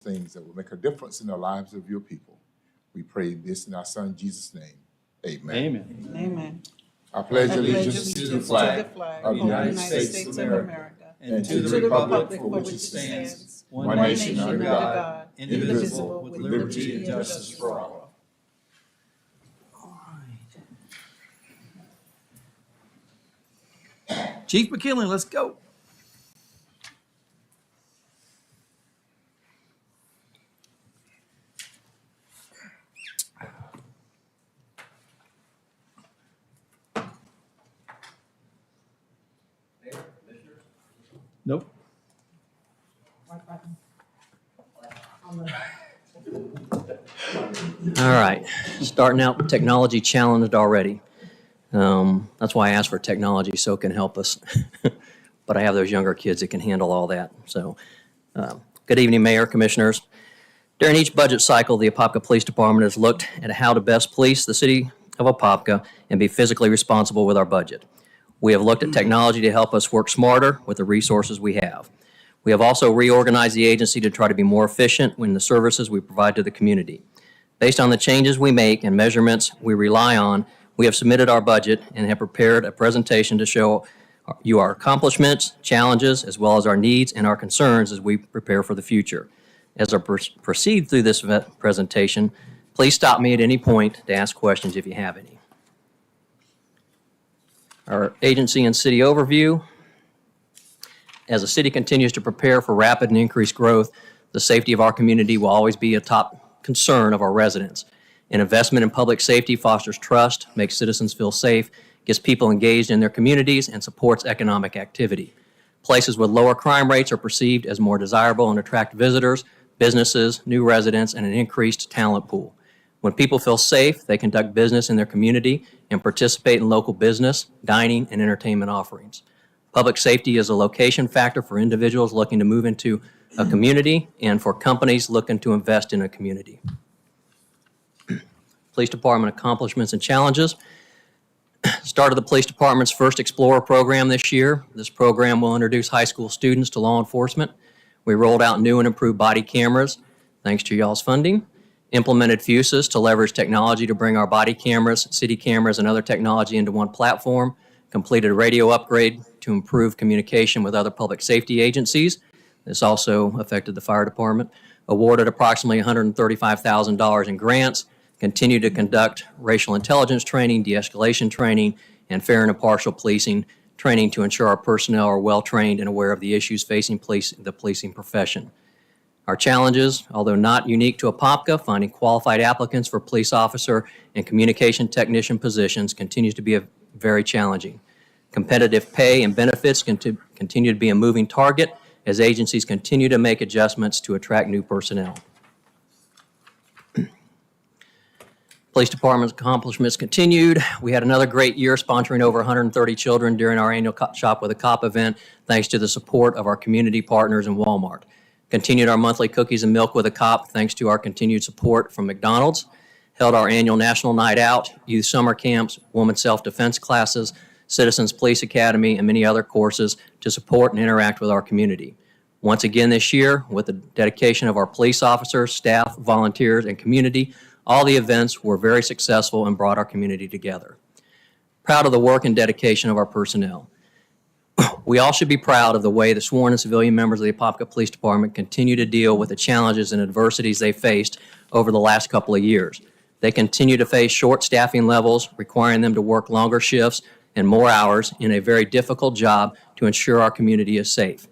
things that will make a difference in the lives of your people. We pray this in our Son Jesus' name. Amen. Amen. Amen. I pledge allegiance to the flag of the United States of America and to the republic for which it stands, one nation under God, indivisible, with liberty and justice for all. Chief McKinley, let's go. Nope. All right, starting out with technology challenged already. That's why I asked for technology, so it can help us. But I have those younger kids that can handle all that. So, good evening, Mayor, Commissioners. During each budget cycle, the Apopka Police Department has looked at how to best police the city of Apopka and be physically responsible with our budget. We have looked at technology to help us work smarter with the resources we have. We have also reorganized the agency to try to be more efficient in the services we provide to the community. Based on the changes we make and measurements we rely on, we have submitted our budget and have prepared a presentation to show you our accomplishments, challenges, as well as our needs and our concerns as we prepare for the future. As I proceed through this presentation, please stop me at any point to ask questions if you have any. Our agency and city overview. As the city continues to prepare for rapid and increased growth, the safety of our community will always be a top concern of our residents. An investment in public safety fosters trust, makes citizens feel safe, gets people engaged in their communities, and supports economic activity. Places with lower crime rates are perceived as more desirable and attract visitors, businesses, new residents, and an increased talent pool. When people feel safe, they conduct business in their community and participate in local business, dining, and entertainment offerings. Public safety is a location factor for individuals looking to move into a community and for companies looking to invest in a community. Police Department accomplishments and challenges. Started the Police Department's first Explorer program this year. This program will introduce high school students to law enforcement. We rolled out new and improved body cameras, thanks to y'all's funding. Implemented Fusus to leverage technology to bring our body cameras, city cameras, and other technology into one platform. Completed a radio upgrade to improve communication with other public safety agencies. This also affected the fire department. Awarded approximately $135,000 in grants. Continue to conduct racial intelligence training, de-escalation training, and fair and impartial policing training to ensure our personnel are well-trained and aware of the issues facing the policing profession. Our challenges, although not unique to Apopka, finding qualified applicants for police officer and communication technician positions continues to be very challenging. Competitive pay and benefits continue to be a moving target as agencies continue to make adjustments to attract new personnel. Police Department's accomplishments continued. We had another great year sponsoring over 130 children during our annual Shop with a Cop event, thanks to the support of our community partners and Walmart. Continued our monthly Cookies and Milk with a Cop, thanks to our continued support from McDonald's. Held our annual National Night Out, youth summer camps, women's self-defense classes, Citizens Police Academy, and many other courses to support and interact with our community. Once again this year, with the dedication of our police officers, staff, volunteers, and community, all the events were very successful and brought our community together. Proud of the work and dedication of our personnel. We all should be proud of the way the sworn and civilian members of the Apopka Police Department continue to deal with the challenges and adversities they faced over the last couple of years. They continue to face short staffing levels, requiring them to work longer shifts and more hours in a very difficult job to ensure our community is safe.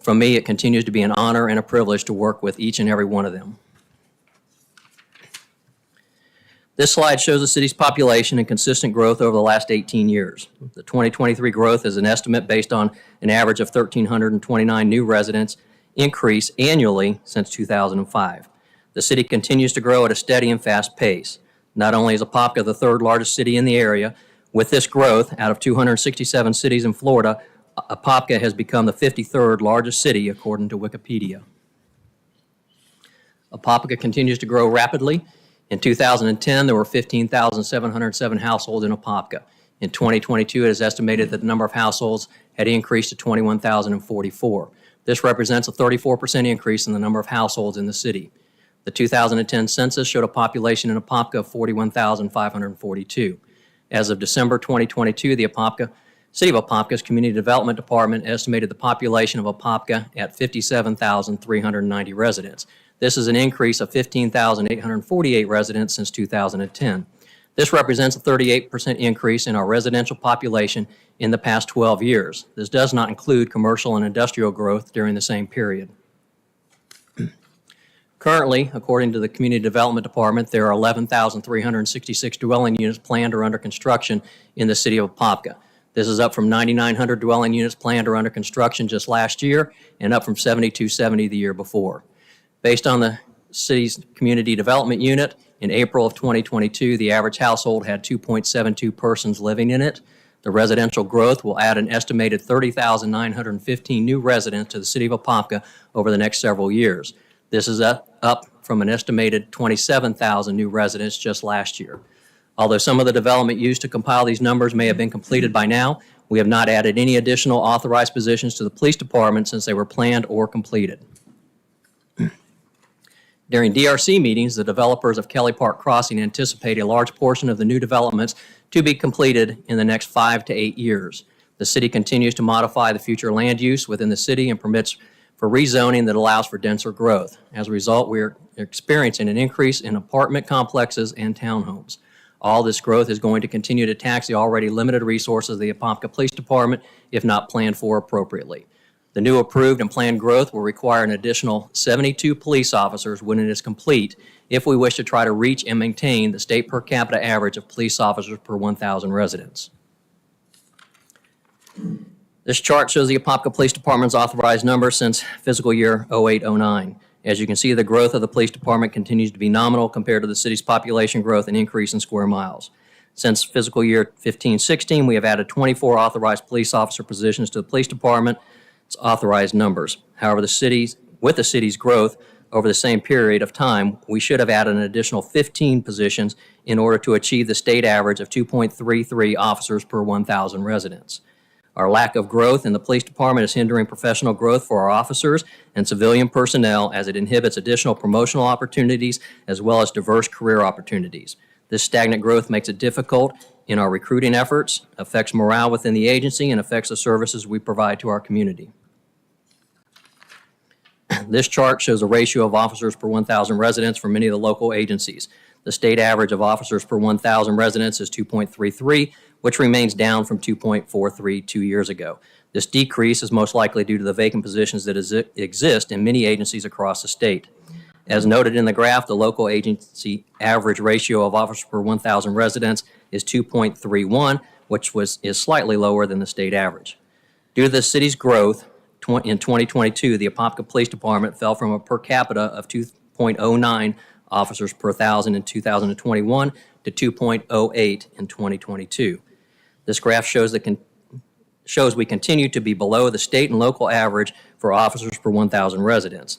From me, it continues to be an honor and a privilege to work with each and every one of them. This slide shows the city's population and consistent growth over the last 18 years. The 2023 growth is an estimate based on an average of 1,329 new residents increase annually since 2005. The city continues to grow at a steady and fast pace. Not only is Apopka the third largest city in the area, with this growth, out of 267 cities in Florida, Apopka has become the 53rd largest city according to Wikipedia. Apopka continues to grow rapidly. In 2010, there were 15,707 households in Apopka. In 2022, it is estimated that the number of households had increased to 21,044. This represents a 34% increase in the number of households in the city. The 2010 census showed a population in Apopka of 41,542. As of December 2022, the City of Apopka's Community Development Department estimated the population of Apopka at 57,390 residents. This is an increase of 15,848 residents since 2010. This represents a 38% increase in our residential population in the past 12 years. This does not include commercial and industrial growth during the same period. Currently, according to the Community Development Department, there are 11,366 dwelling units planned or under construction in the city of Apopka. This is up from 9,900 dwelling units planned or under construction just last year and up from 7,270 the year before. Based on the city's Community Development Unit, in April of 2022, the average household had 2.72 persons living in it. The residential growth will add an estimated 30,915 new residents to the city of Apopka over the next several years. This is up from an estimated 27,000 new residents just last year. Although some of the development used to compile these numbers may have been completed by now, we have not added any additional authorized positions to the police department since they were planned or completed. During DRC meetings, the developers of Kelly Park Crossing anticipate a large portion of the new developments to be completed in the next 5 to 8 years. The city continues to modify the future land use within the city and permits for rezoning that allows for denser growth. As a result, we are experiencing an increase in apartment complexes and townhomes. All this growth is going to continue to tax the already limited resources of the Apopka Police Department if not planned for appropriately. The new approved and planned growth will require an additional 72 police officers when it is complete if we wish to try to reach and maintain the state per capita average of police officers per 1,000 residents. This chart shows the Apopka Police Department's authorized numbers since fiscal year 08-09. As you can see, the growth of the police department continues to be nominal compared to the city's population growth and increase in square miles. Since fiscal year 15-16, we have added 24 authorized police officer positions to the police department. It's authorized numbers. However, with the city's growth over the same period of time, we should have added an additional 15 positions in order to achieve the state average of 2.33 officers per 1,000 residents. Our lack of growth in the police department is hindering professional growth for our officers and civilian personnel as it inhibits additional promotional opportunities as well as diverse career opportunities. This stagnant growth makes it difficult in our recruiting efforts, affects morale within the agency, and affects the services we provide to our community. This chart shows a ratio of officers per 1,000 residents for many of the local agencies. The state average of officers per 1,000 residents is 2.33, which remains down from 2.43 2 years ago. This decrease is most likely due to the vacant positions that exist in many agencies across the state. As noted in the graph, the local agency average ratio of officers per 1,000 residents is 2.31, which is slightly lower than the state average. Due to the city's growth, in 2022, the Apopka Police Department fell from a per capita of 2.09 officers per 1,000 in 2021 to 2.08 in 2022. This graph shows we continue to be below the state and local average for officers per 1,000 residents.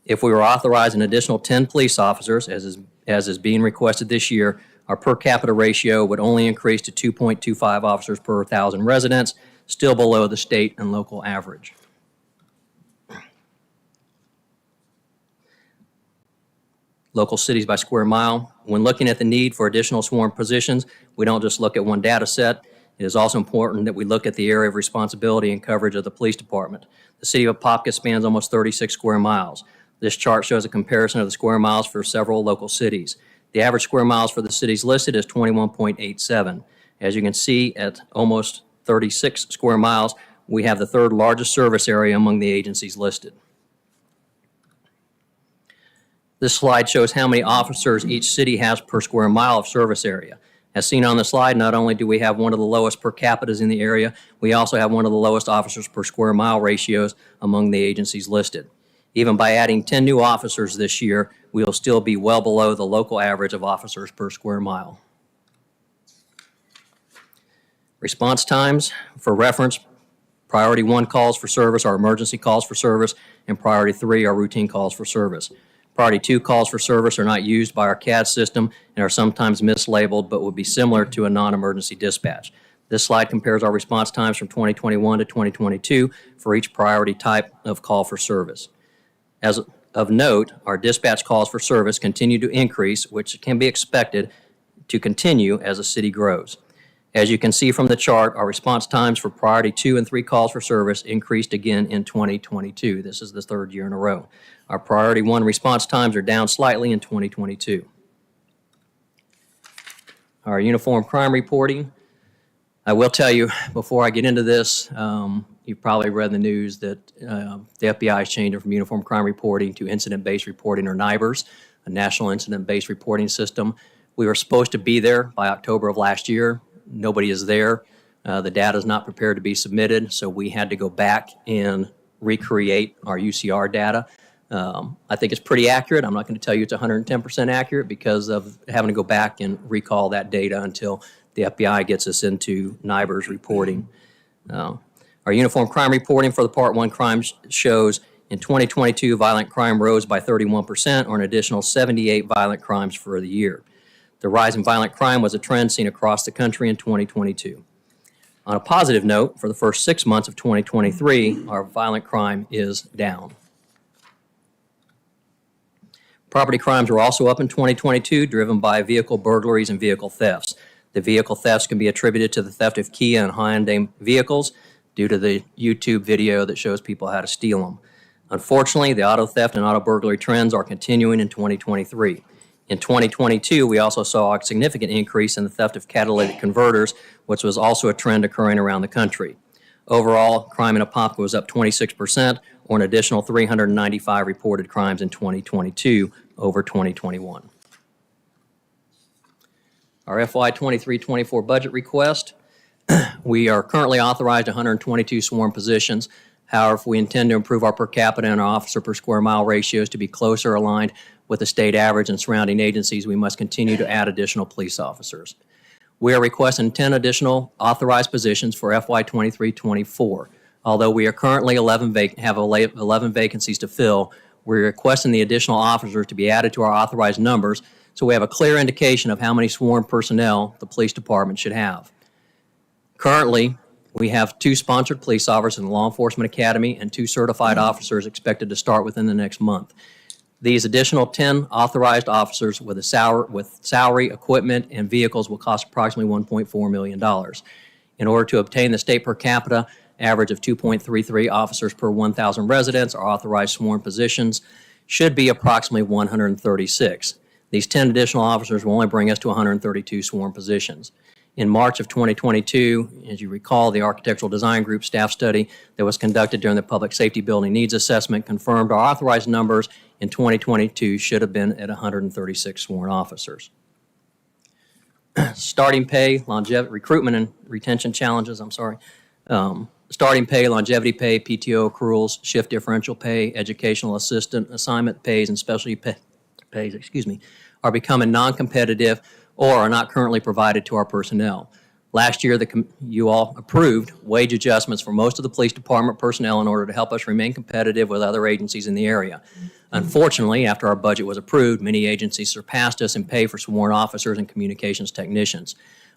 If we were authorized an additional 10 police officers, as is being requested this year, our per capita ratio would only increase to 2.25 officers per 1,000 residents, still below the state and local average. Local cities by square mile. When looking at the need for additional sworn positions, we don't just look at one data set. It is also important that we look at the area of responsibility and coverage of the police department. The city of Apopka spans almost 36 square miles. This chart shows a comparison of the square miles for several local cities. The average square miles for the cities listed is 21.87. As you can see, at almost 36 square miles, we have the third largest service area among the agencies listed. This slide shows how many officers each city has per square mile of service area. As seen on the slide, not only do we have one of the lowest per capitas in the area, we also have one of the lowest officers per square mile ratios among the agencies listed. Even by adding 10 new officers this year, we will still be well below the local average of officers per square mile. Response times, for reference, priority 1 calls for service are emergency calls for service, and priority 3 are routine calls for service. Priority 2 calls for service are not used by our CAD system and are sometimes mislabeled, but would be similar to a non-emergency dispatch. This slide compares our response times from 2021 to 2022 for each priority type of call for service. As of note, our dispatch calls for service continue to increase, which can be expected to continue as the city grows. As you can see from the chart, our response times for priority 2 and 3 calls for service increased again in 2022. This is the third year in a row. Our priority 1 response times are down slightly in 2022. Our uniform crime reporting. I will tell you, before I get into this, you've probably read in the news that the FBI is changing from uniform crime reporting to incident-based reporting, or NIBRS, a National Incident-Based Reporting System. We were supposed to be there by October of last year. Nobody is there. The data is not prepared to be submitted, so we had to go back and recreate our UCR data. I think it's pretty accurate. I'm not going to tell you it's 110% accurate because of having to go back and recall that data until the FBI gets us into NIBRS reporting. Our uniform crime reporting for the Part 1 crimes shows in 2022, violent crime rose by 31%, or an additional 78 violent crimes for the year. The rise in violent crime was a trend seen across the country in 2022. On a positive note, for the first 6 months of 2023, our violent crime is down. Property crimes were also up in 2022, driven by vehicle burglaries and vehicle thefts. The vehicle thefts can be attributed to the theft of Kia and Hyundai vehicles due to the YouTube video that shows people how to steal them. Unfortunately, the auto theft and auto burglary trends are continuing in 2023. In 2022, we also saw a significant increase in the theft of catalytic converters, which was also a trend occurring around the country. Overall, crime in Apopka was up 26%, or an additional 395 reported crimes in 2022 over 2021. Our FY 23-24 budget request, we are currently authorized 122 sworn positions. However, if we intend to improve our per capita and our officer per square mile ratios to be closer aligned with the state average and surrounding agencies, we must continue to add additional police officers. We are requesting 10 additional authorized positions for FY 23-24. Although we are currently 11 vacancies to fill, we're requesting the additional officers to be added to our authorized numbers so we have a clear indication of how many sworn personnel the police department should have. Currently, we have 2 sponsored police officers in the Law Enforcement Academy and 2 certified officers expected to start within the next month. These additional 10 authorized officers with salary, equipment, and vehicles will cost approximately $1.4 million. In order to obtain the state per capita average of 2.33 officers per 1,000 residents, our authorized sworn positions should be approximately 136. These 10 additional officers will only bring us to 132 sworn positions. In March of 2022, as you recall, the Architectural Design Group staff study that was conducted during the Public Safety Building Needs Assessment confirmed our authorized numbers in 2022 should have been at 136 sworn officers. Starting pay, recruitment and retention challenges, starting pay, longevity pay, PTO accruals, shift differential pay, educational assistant assignment pays, and specialty pays, are becoming non-competitive or are not currently provided to our personnel. Last year, you all approved wage adjustments for most of the police department personnel in order to help us remain competitive with other agencies in the area. Unfortunately, after our budget was approved, many agencies surpassed us in pay for sworn officers and communications technicians.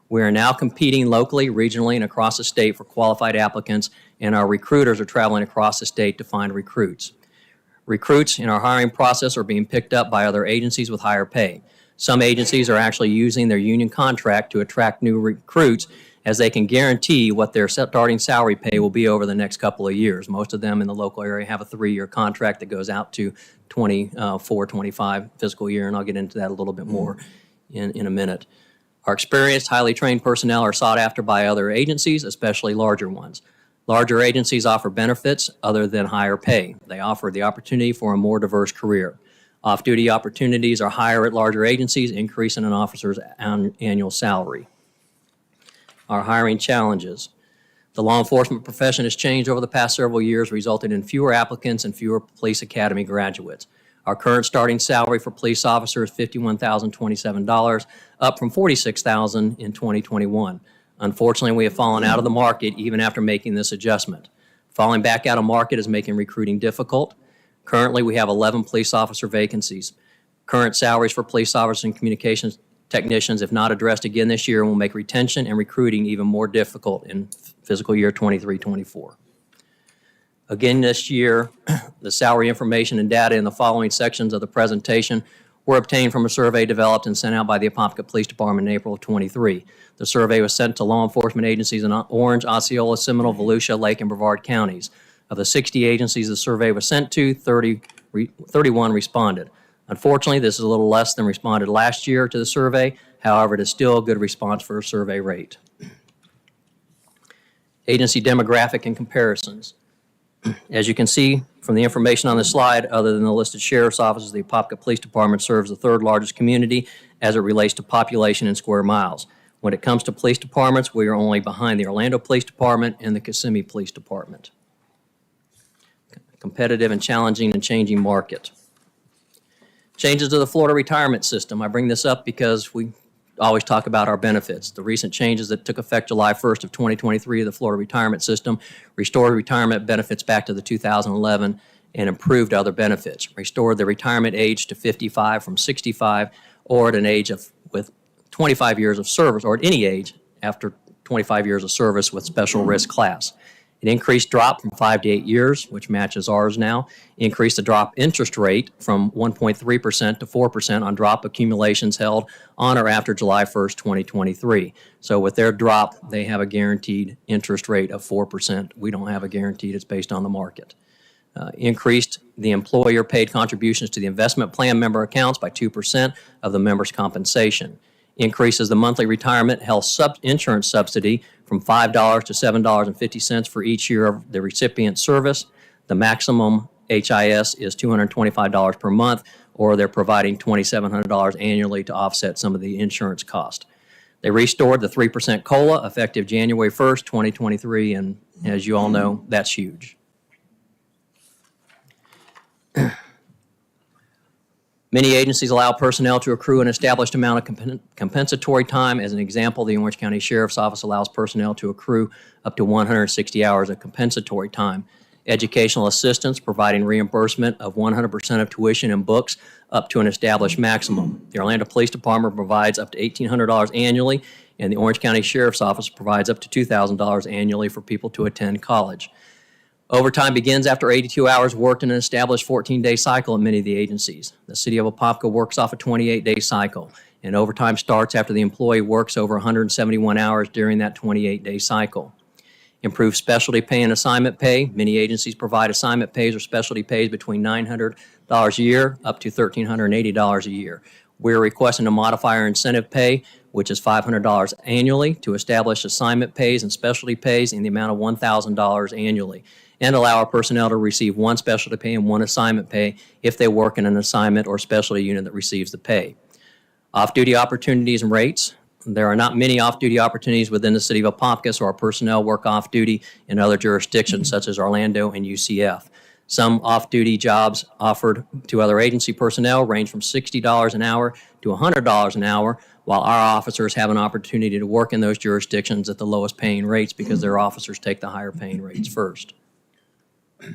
We are now competing locally, regionally, and across the state for qualified applicants, and our recruiters are traveling across the state to find recruits. Recruits in our hiring process are being picked up by other agencies with higher pay. Some agencies are actually using their union contract to attract new recruits, as they can guarantee what their starting salary pay will be over the next couple of years. Most of them in the local area have a 3-year contract that goes out to 24-25 fiscal year, and I'll get into that a little bit more in a minute. Our experienced, highly trained personnel are sought after by other agencies, especially larger ones. Larger agencies offer benefits other than higher pay. They offer the opportunity for a more diverse career. Off-duty opportunities are higher at larger agencies, increasing an officer's annual salary. Our hiring challenges. The law enforcement profession has changed over the past several years, resulting in fewer applicants and fewer police academy graduates. Our current starting salary for police officers is $51,027, up from $46,000 in 2021. Unfortunately, we have fallen out of the market even after making this adjustment. Falling back out of market is making recruiting difficult. Currently, we have 11 police officer vacancies. Current salaries for police officers and communications technicians if not addressed again this year and will make retention and recruiting even more difficult in fiscal year 23-24. Again this year, the salary information and data in the following sections of the presentation were obtained from a survey developed and sent out by the Apopka Police Department in April of 23. The survey was sent to law enforcement agencies in Orange, Osceola, Seminole, Volusia, Lake, and Brevard counties. Of the 60 agencies the survey was sent to, 31 responded. Unfortunately, this is a little less than responded last year to the survey. However, it is still a good response for a survey rate. Agency demographic and comparisons. As you can see from the information on this slide, other than the listed sheriff's offices, the Apopka Police Department serves the third largest community as it relates to population in square miles. When it comes to police departments, we are only behind the Orlando Police Department and the Kissimmee Police Department. Competitive and challenging and changing market. Changes to the Florida retirement system. I bring this up because we always talk about our benefits. The recent changes that took effect July 1st of 2023 of the Florida retirement system restored retirement benefits back to the 2011 and improved other benefits. Restored the retirement age to 55 from 65 or at an age of with 25 years of service or at any age after 25 years of service with special risk class. It increased drop from 5 to 8 years, which matches ours now. Increased the drop interest rate from 1.3% to 4% on drop accumulations held on or after July 1st, 2023. So with their drop, they have a guaranteed interest rate of 4%. We don't have a guaranteed, it's based on the market. Increased the employer paid contributions to the investment plan member accounts by 2% of the member's compensation. Increases the monthly retirement health insurance subsidy from $5 to $7.50 for each year of the recipient service. The maximum HIS is $225 per month, or they're providing $2,700 annually to offset some of the insurance cost. They restored the 3% COLA effective January 1st, 2023, and as you all know, that's huge. Many agencies allow personnel to accrue an established amount of compensatory time. As an example, the Orange County Sheriff's Office allows personnel to accrue up to 160 hours of compensatory time. Educational assistance, providing reimbursement of 100% of tuition and books up to an established maximum. The Orlando Police Department provides up to $1,800 annually, and the Orange County Sheriff's Office provides up to $2,000 annually for people to attend college. Overtime begins after 82 hours worked in an established 14-day cycle at many of the agencies. The City of Apopka works off a 28-day cycle, and overtime starts after the employee works over 171 hours during that 28-day cycle. Improved specialty pay and assignment pay. Many agencies provide assignment pays or specialty pays between $900 a year up to $1,380 a year. We're requesting to modify our incentive pay, which is $500 annually, to establish assignment pays and specialty pays in the amount of $1,000 annually, and allow our personnel to receive one specialty pay and one assignment pay if they work in an assignment or specialty unit that receives the pay. Off-duty opportunities and rates. There are not many off-duty opportunities within the City of Apopka, so our personnel work off-duty in other jurisdictions such as Orlando and UCF. Some off-duty jobs offered to other agency personnel range from $60 an hour to $100 an hour, while our officers have an opportunity to work in those jurisdictions at the lowest paying rates because their officers take the higher paying rates first.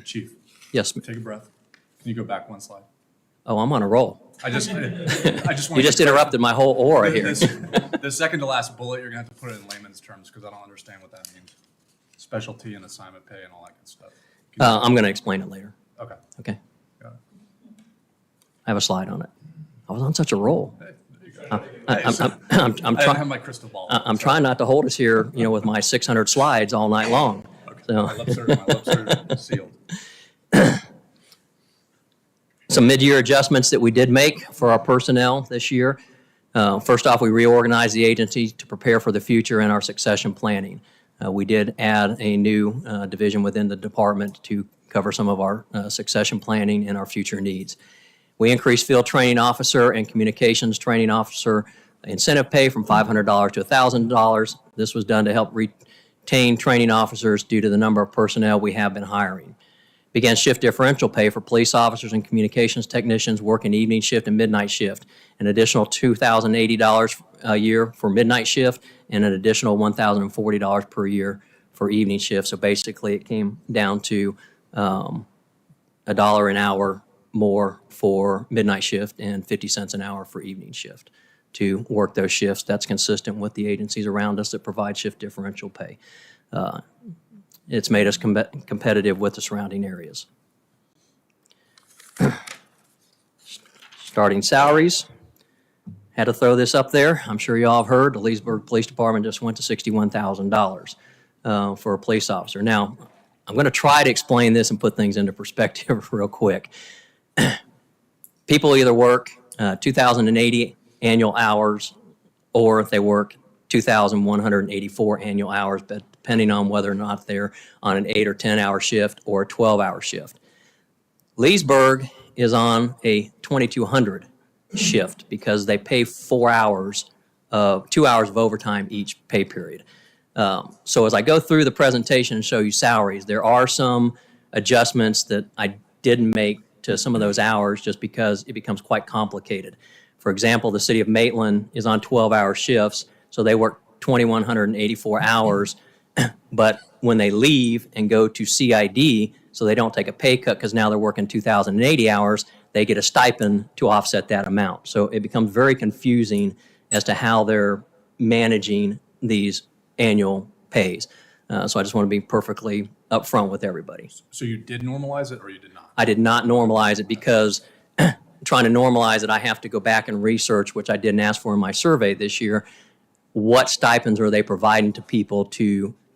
Chief. Yes. Take a breath. Can you go back one slide? Oh, I'm on a roll. I just want You just interrupted my whole aura here. The second to last bullet, you're gonna have to put it in layman's terms because I don't understand what that means. Specialty and assignment pay and all that good stuff. I'm going to explain it later. Okay. Okay. Got it. I have a slide on it. I was on such a roll. There you go. I'm I didn't have my crystal ball. I'm trying not to hold us here, with my 600 slides all night long. Okay. So. My lips are sealed. Some mid-year adjustments that we did make for our personnel this year. First off, we reorganized the agency to prepare for the future in our succession planning. We did add a new division within the department to cover some of our succession planning and our future needs. We increased field training officer and communications training officer incentive pay from $500 to $1,000. This was done to help retain training officers due to the number of personnel we have been hiring. Began shift differential pay for police officers and communications technicians working evening shift and midnight shift, an additional $2,080 a year for midnight shift, and an additional $1,040 per year for evening shift. So basically it came down to $1 an hour more for midnight shift and 50 cents an hour for evening shift. to work those shifts. That's consistent with the agencies around us that provide shift differential pay. It's made us competitive with the surrounding areas. Starting salaries. Had to throw this up there. I'm sure you all have heard the Leesburg Police Department just went to $61,000 for a police officer. Now, I'm going to try to explain this and put things into perspective real quick. People either work 2,080 annual hours or they work 2,184 annual hours, but depending on whether or not they're on an 8 or 10-hour shift or a 12-hour shift. Leesburg is on a 2,200 shift because they pay 2 hours of overtime each pay period. So as I go through the presentation and show you salaries, there are some adjustments that I didn't make to some of those hours just because it becomes quite complicated. For example, the city of Maitland is on 12-hour shifts, so they work 2,184 hours, but when they leave and go to CID, so they don't take a pay cut because now they're working 2,080 hours, they get a stipend to offset that amount. So it becomes very confusing as to how they're managing these annual pays. So I just want to be perfectly upfront with everybody. So you did normalize it or you did not? I did not normalize it because trying to normalize it, I have to go back and research, which I didn't ask for in my survey this year, what stipends are they providing to people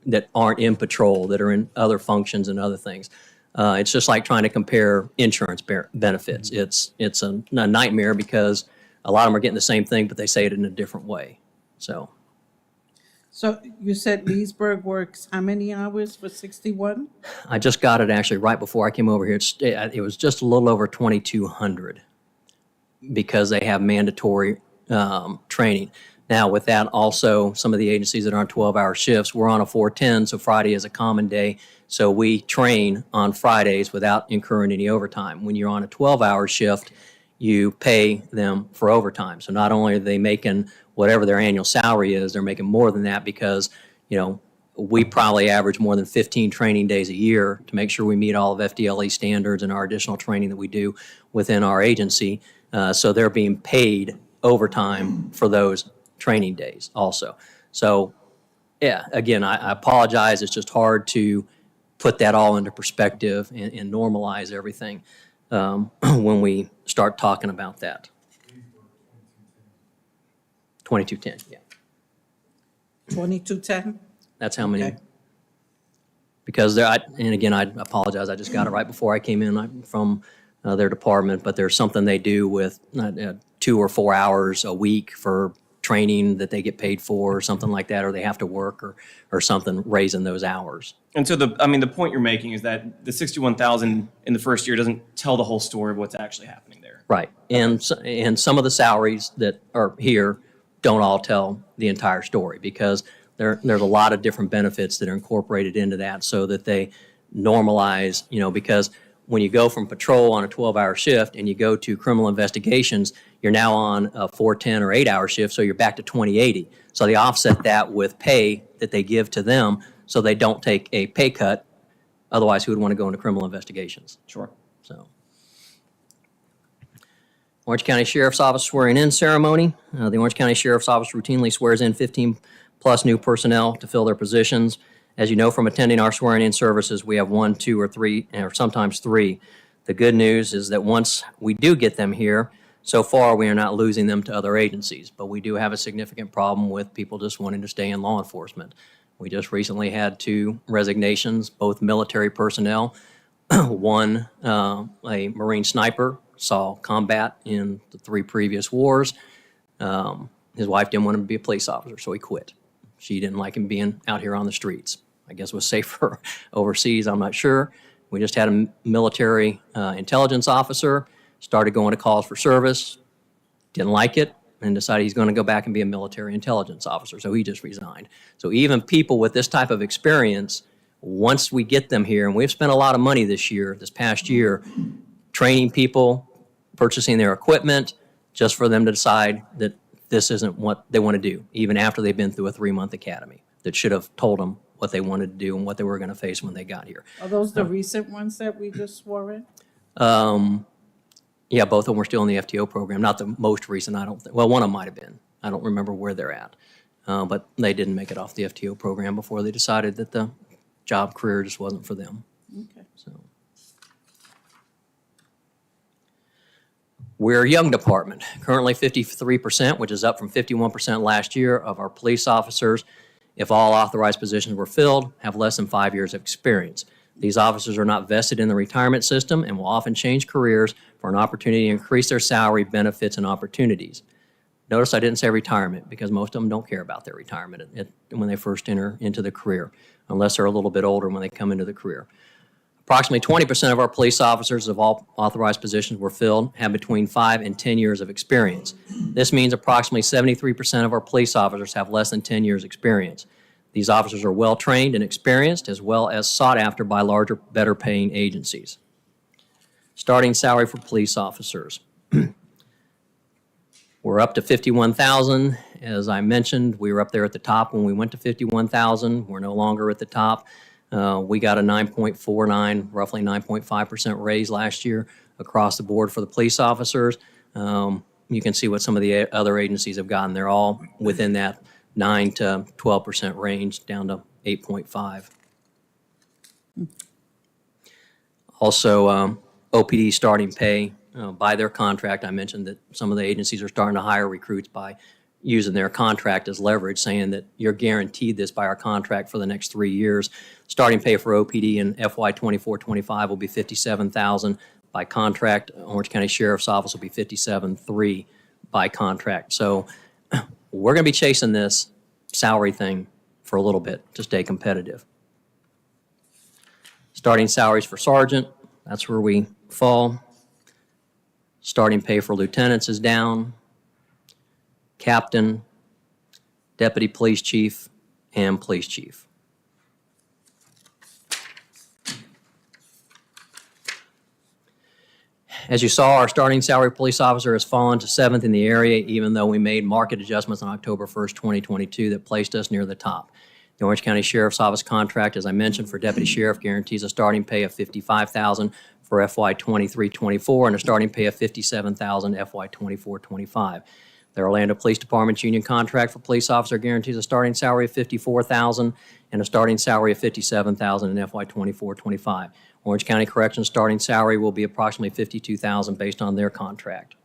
that aren't in patrol, that are in other functions and other things. It's just like trying to compare insurance benefits. It's a nightmare because a lot of them are getting the same thing, but they say it in a different way. So you said Leesburg works how many hours for 61? I just got it actually right before I came over here. It was just a little over 2,200 because they have mandatory training. Now, with that, also, some of the agencies that are on 12-hour shifts, we're on a 410, so Friday is a common day. So we train on Fridays without incurring any overtime. When you're on a 12-hour shift, you pay them for overtime. So not only are they making whatever their annual salary is, they're making more than that because, we probably average more than 15 training days a year to make sure we meet all of FDLE standards and our additional training that we do within our agency. So they're being paid overtime for those training days also. So, yeah, again, I apologize. It's just hard to put that all into perspective and normalize everything when we start talking about that. 2210, yeah. 2210? That's how many. Okay. Because and again, I apologize. I just got it right before I came in from their department, but there's something they do with 2 or 4 hours a week for training that they get paid for or something like that, or they have to work or something, raising those hours. And so the point you're making is that the 61,000 in the first year doesn't tell the whole story of what's actually happening there. Right. And some of the salaries that are here don't all tell the entire story because there's a lot of different benefits that are incorporated into that so that they normalize, because when you go from patrol on a 12-hour shift and you go to criminal investigations, you're now on a 410 or 8-hour shift, so you're back to 2080. So they offset that with pay that they give to them so they don't take a pay cut. Otherwise, who would want to go into criminal investigations? Sure. So, Orange County Sheriff's Office swearing-in ceremony. The Orange County Sheriff's Office routinely swears in 15-plus new personnel to fill their positions. As you know from attending our swearing-in services, we have 1, 2, or 3, or sometimes 3. The good news is that once we do get them here, so far we are not losing them to other agencies, but we do have a significant problem with people just wanting to stay in law enforcement. We just recently had 2 resignations, both military personnel. One, a Marine sniper, saw combat in the 3 previous wars. His wife didn't want him to be a police officer, so he quit. She didn't like him being out here on the streets. I guess it was safer overseas, I'm not sure. We just had a military intelligence officer, started going to calls for service, didn't like it, and decided he's going to go back and be a military intelligence officer, so he just resigned. So even people with this type of experience, once we get them here, and we've spent a lot of money this past year, training people, purchasing their equipment, just for them to decide that this isn't what they want to do, even after they've been through a 3-month academy that should have told them what they wanted to do and what they were going to face when they got here. Are those the recent ones that we just swore in? Yeah, both of them were still in the FTO program. Not the most recent, I don't think. Well, one of them might have been. I don't remember where they're at. But they didn't make it off the FTO program before they decided that the job career just wasn't for them. Okay. So. We're a young department, currently 53%, which is up from 51% last year, of our police officers, if all authorized positions were filled, have less than 5 years of experience. These officers are not vested in the retirement system and will often change careers for an opportunity to increase their salary, benefits, and opportunities. Notice I didn't say retirement because most of them don't care about their retirement when they first enter into the career, unless they're a little bit older when they come into the career. Approximately 20% of our police officers of all authorized positions were filled have between 5 and 10 years of experience. This means approximately 73% of our police officers have less than 10 years experience. These officers are well-trained and experienced, as well as sought after by larger, better-paying agencies. Starting salary for police officers. We're up to $51,000. As I mentioned, we were up there at the top when we went to $51,000. We're no longer at the top. We got a 9.49, roughly 9.5% raise last year across the board for the police officers. You can see what some of the other agencies have gotten. They're all within that 9 to 12% range, down to 8.5. Also, OPD starting pay by their contract. I mentioned that some of the agencies are starting to hire recruits by using their contract as leverage, saying that you're guaranteed this by our contract for the next 3 years. Starting pay for OPD in FY 24-25 will be $57,000 by contract. Orange County Sheriff's Office will be $57,300 by contract. So we're going to be chasing this salary thing for a little bit to stay competitive. Starting salaries for sergeant, that's where we fall. Starting pay for lieutenants is down. Captain, deputy police chief, and police chief. As you saw, our starting salary police officer has fallen to 7th in the area, even though we made market adjustments on October 1st, 2022 that placed us near the top. The Orange County Sheriff's Office contract, as I mentioned, for deputy sheriff guarantees a starting pay of $55,000 for FY 23-24 and a starting pay of $57,000 FY 24-25. The Orlando Police Department's union contract for police officer guarantees a starting salary of $54,000 and a starting salary of $57,000 in FY 24-25. Orange County Corrections starting salary will be approximately $52,000 based on their contract.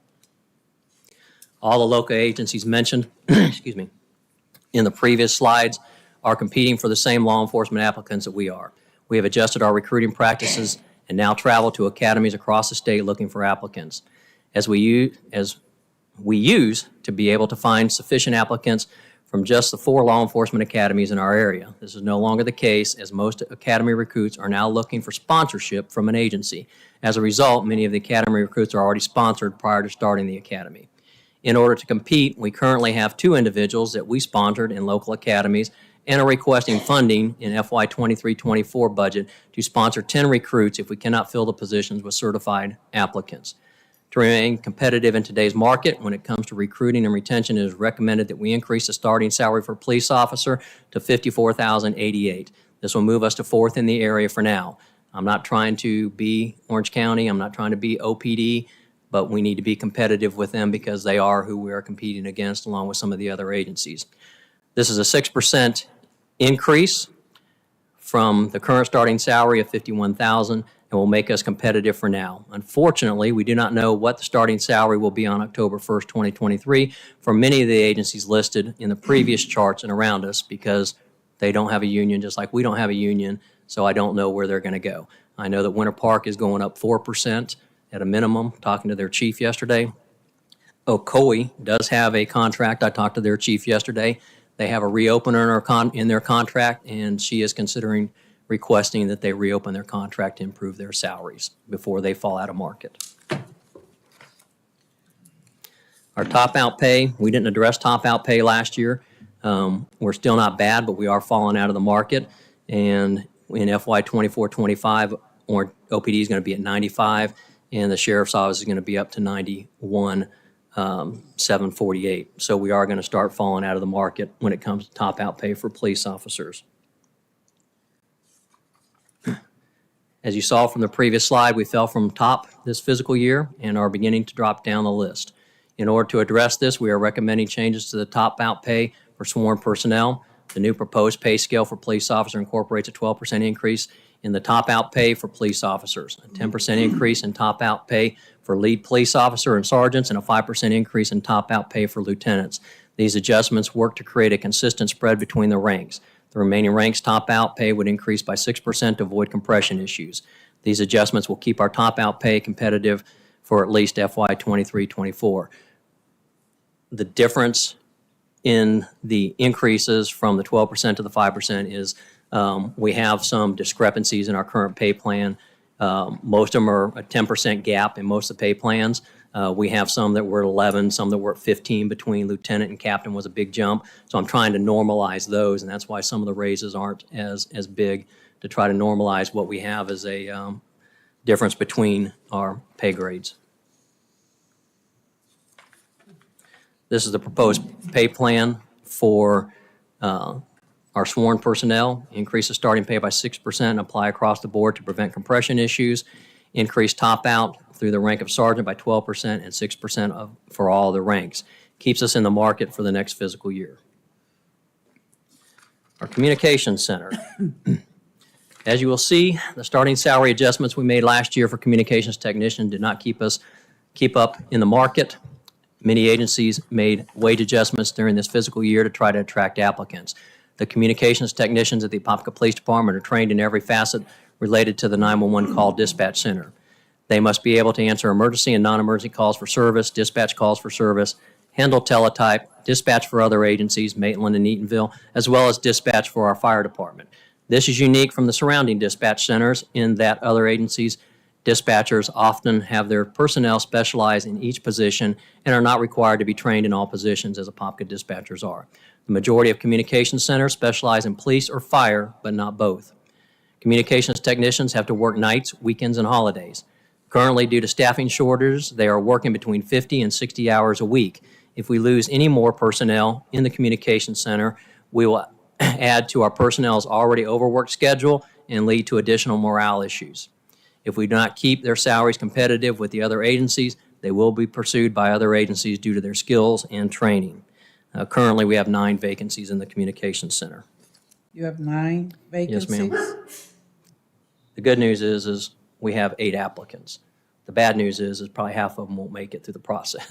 All the local agencies mentioned, excuse me, in the previous slides are competing for the same law enforcement applicants that we are. We have adjusted our recruiting practices and now travel to academies across the state looking for applicants. As we use to be able to find sufficient applicants from just the 4 law enforcement academies in our area. This is no longer the case, as most academy recruits are now looking for sponsorship from an agency. As a result, many of the academy recruits are already sponsored prior to starting the academy. In order to compete, we currently have 2 individuals that we sponsored in local academies and are requesting funding in FY 23-24 budget to sponsor 10 recruits if we cannot fill the positions with certified applicants. To remain competitive in today's market, when it comes to recruiting and retention, it is recommended that we increase the starting salary for police officer to $54,088. This will move us to 4th in the area for now. I'm not trying to be Orange County. I'm not trying to be OPD, but we need to be competitive with them because they are who we are competing against along with some of the other agencies. This is a 6% increase from the current starting salary of $51,000. And will make us competitive for now. Unfortunately, we do not know what the starting salary will be on October 1st, 2023 for many of the agencies listed in the previous charts and around us because they don't have a union just like we don't have a union, so I don't know where they're going to go. I know that Winter Park is going up 4% at a minimum, talking to their chief yesterday. Ocoee does have a contract. I talked to their chief yesterday. They have a reopener in their contract, and she is considering requesting that they reopen their contract to improve their salaries before they fall out of market. Our top-out pay, we didn't address top-out pay last year. We're still not bad, but we are falling out of the market. And in FY 24-25, OPD is going to be at 95, and the Sheriff's Office is going to be up to 91,748. So we are going to start falling out of the market when it comes to top-out pay for police officers. As you saw from the previous slide, we fell from top this fiscal year and are beginning to drop down the list. In order to address this, we are recommending changes to the top-out pay for sworn personnel. The new proposed pay scale for police officer incorporates a 12% increase in the top-out pay for police officers, a 10% increase in top-out pay for lead police officer and sergeants, and a 5% increase in top-out pay for lieutenants. These adjustments work to create a consistent spread between the ranks. The remaining ranks' top-out pay would increase by 6% to avoid compression issues. These adjustments will keep our top-out pay competitive for at least FY 23-24. The difference in the increases from the 12% to the 5% is we have some discrepancies in our current pay plan. Most of them are a 10% gap in most of the pay plans. We have some that were at 11, some that were at 15 between lieutenant and captain was a big jump. So I'm trying to normalize those, and that's why some of the raises aren't as big, to try to normalize what we have as a difference between our pay grades. This is the proposed pay plan for our sworn personnel. Increase the starting pay by 6% and apply across the board to prevent compression issues. Increase top out through the rank of sergeant by 12% and 6% for all the ranks. Keeps us in the market for the next fiscal year. Our communications center. As you will see, the starting salary adjustments we made last year for communications technician did not keep up in the market. Many agencies made wage adjustments during this fiscal year to try to attract applicants. The communications technicians at the Apopka Police Department are trained in every facet related to the 911 call dispatch center. They must be able to answer emergency and non-emergency calls for service, dispatch calls for service, handle teletype, dispatch for other agencies, Maitland and Eatonville, as well as dispatch for our fire department. This is unique from the surrounding dispatch centers in that other agencies' dispatchers often have their personnel specialize in each position and are not required to be trained in all positions as Apopka dispatchers are. The majority of communications centers specialize in police or fire, but not both. Communications technicians have to work nights, weekends, and holidays. Currently, due to staffing shortages, they are working between 50 and 60 hours a week. If we lose any more personnel in the communications center, we will add to our personnel's already overworked schedule and lead to additional morale issues. If we do not keep their salaries competitive with the other agencies, they will be pursued by other agencies due to their skills and training. Currently, we have 9 vacancies in the communications center. You have 9 vacancies? Yes, ma'am. The good news is we have 8 applicants. The bad news is probably half of them won't make it through the process.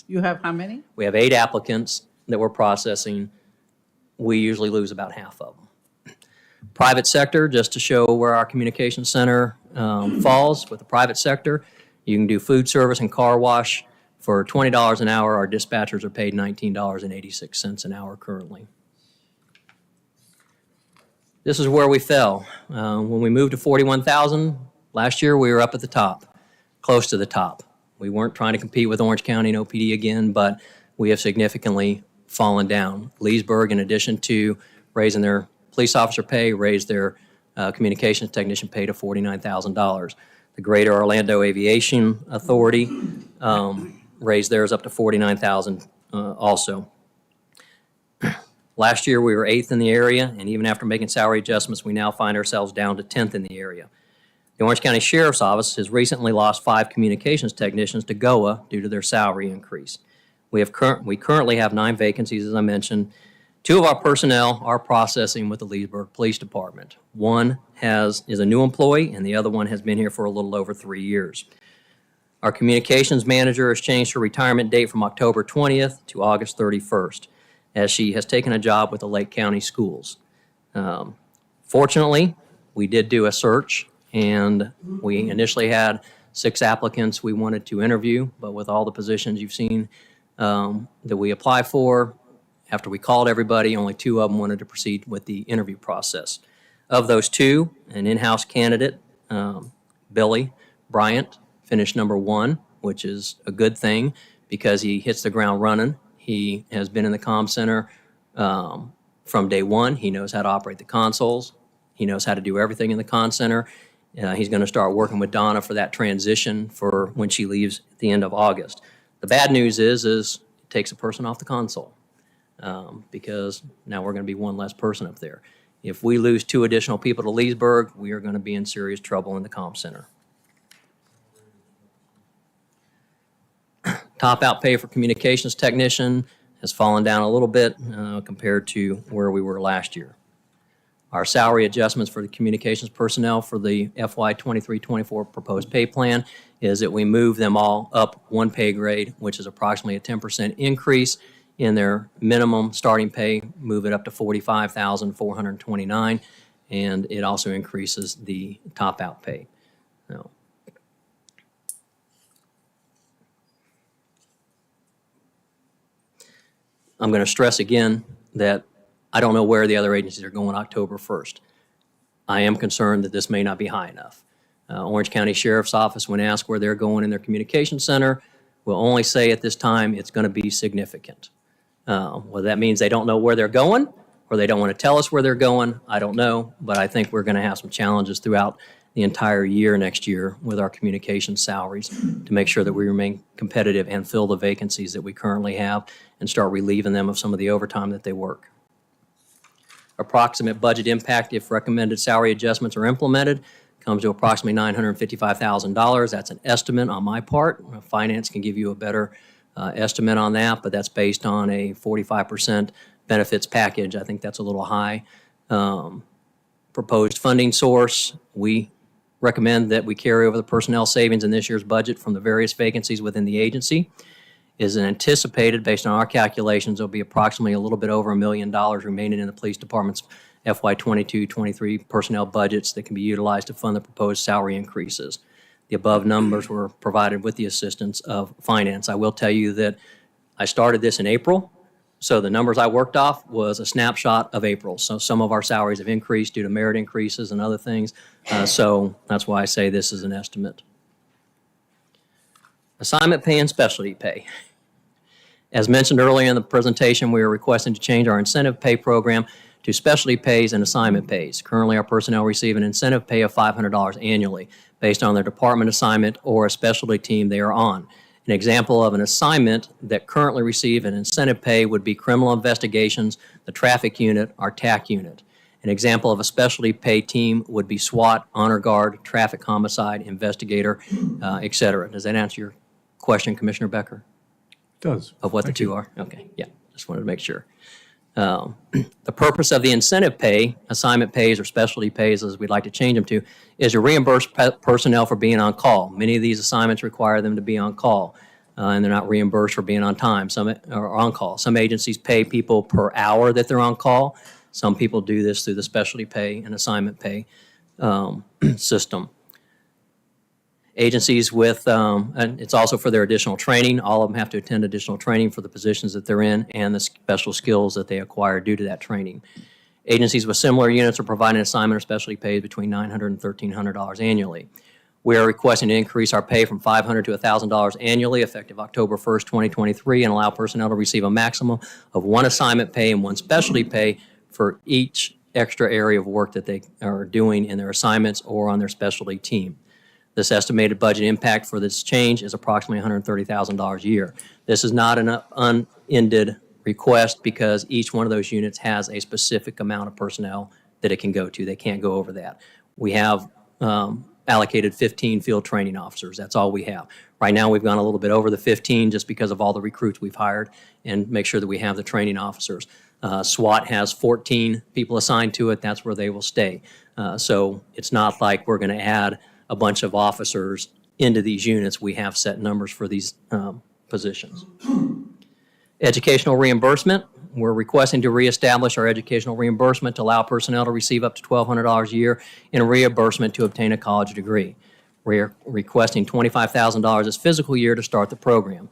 You have how many? We have 8 applicants that we're processing. We usually lose about half of them. Private sector, just to show where our communication center falls with the private sector, you can do food service and car wash. For $20 an hour, our dispatchers are paid $19.86 an hour currently. This is where we fell. When we moved to 41,000, last year we were up at the top, close to the top. We weren't trying to compete with Orange County and OPD again, but we have significantly fallen down. Leesburg, in addition to raising their police officer pay, raised their communications technician pay to $49,000. The Greater Orlando Aviation Authority raised theirs up to $49,000 also. Last year, we were 8th in the area, and even after making salary adjustments, we now find ourselves down to 10th in the area. The Orange County Sheriff's Office has recently lost 5 communications technicians to GOA due to their salary increase. We currently have 9 vacancies, as I mentioned. 2 of our personnel are processing with the Leesburg Police Department. One is a new employee, and the other one has been here for a little over 3 years. Our communications manager has changed her retirement date from October 20th to August 31st, as she has taken a job with the Lake County Schools. Fortunately, we did do a search, and we initially had 6 applicants we wanted to interview, but with all the positions you've seen that we applied for, after we called everybody, only 2 of them wanted to proceed with the interview process. Of those 2, an in-house candidate, Billy Bryant, finished number 1, which is a good thing because he hits the ground running. He has been in the comm center from day 1. He knows how to operate the consoles. He knows how to do everything in the comm center. He's going to start working with Donna for that transition for when she leaves at the end of August. The bad news is it takes a person off the console because now we're going to be 1 less person up there. If we lose 2 additional people to Leesburg, we are going to be in serious trouble in the comm center. Top out pay for communications technician has fallen down a little bit compared to where we were last year. Our salary adjustments for the communications personnel for the FY 23-24 proposed pay plan is that we move them all up one pay grade, which is approximately a 10% increase in their minimum starting pay, move it up to $45,429, and it also increases the top out pay. Now, I'm going to stress again that I don't know where the other agencies are going October 1st. I am concerned that this may not be high enough. Orange County Sheriff's Office, when asked where they're going in their communication center, will only say at this time it's going to be significant. Whether that means they don't know where they're going or they don't want to tell us where they're going, I don't know, but I think we're going to have some challenges throughout the entire year next year with our communication salaries to make sure that we remain competitive and fill the vacancies that we currently have and start relieving them of some of the overtime that they work. Approximate budget impact if recommended salary adjustments are implemented comes to approximately $955,000. That's an estimate on my part. Finance can give you a better estimate on that, but that's based on a 45% benefits package. I think that's a little high. Proposed funding source, we recommend that we carry over the personnel savings in this year's budget from the various vacancies within the agency. Is anticipated, based on our calculations, there'll be approximately a little bit over $1 million remaining in the police department's FY 22-23 personnel budgets that can be utilized to fund the proposed salary increases. The above numbers were provided with the assistance of finance. I will tell you that I started this in April, so the numbers I worked off was a snapshot of April. So some of our salaries have increased due to merit increases and other things. So that's why I say this is an estimate. Assignment pay and specialty pay. As mentioned earlier in the presentation, we are requesting to change our incentive pay program to specialty pays and assignment pays. Currently, our personnel receive an incentive pay of $500 annually based on their department assignment or a specialty team they are on. An example of an assignment that currently receive an incentive pay would be criminal investigations, the traffic unit, our TAC unit. An example of a specialty pay team would be SWAT, honor guard, traffic homicide, investigator, et cetera. Does that answer your question, Commissioner Becker? Does. Of what the two are? Okay, yeah, just wanted to make sure. The purpose of the incentive pay, assignment pays or specialty pays as we'd like to change them to, is to reimburse personnel for being on call. Many of these assignments require them to be on call, and they're not reimbursed for being on time, some are on call. Some agencies pay people per hour that they're on call. Some people do this through the specialty pay and assignment pay system. Agencies with, and it's also for their additional training. All of them have to attend additional training for the positions that they're in and the special skills that they acquire due to that training. Agencies with similar units are providing assignment or specialty pays between $900 and $1,300 annually. We are requesting to increase our pay from $500 to $1,000 annually effective October 1st, 2023, and allow personnel to receive a maximum of one assignment pay and one specialty pay for each extra area of work that they are doing in their assignments or on their specialty team. This estimated budget impact for this change is approximately $130,000 a year. This is not an unended request because each one of those units has a specific amount of personnel that it can go to. They can't go over that. We have allocated 15 field training officers. That's all we have. Right now, we've gone a little bit over the 15 just because of all the recruits we've hired and make sure that we have the training officers. SWAT has 14 people assigned to it. That's where they will stay. So it's not like we're going to add a bunch of officers into these units. We have set numbers for these positions. Educational reimbursement. We're requesting to reestablish our educational reimbursement to allow personnel to receive up to $1,200 a year in reimbursement to obtain a college degree. We're requesting $25,000 this fiscal year to start the program.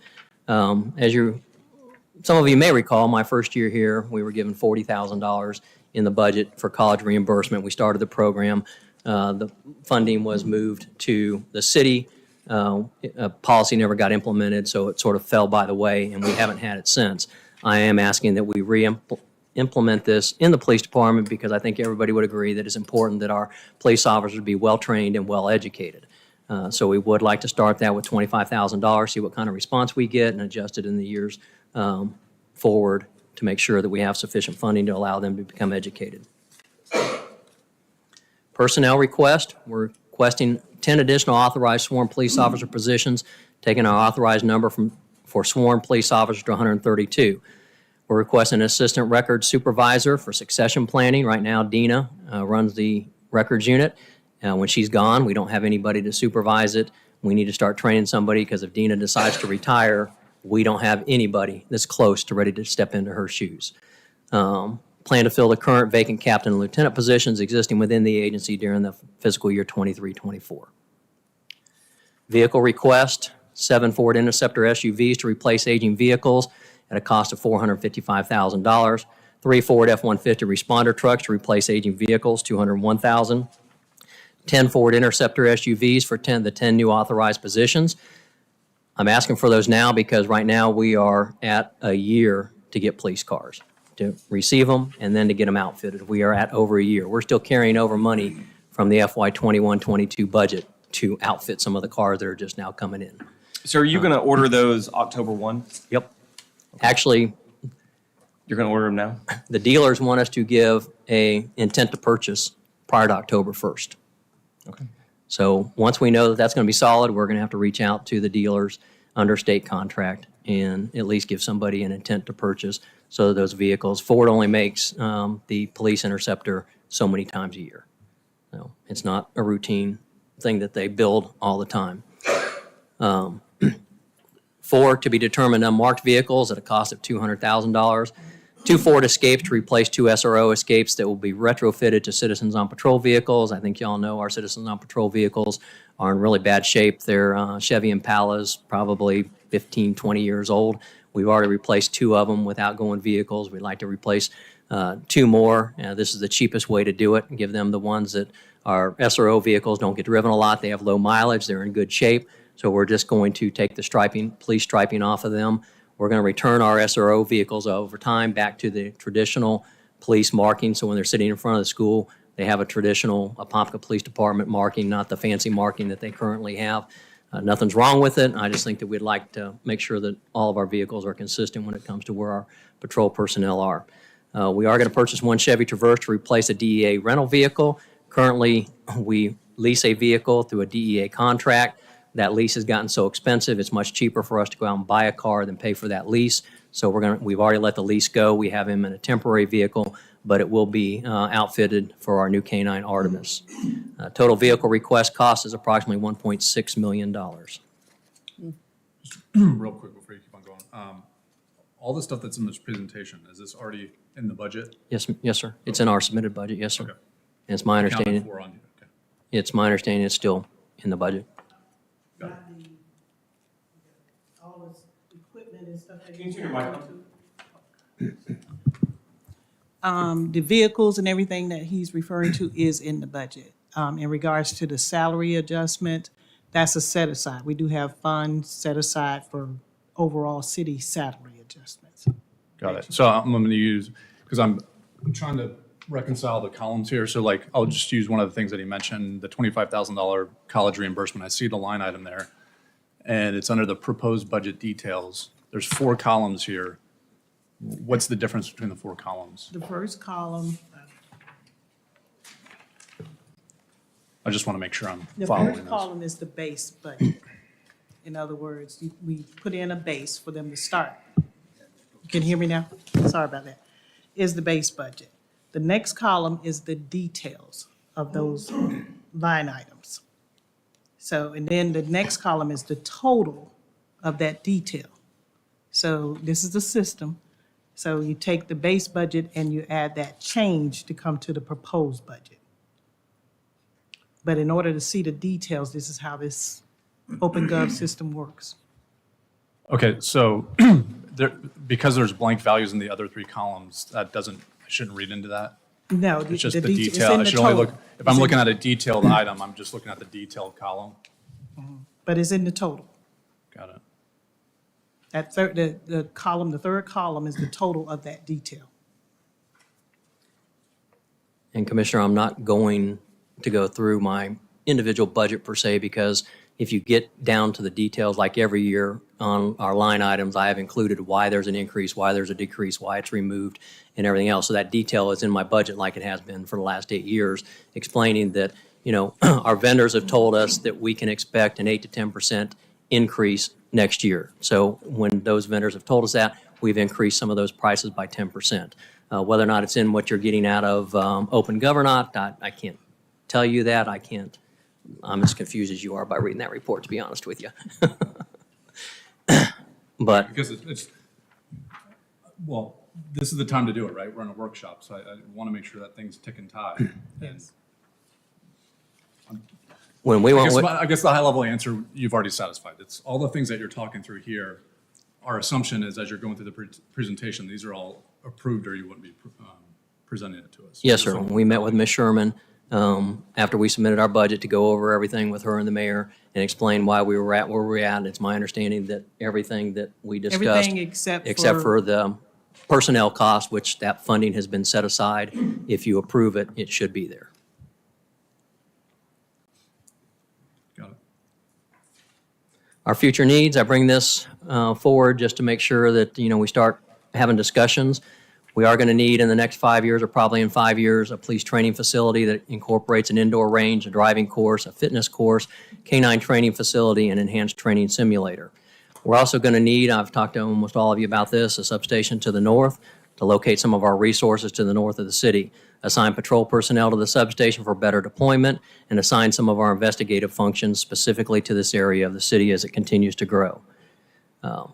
Some of you may recall, my first year here, we were given $40,000 in the budget for college reimbursement. We started the program. The funding was moved to the city. A policy never got implemented, so it sort of fell by the way, and we haven't had it since. I am asking that we implement this in the police department because I think everybody would agree that it's important that our police officers be well-trained and well-educated. So we would like to start that with $25,000, see what kind of response we get, and adjust it in the years forward to make sure that we have sufficient funding to allow them to become educated. Personnel request, we're requesting 10 additional authorized sworn police officer positions, taking our authorized number from for sworn police officers to 132. We're requesting an assistant records supervisor for succession planning. Right now, Dina runs the records unit. When she's gone, we don't have anybody to supervise it. We need to start training somebody because if Dina decides to retire, we don't have anybody that's close to ready to step into her shoes. Plan to fill the current vacant captain and lieutenant positions existing within the agency during the fiscal year 23-24. Vehicle request, 7 Ford Interceptor SUVs to replace aging vehicles at a cost of $455,000. 3 Ford F-150 responder trucks to replace aging vehicles, $201,000. 10 Ford Interceptor SUVs for the 10 new authorized positions. I'm asking for those now because right now we are at a year to get police cars, to receive them and then to get them outfitted. We are at over a year. We're still carrying over money from the FY 21-22 budget to outfit some of the cars that are just now coming in. So are you going to order those October 1? Yep. Actually, You're going to order them now? the dealers want us to give a intent to purchase prior to October 1st. Okay. So once we know that that's going to be solid, we're going to have to reach out to the dealers under state contract and at least give somebody an intent to purchase so that those vehicles, Ford only makes the police interceptor so many times a year. So it's not a routine thing that they build all the time. 4 to be determined unmarked vehicles at a cost of $200,000. 2 Ford Escapes to replace 2 SRO Escapes that will be retrofitted to Citizens on Patrol vehicles. I think y'all know our Citizens on Patrol vehicles are in really bad shape. They're Chevy Impalas, probably 15, 20 years old. We've already replaced 2 of them with outgoing vehicles. We'd like to replace 2 more. This is the cheapest way to do it and give them the ones that our SRO vehicles don't get driven a lot. They have low mileage. They're in good shape. So we're just going to take the striping, police striping off of them. We're going to return our SRO vehicles over time back to the traditional police marking. So when they're sitting in front of the school, they have a traditional Apopka Police Department marking, not the fancy marking that they currently have. Nothing's wrong with it. I just think that we'd like to make sure that all of our vehicles are consistent when it comes to where our patrol personnel are. We are going to purchase 1 Chevy Traverse to replace a DEA rental vehicle. Currently, we lease a vehicle through a DEA contract. That lease has gotten so expensive, it's much cheaper for us to go out and buy a car than pay for that lease. So we've already let the lease go. We have him in a temporary vehicle, but it will be outfitted for our new K-9 Artemis. Total vehicle request cost is approximately $1.6 million. Real quick before you keep on going. All the stuff that's in this presentation, is this already in the budget? Yes, sir. It's in our submitted budget, yes, sir. Okay. And it's my Accounted understanding, for on you. Okay. it's my understanding it's still in the budget. Got it. All this equipment and stuff that Can you turn your mic on? the vehicles and everything that he's referring to is in the budget. In regards to the salary adjustment, that's a set aside. We do have funds set aside for overall city salary adjustments. Got it. So I'm going to use, because I'm trying to reconcile the columns here. So like, I'll just use one of the things that he mentioned, the $25,000 college reimbursement. I see the line item there, and it's under the proposed budget details. There's 4 columns here. What's the difference between the 4 columns? The first column, I just want to make sure I'm the following first this. column is the base budget. In other words, we put in a base for them to start. You can hear me now? Sorry about that. Is the base budget. The next column is the details of those line items. So, and then the next column is the total of that detail. So this is the system. So you take the base budget and you add that change to come to the proposed budget. But in order to see the details, this is how this OpenGov system works. Okay, so because there's blank values in the other 3 columns, I shouldn't read into that. No, It's just the it's detail. in I the should only total. look, if I'm looking at a detailed item, I'm just looking at the detailed column. But it's in the total. Got it. That the column, the third column is the total of that detail. And Commissioner, I'm not going to go through my individual budget per se, because if you get down to the details, like every year on our line items, I have included why there's an increase, why there's a decrease, why it's removed, and everything else. So that detail is in my budget like it has been for the last 8 years, explaining that, our vendors have told us that we can expect an 8 to 10% increase next year. So when those vendors have told us that, we've increased some of those prices by 10%. Whether or not it's in what you're getting out of Open Government, I can't tell you that. I'm as confused as you are by reading that report, to be honest with you. But Because well, this is the time to do it, right? We're in a workshop, so I want to make sure that things tick and tie. And when we want, I guess the high-level answer you've already satisfied. It's all the things that you're talking through here. Our assumption is, as you're going through the presentation, these are all approved, or you wouldn't be presenting it to us. yes, sir. We met with Ms. Sherman after we submitted our budget to go over everything with her and the mayor and explain why we were at where we're at. And it's my understanding that everything that we discussed, Everything except for the personnel cost, which that funding has been set aside. If you approve it, it should be there. Got it. Our future needs, I bring this forward just to make sure that, we start having discussions. We are going to need in the next 5 years, or probably in 5 years, a police training facility that incorporates an indoor range, a driving course, a fitness course, canine training facility, and enhanced training simulator. We're also going to need, I've talked to almost all of you about this, a substation to the north to locate some of our resources to the north of the city, assign patrol personnel to the substation for better deployment, and assign some of our investigative functions specifically to this area of the city as it continues to grow.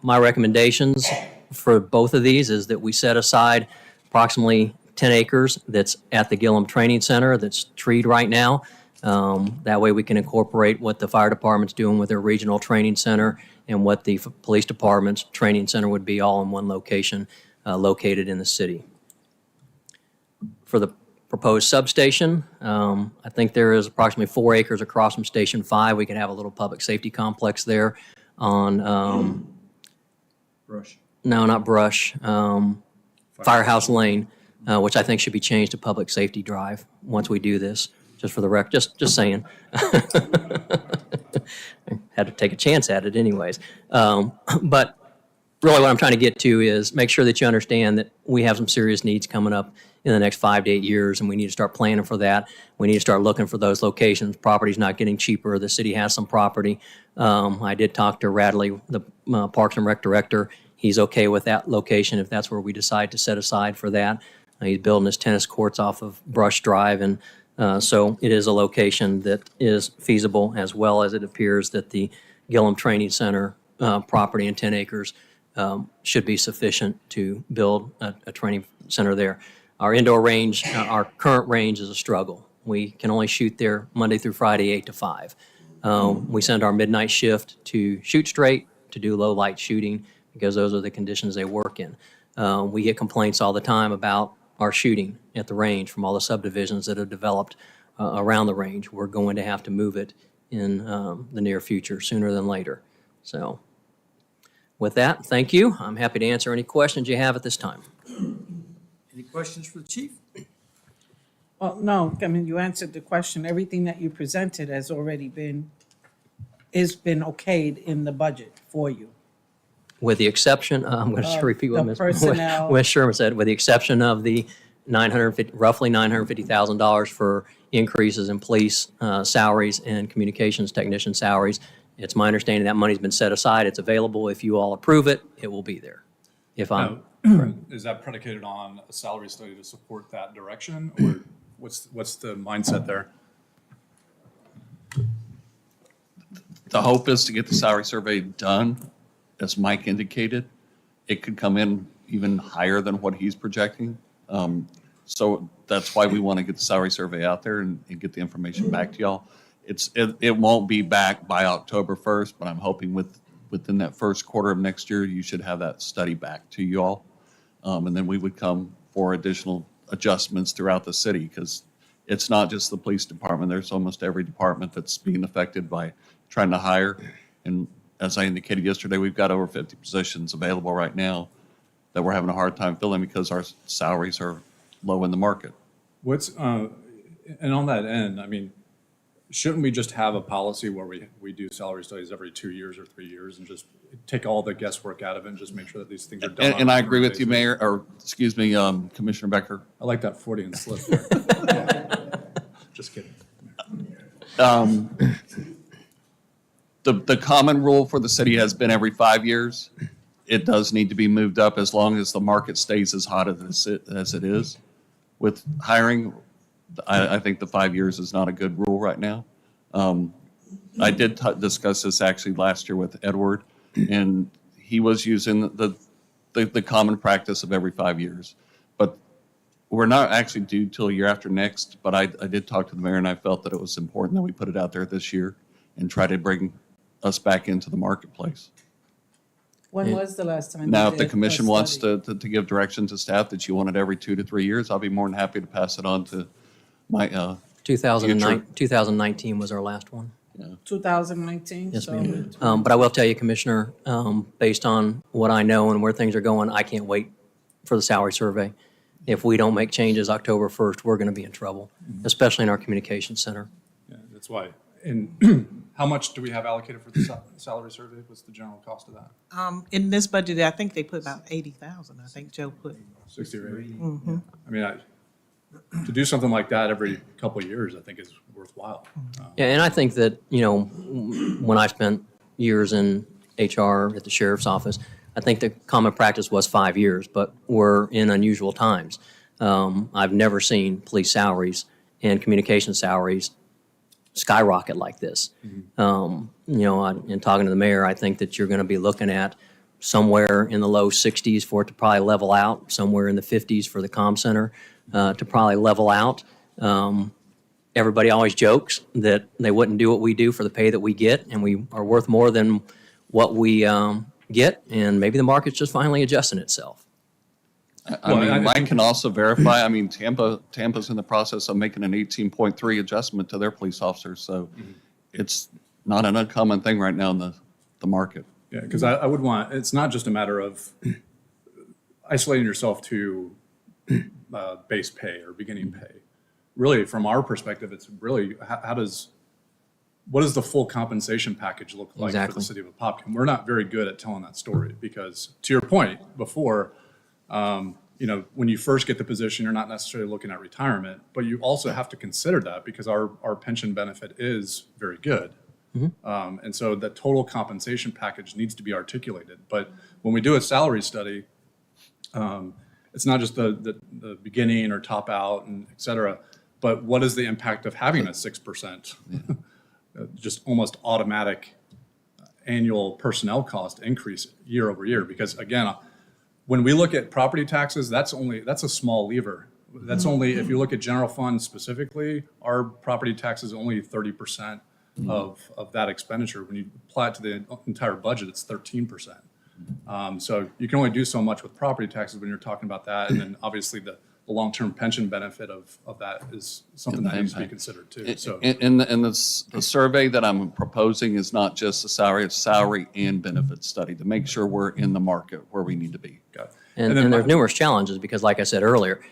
My recommendations for both of these is that we set aside approximately 10 acres that's at the Gillum Training Center that's treed right now. That way we can incorporate what the fire department's doing with their regional training center and what the police department's training center would be, all in one location located in the city. For the proposed substation, I think there is approximately 4 acres across from Station 5. We could have a little public safety complex there on Brush. no, not Brush, Firehouse Lane, which I think should be changed to Public Safety Drive once we do this, just for the record, just saying. Had to take a chance at it anyways. But really what I'm trying to get to is make sure that you understand that we have some serious needs coming up in the next 5 to 8 years, and we need to start planning for that. We need to start looking for those locations. Property's not getting cheaper. The city has some property. I did talk to Radley, the Parks and Rec director. He's okay with that location if that's where we decide to set aside for that. He's building his tennis courts off of Brush Drive, and so it is a location that is feasible, as well as it appears that the Gillum Training Center property in 10 acres should be sufficient to build a training center there. Our indoor range, our current range is a struggle. We can only shoot there Monday through Friday, 8 to 5. We send our midnight shift to shoot straight, to do low light shooting, because those are the conditions they work in. We get complaints all the time about our shooting at the range from all the subdivisions that have developed around the range. We're going to have to move it in the near future, sooner than later. So with that, thank you. I'm happy to answer any questions you have at this time. Any questions for the chief? Well, no, I mean, you answered the question. Everything that you presented has already been okayed in the budget for you. With the exception, I'm going to repeat what the Ms. personnel. Ms. Sherman said, with the exception of the roughly $950,000 for increases in police salaries and communications technician salaries. It's my understanding that money's been set aside. It's available. If you all approve it, it will be there. If I'm Is that predicated on a salary study to support that direction, or what's the mindset there? The hope is to get the salary survey done, as Mike indicated. It could come in even higher than what he's projecting. So that's why we want to get the salary survey out there and get the information back to y'all. It won't be back by October 1st, but I'm hoping within that first quarter of next year, you should have that study back to you all. And then we would come for additional adjustments throughout the city, because it's not just the police department. There's almost every department that's being affected by trying to hire. And as I indicated yesterday, we've got over 50 positions available right now that we're having a hard time filling because our salaries are low in the market. And on that end, I mean, shouldn't we just have a policy where we do salary studies every 2 years or 3 years and just take all the guesswork out of it and just make sure that these things are done? And I agree with you, Mayor, or excuse me, Commissioner Becker. I like that 40 and slip there. Just kidding. The common rule for the city has been every 5 years. It does need to be moved up as long as the market stays as hot as it is. With hiring, I think the 5 years is not a good rule right now. I did discuss this actually last year with Edward, and he was using the common practice of every 5 years. But we're not actually due till year after next, but I did talk to the mayor, and I felt that it was important that we put it out there this year and try to bring us back into the marketplace. When was the last time? Now, you if the did a commission wants study? to give direction to staff that you want it every 2 to 3 years, I'll be more than happy to pass it on to my, 2019 was our last one. 2019? Yes, so- ma'am. But I will tell you, Commissioner, based on what I know and where things are going, I can't wait for the salary survey. If we don't make changes October 1st, we're going to be in trouble, especially in our communications center. Yeah, that's why. And how much do we have allocated for the salary survey? What's the general cost of that? In this budget, I think they put about 80,000. I think Joe put. 60 or 80? I mean, to do something like that every couple of years, I think is worthwhile. Yeah, and I think that, when I spent years in HR at the sheriff's office, I think the common practice was 5 years, but we're in unusual times. I've never seen police salaries and communication salaries skyrocket like this. In talking to the mayor, I think that you're going to be looking at somewhere in the low 60s for it to probably level out, somewhere in the 50s for the comm center to probably level out. Everybody always jokes that they wouldn't do what we do for the pay that we get, and we are worth more than what we get, and maybe the market's just finally adjusting itself. I mean, Mike can also verify, I mean, Tampa's in the process of making an 18.3 adjustment to their police officers, so it's not an uncommon thing right now in the market. Yeah, because I would want, it's not just a matter of isolating yourself to base pay or beginning pay. Really, from our perspective, it's really, what does the full compensation package look like for Exactly. the city of Apopka? And we're not very good at telling that story because, to your point before, when you first get the position, you're not necessarily looking at retirement, but you also have to consider that because our pension benefit is very good. And so the total compensation package needs to be articulated. But when we do a salary study, it's not just the beginning or top out and et cetera, but what is the impact of having a 6%, just almost automatic annual personnel cost increase year over year? Because again, when we look at property taxes, that's a small lever. That's only, if you look at general fund specifically, our property tax is only 30% of that expenditure. When you apply it to the entire budget, it's 13%. So you can only do so much with property taxes when you're talking about that. And then obviously the long-term pension benefit of that is something that needs to be considered too. So And the survey that I'm proposing is not just a salary, it's salary and benefit study to make sure we're in the market where we need to be. got it. And then there's numerous challenges because, like I said earlier,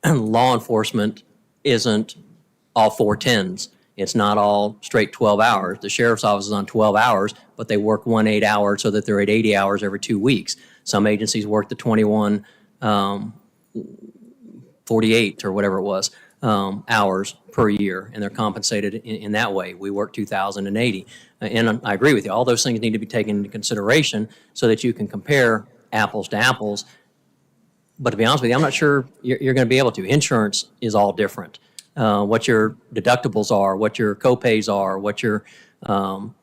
law enforcement isn't all 410s. It's not all straight 12 hours. The sheriff's office is on 12 hours, but they work 1 8 hour so that they're at 80 hours every 2 weeks. Some agencies work the 21, 48 or whatever it was, hours per year, and they're compensated in that way. We work 2,080. And I agree with you. All those things need to be taken into consideration so that you can compare apples to apples. But to be honest with you, I'm not sure you're going to be able to. Insurance is all different. What your deductibles are, what your co-pays are, what your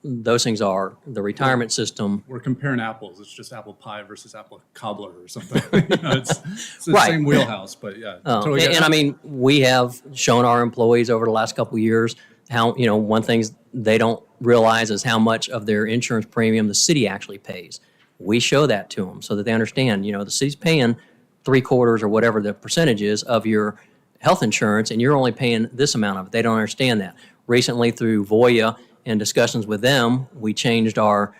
those things are, the retirement system. we're comparing apples. It's just apple pie versus apple cobbler or something. It's the Right. same wheelhouse, but yeah. totally get And that. I mean, we have shown our employees over the last couple of years how, one thing they don't realize is how much of their insurance premium the city actually pays. We show that to them so that they understand, the city's paying 3/4 or whatever the percentage is of your health insurance, and you're only paying this amount of it. They don't understand that. Recently, through Voya and discussions with them, we changed our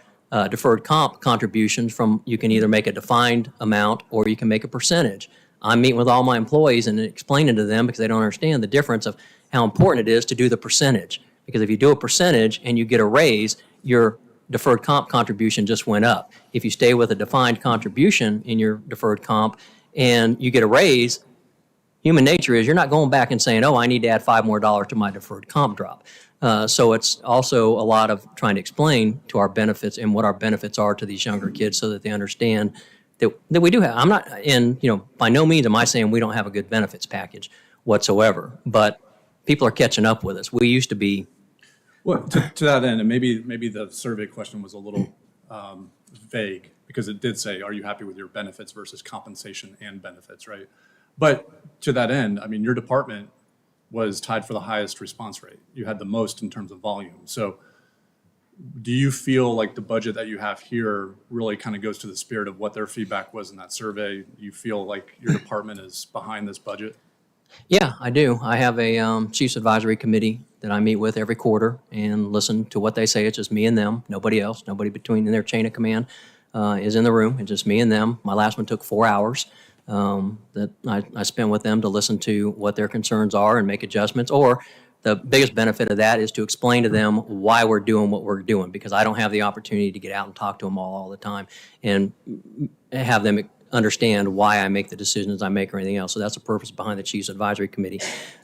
deferred comp contributions from you can either make a defined amount or you can make a percentage. I'm meeting with all my employees and explaining to them because they don't understand the difference of how important it is to do the percentage. Because if you do a percentage and you get a raise, your deferred comp contribution just went up. If you stay with a defined contribution in your deferred comp and you get a raise, human nature is you're not going back and saying, oh, I need to add $5 more to my deferred comp drop. So it's also a lot of trying to explain to our benefits and what our benefits are to these younger kids so that they understand that we do have, I'm not, and, by no means am I saying we don't have a good benefits package whatsoever, but people are catching up with us. We used to be, Well, to that end, and maybe the survey question was a little vague, because it did say, are you happy with your benefits versus compensation and benefits, right? But to that end, I mean, your department was tied for the highest response rate. You had the most in terms of volume. So do you feel like the budget that you have here really kind of goes to the spirit of what their feedback was in that survey? Do you feel like your department is behind this budget? yeah, I do. I have a Chiefs Advisory Committee that I meet with every quarter and listen to what they say. It's just me and them, nobody else, nobody between their chain of command is in the room. It's just me and them. My last one took 4 hours that I spent with them to listen to what their concerns are and make adjustments. Or the biggest benefit of that is to explain to them why we're doing what we're doing, because I don't have the opportunity to get out and talk to them all the time and have them understand why I make the decisions I make or anything else. So that's the purpose behind the Chiefs Advisory Committee.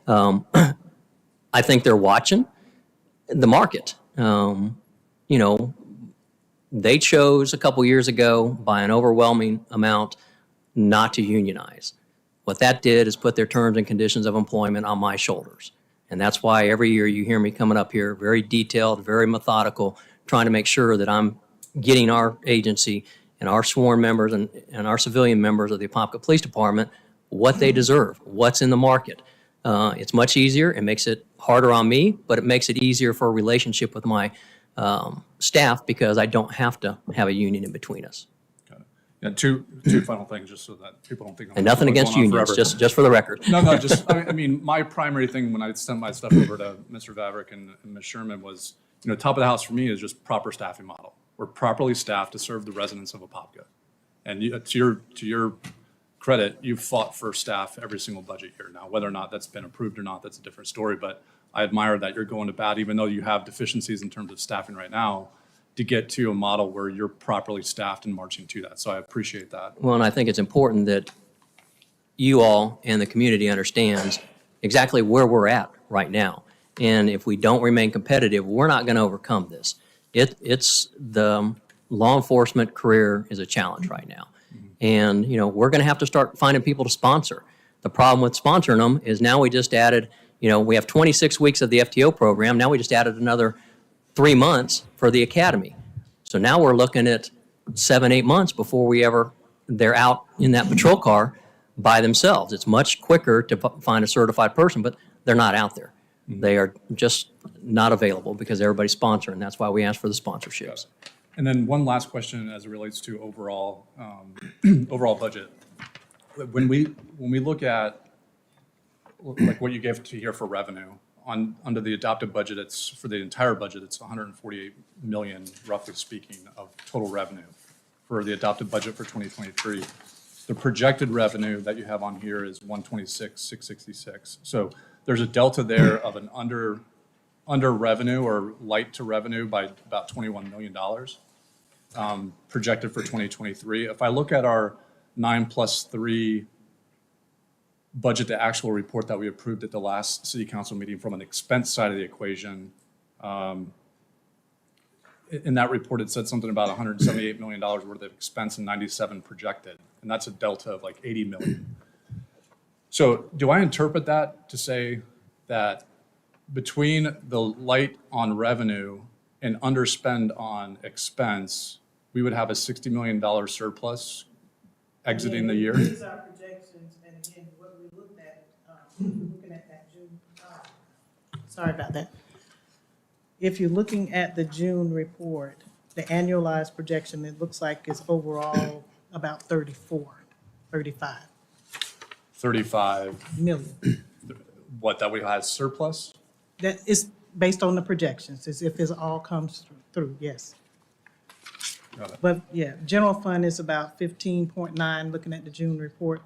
I think they're watching the market. They chose a couple years ago by an overwhelming amount not to unionize. What that did is put their terms and conditions of employment on my shoulders. And that's why every year you hear me coming up here, very detailed, very methodical, trying to make sure that I'm getting our agency and our sworn members and our civilian members of the Apopka Police Department what they deserve, what's in the market. It's much easier. It makes it harder on me, but it makes it easier for a relationship with my staff because I don't have to have a union in between us. Got it. Yeah, two final things, just so that people don't think. And nothing against unions, just for the record. No, just, I mean, my primary thing when I sent my stuff over to Mr. Vavrick and Ms. Sherman was, top of the house for me is just proper staffing model. We're properly staffed to serve the residents of Apopka. And to your credit, you've fought for staff every single budget year. Now, whether or not that's been approved or not, that's a different story. But I admire that you're going to bat, even though you have deficiencies in terms of staffing right now, to get to a model where you're properly staffed and marching to that. So I appreciate that. Well, and I think it's important that you all and the community understands exactly where we're at right now. And if we don't remain competitive, we're not going to overcome this. It's the law enforcement career is a challenge right now. And, we're going to have to start finding people to sponsor. The problem with sponsoring them is now we just added, we have 26 weeks of the FTO program. Now we just added another 3 months for the academy. So now we're looking at 7-8 months before they're out in that patrol car by themselves. It's much quicker to find a certified person, but they're not out there. They are just not available because everybody's sponsoring. That's why we ask for the sponsorships. And then one last question as it relates to overall budget. When we look at like what you gave to here for revenue under the adopted budget, it's for the entire budget, it's 148 million, roughly speaking, of total revenue for the adopted budget for 2023. The projected revenue that you have on here is 126,666. So there's a delta there of an under revenue or light to revenue by about $21 million projected for 2023. If I look at our 9+3 budget to actual report that we approved at the last city council meeting from an expense side of the equation, in that report, it said something about $178 million worth of expense and 97 projected, and that's a delta of like 80 million. So do I interpret that to say that between the light on revenue and underspend on expense, we would have a $60 million surplus exiting the year? These are projections, and again, what we looked at, looking at that June, sorry about that. If you're looking at the June report, the annualized projection, it looks like is overall about 35 million. What, that we had surplus? That is based on the projections, as if it all comes through, yes. Got it. But yeah, general fund is about 15.9, looking at the June report.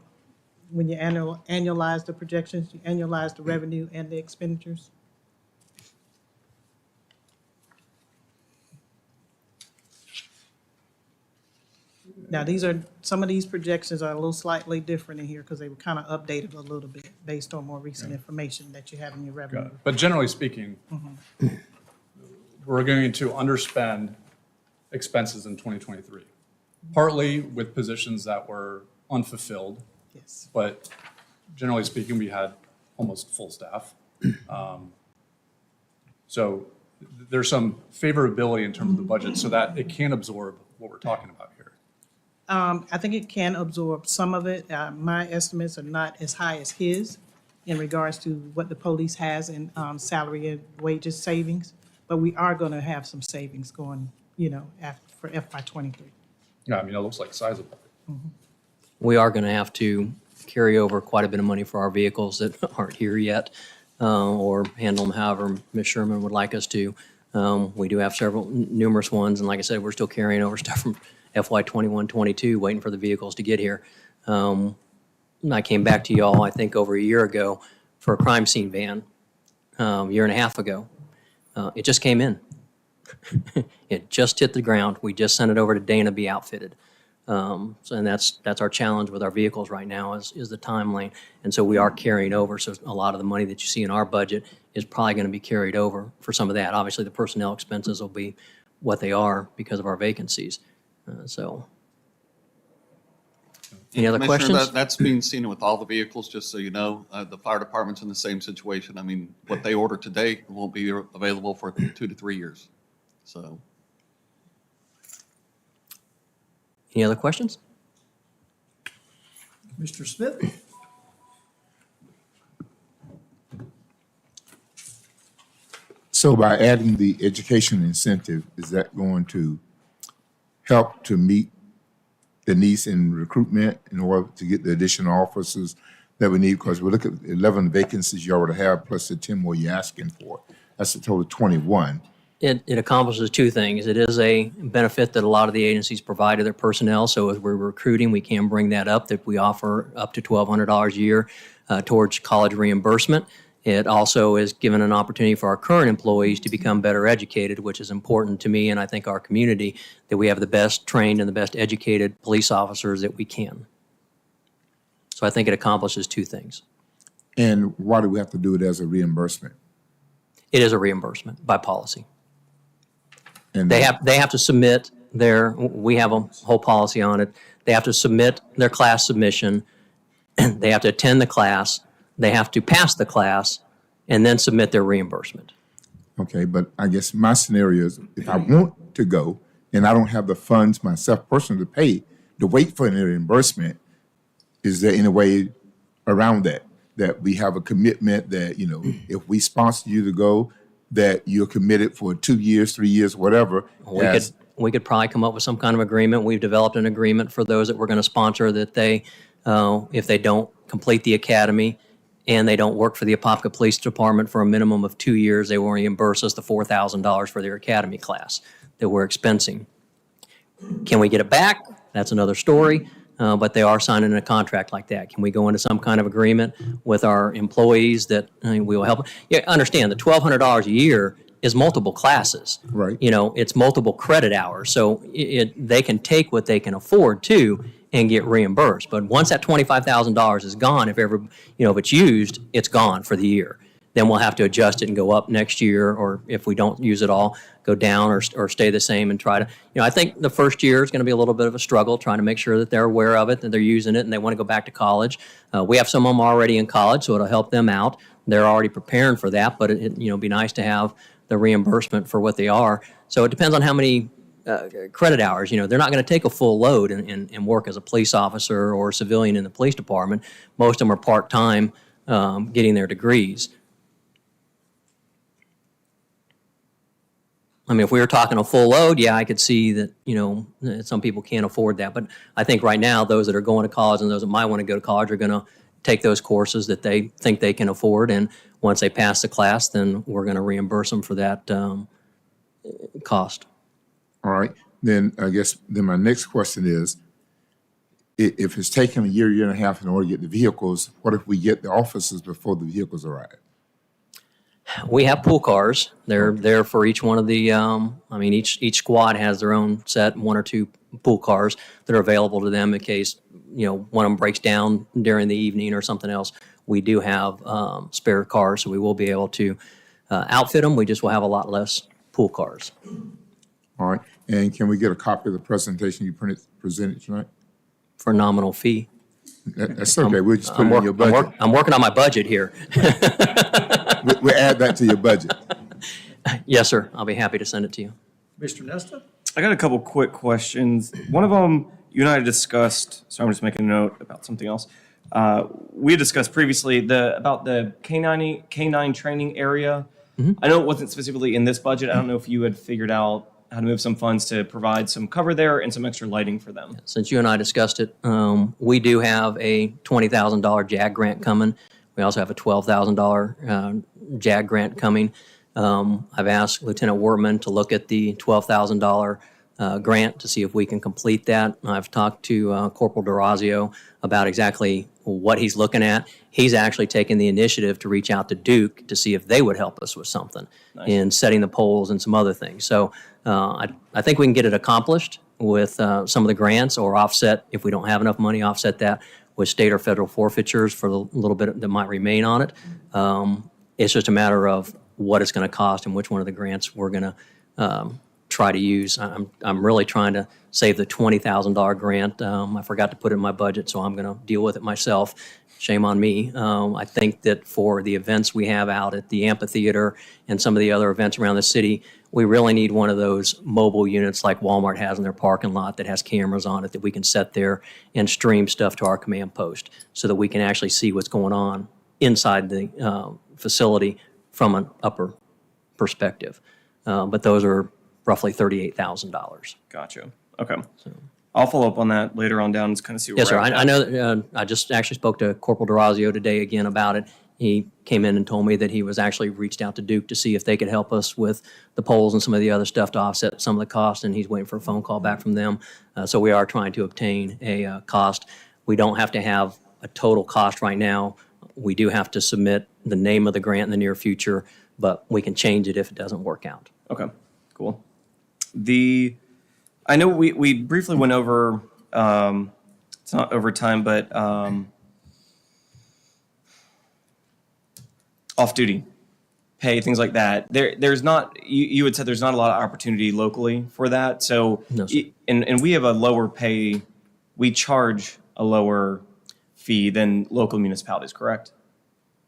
When you annualize the projections, you annualize the revenue and the expenditures. Now, some of these projections are a little slightly different in here because they were kind of updated a little bit based on more recent information that you have in your revenue. But generally speaking, we're going to underspend expenses in 2023, partly with positions that were unfulfilled, Yes. but generally speaking, we had almost full staff. So there's some favorability in terms of the budget so that it can absorb what we're talking about here. I think it can absorb some of it. My estimates are not as high as his in regards to what the police has in salary and wages savings, but we are going to have some savings going, for FY '23. Yeah, I mean, it looks like sizable. We are going to have to carry over quite a bit of money for our vehicles that aren't here yet, or handle them however Ms. Sherman would like us to. We do have numerous ones, and like I said, we're still carrying over stuff from FY '21, '22, waiting for the vehicles to get here. I came back to y'all, I think, over a year ago for a crime scene van, year and a half ago. It just came in. It just hit the ground. We just sent it over to Dana to be outfitted. And that's our challenge with our vehicles right now is the time lane. And so we are carrying over. So a lot of the money that you see in our budget is probably going to be carried over for some of that. Obviously, the personnel expenses will be what they are because of our vacancies. Any other Commissioner, questions? That's being seen with all the vehicles, just so you know. The fire department's in the same situation. I mean, what they order today won't be available for 2 to 3 years. So. Any other questions? Mr. Smith? So by adding the education incentive, is that going to help to meet the needs in recruitment in order to get the additional officers that we need? Because we look at 11 vacancies you already have, plus the 10 more you're asking for. That's a total of 21. It accomplishes two things. It is a benefit that a lot of the agencies provide to their personnel. So as we're recruiting, we can bring that up, that we offer up to $1,200 a year towards college reimbursement. It also is given an opportunity for our current employees to become better educated, which is important to me and I think our community, that we have the best trained and the best educated police officers that we can. So I think it accomplishes two things. And why do we have to do it as a reimbursement? It is a reimbursement by policy. And They have to submit we have a whole policy on it. They have to submit their class submission. They have to attend the class. They have to pass the class and then submit their reimbursement. Okay, but I guess my scenario is if I want to go and I don't have the funds myself personally to pay, to wait for the reimbursement, is there any way around that? That we have a commitment that, if we sponsor you to go, that you're committed for 2 years, 3 years, whatever. We could probably come up with some kind of agreement. We've developed an agreement for those that we're going to sponsor that they, if they don't complete the academy and they don't work for the Apopka Police Department for a minimum of 2 years, they will reimburse us the $4,000 for their academy class that we're expensing. Can we get it back? That's another story. But they are signing a contract like that. Can we go into some kind of agreement with our employees that we will help? Yeah, understand the $1,200 a year is multiple classes. Right. It's multiple credit hours. So they can take what they can afford to and get reimbursed. But once that $25,000 is gone, if it's used, it's gone for the year. Then we'll have to adjust it and go up next year, or if we don't use it all, go down or stay the same and try to, I think the first year is going to be a little bit of a struggle trying to make sure that they're aware of it, that they're using it and they want to go back to college. We have some of them already in college, so it'll help them out. They're already preparing for that, but it'd be nice to have the reimbursement for what they are. So it depends on how many credit hours. They're not going to take a full load and work as a police officer or a civilian in the police department. Most of them are part-time getting their degrees. I mean, if we were talking a full load, yeah, I could see that, some people can't afford that. But I think right now, those that are going to college and those that might want to go to college are going to take those courses that they think they can afford. And once they pass the class, then we're going to reimburse them for that cost. All right. Then I guess my next question is, if it's taking a year and a half in order to get the vehicles, what if we get the officers before the vehicles arrive? We have pool cars. They're there for each one of the, each squad has their own set, 1 or 2 pool cars that are available to them in case, one of them breaks down during the evening or something else. We do have spare cars, so we will be able to outfit them. We just will have a lot less pool cars. All right, and can we get a copy of the presentation you presented tonight? For a nominal fee. That's okay, we'll just put it in your budget. I'm working on my budget here. We'll add that to your budget. Yes, sir. I'll be happy to send it to you. Mr. Nesta? I got a couple quick questions. One of them, you and I discussed, so I'm just making a note about something else. We had discussed previously about the canine training area. I know it wasn't specifically in this budget. I don't know if you had figured out how to move some funds to provide some cover there and some extra lighting for them. Since you and I discussed it, we do have a $20,000 JAG grant coming. We also have a $12,000 JAG grant coming. I've asked Lieutenant Wortman to look at the $12,000 grant to see if we can complete that. I've talked to Corporal Durazio about exactly what he's looking at. He's actually taken the initiative to reach out to Duke to see if they would help us with something in setting the poles and some other things. So I think we can get it accomplished with some of the grants, or offset, if we don't have enough money, offset that with state or federal forfeitures for the little bit that might remain on it. It's just a matter of what it's going to cost and which one of the grants we're going to try to use. I'm really trying to save the $20,000 grant. I forgot to put it in my budget, so I'm going to deal with it myself. Shame on me. I think that for the events we have out at the amphitheater and some of the other events around the city, we really need one of those mobile units like Walmart has in their parking lot that has cameras on it that we can set there and stream stuff to our command post so that we can actually see what's going on inside the facility from an upper perspective. But those are roughly $38,000. Gotcha. Okay. I'll follow up on that later on down and kind of see where Yes, sir. we're at. I know that I just actually spoke to Corporal Durazio today again about it. He came in and told me that he was actually reached out to Duke to see if they could help us with the poles and some of the other stuff to offset some of the cost, and he's waiting for a phone call back from them. So we are trying to obtain a cost. We don't have to have a total cost right now. We do have to submit the name of the grant in the near future, but we can change it if it doesn't work out. Okay, cool. I know we briefly went over, it's not overtime, but off-duty pay, things like that. There's not, you had said there's not a lot of opportunity locally for that. So, No, sir. and we have a lower pay, we charge a lower fee than local municipalities, correct?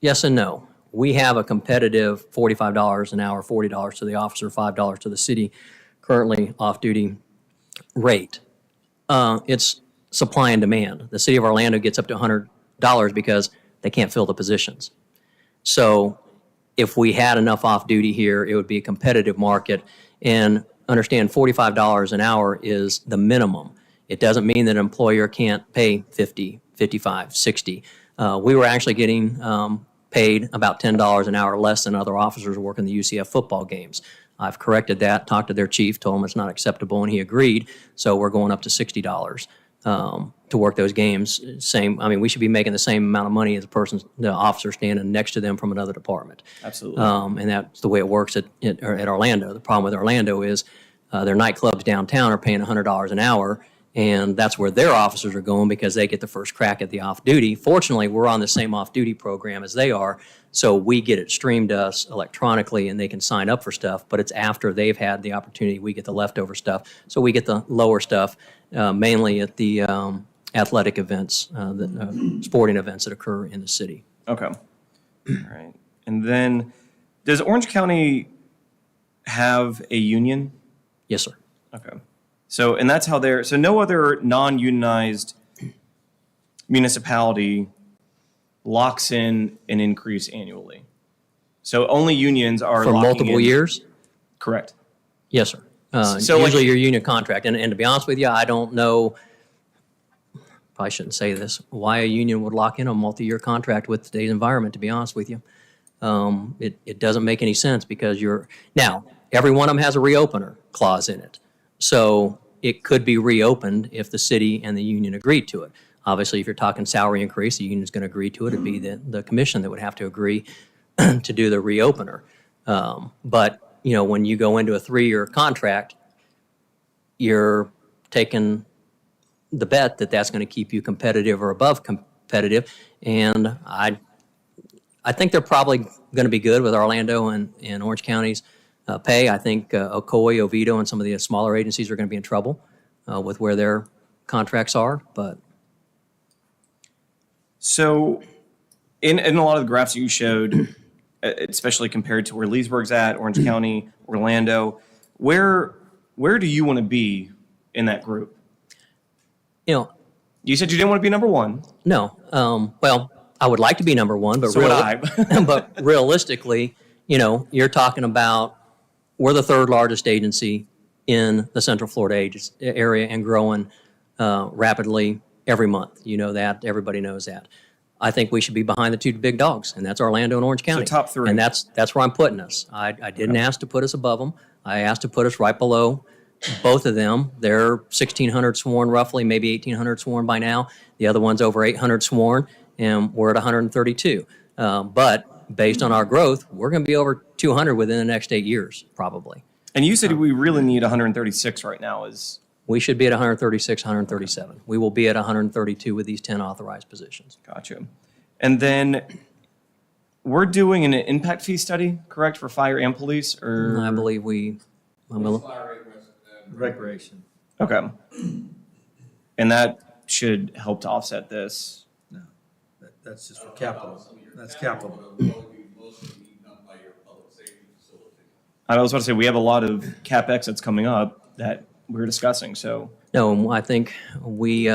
Yes and no. We have a competitive $45 an hour, $40 to the officer, $5 to the city, currently off-duty rate. It's supply and demand. The city of Orlando gets up to $100 because they can't fill the positions. So if we had enough off-duty here, it would be a competitive market. And understand, $45 an hour is the minimum. It doesn't mean that an employer can't pay 50, 55, 60. We were actually getting paid about $10 an hour less than other officers working the UCF football games. I've corrected that, talked to their chief, told him it's not acceptable, and he agreed. So we're going up to $60 to work those games. We should be making the same amount of money as the officer standing next to them from another department. Absolutely. And that's the way it works at Orlando. The problem with Orlando is their nightclubs downtown are paying $100 an hour, and that's where their officers are going because they get the first crack at the off-duty. Fortunately, we're on the same off-duty program as they are, so we get it streamed to us electronically and they can sign up for stuff, but it's after they've had the opportunity, we get the leftover stuff. So we get the lower stuff, mainly at the athletic events, sporting events that occur in the city. Okay. All right. And then, does Orange County have a union? Yes, sir. Okay. So, and that's how so no other non-unionized municipality locks in an increase annually. So only unions are For locking multiple in- years? Correct. Yes, sir. So, like- Usually your union contract, and to be honest with you, I don't know, probably shouldn't say this, why a union would lock in a multi-year contract with today's environment, to be honest with you. It doesn't make any sense because now, every one of them has a reopener clause in it. So it could be reopened if the city and the union agreed to it. Obviously, if you're talking salary increase, the union's going to agree to it. It'd be the commission that would have to agree to do the reopener. But, when you go into a 3-year contract, you're taking the bet that that's going to keep you competitive or above competitive. And I think they're probably going to be good with Orlando and Orange County's pay. I think Ocoee, Oviedo, and some of the smaller agencies are going to be in trouble with where their contracts are. But So in a lot of the graphs you showed, especially compared to where Leesburg's at, Orange County, Orlando, where do you want to be in that group? You said you didn't want to be number one. No. Well, I would like to be number one, but So would I. but realistically, you're talking about we're the third largest agency in the Central Florida area and growing rapidly every month. You know that. Everybody knows that. I think we should be behind the two big dogs, and that's Orlando and Orange County. top three. And that's where I'm putting us. I didn't ask to put us above them. I asked to put us right below both of them. They're 1,600 sworn roughly, maybe 1,800 sworn by now. The other one's over 800 sworn, and we're at 132. But based on our growth, we're going to be over 200 within the next 8 years, probably. And you said we really need 136 right now. We should be at 136, 137. We will be at 132 with these 10 authorized positions. Gotcha. And then we're doing an impact fee study, correct, for fire and police? Or I believe Recreation. Okay. And that should help to offset this. No, that's just for capital. That's capital. I was about to say, we have a lot of CapEx that's coming up that we're discussing, so. No, I think we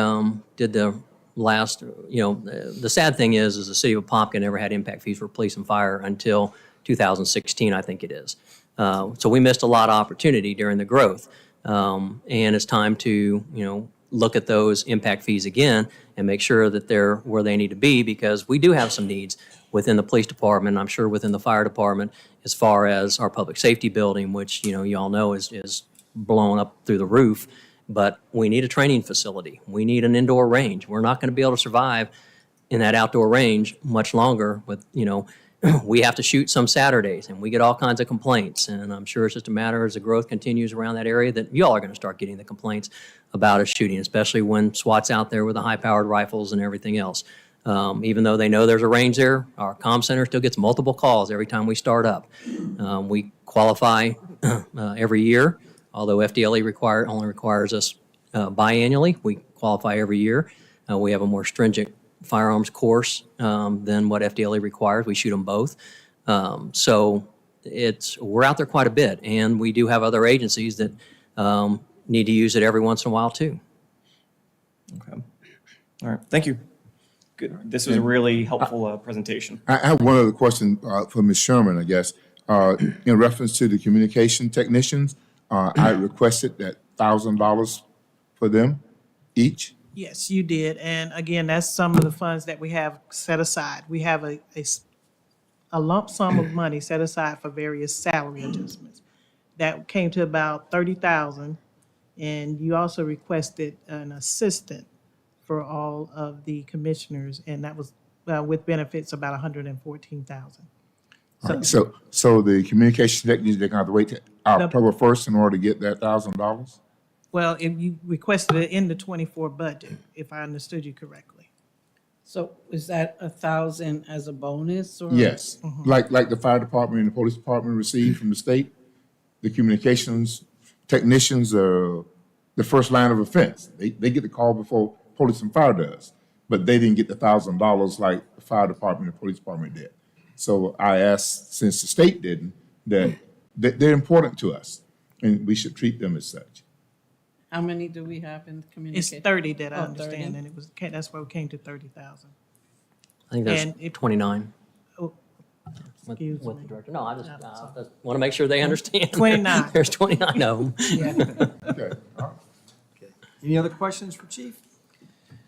did the last, the sad thing is the city of Apopka never had impact fees for police and fire until 2016, I think it is. So we missed a lot of opportunity during the growth. And it's time to, look at those impact fees again and make sure that they're where they need to be, because we do have some needs within the police department, I'm sure within the fire department, as far as our public safety building, which, you all know is blown up through the roof. But we need a training facility. We need an indoor range. We're not going to be able to survive in that outdoor range much longer with, we have to shoot some Saturdays and we get all kinds of complaints. And I'm sure it's just a matter as the growth continues around that area that y'all are going to start getting the complaints about us shooting, especially when SWAT's out there with the high-powered rifles and everything else. Even though they know there's a range there, our comm center still gets multiple calls every time we start up. We qualify every year, although FDLE only requires us biannually. We qualify every year. We have a more stringent firearms course than what FDLE requires. We shoot them both. So we're out there quite a bit, and we do have other agencies that need to use it every once in a while too. Okay. All right, thank you. Good. This was a really helpful presentation. I have one other question for Ms. Sherman, I guess. In reference to the communication technicians, I requested that $1,000 for them each. Yes, you did. And again, that's some of the funds that we have set aside. We have a lump sum of money set aside for various salary adjustments. That came to about $30,000. And you also requested an assistant for all of the commissioners, and that was with benefits about $114,000. All right, so the communication technicians, they're going to have to wait till October 1st in order to get that $1,000? Well, if you requested it in the 24 budget, if I understood you correctly. So is that 1,000 as a bonus or? Yes, like the fire department and the police department received from the state. The communications technicians are the first line of offense. They get the call before police and fire does, but they didn't get the $1,000 like the fire department and police department did. So I asked, since the state didn't, that they're important to us, and we should treat them as such. How many do we have in communication? It's 30 that I Oh, understand, 30. and that's why we came to 30,000. I think And that's if- 29. Oh, excuse With the me. director. No, I just want to make sure they understand. 29. There's 29 of them. Okay, all right. Any other questions for Chief?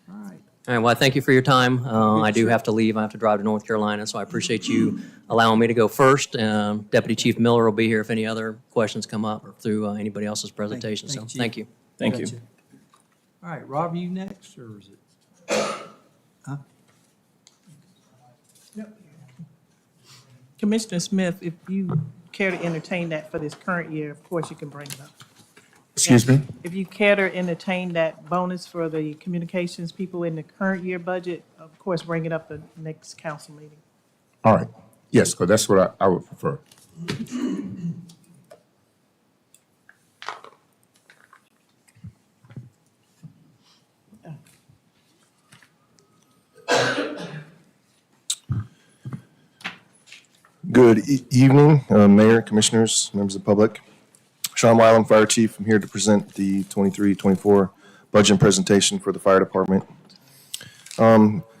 All right. All right, well, thank you for your time. I do have to leave. I have to drive to North Carolina, so I appreciate you allowing me to go first. Deputy Chief Miller will be here if any other questions come up or through anybody else's presentation. So, Chief. thank you. Thank you. Gotcha. All right, Rob, you next, or is it? Huh? Commissioner Smith, if you care to entertain that for this current year, of course you can bring it up. Excuse me? If you care to entertain that bonus for the communications people in the current year budget, of course, bring it up the next council meeting. All right. Yes, because that's what I would prefer. Good evening, Mayor, Commissioners, members of the public. Sean Wylam, Fire Chief. I'm here to present the 23-24 budget presentation for the Fire Department.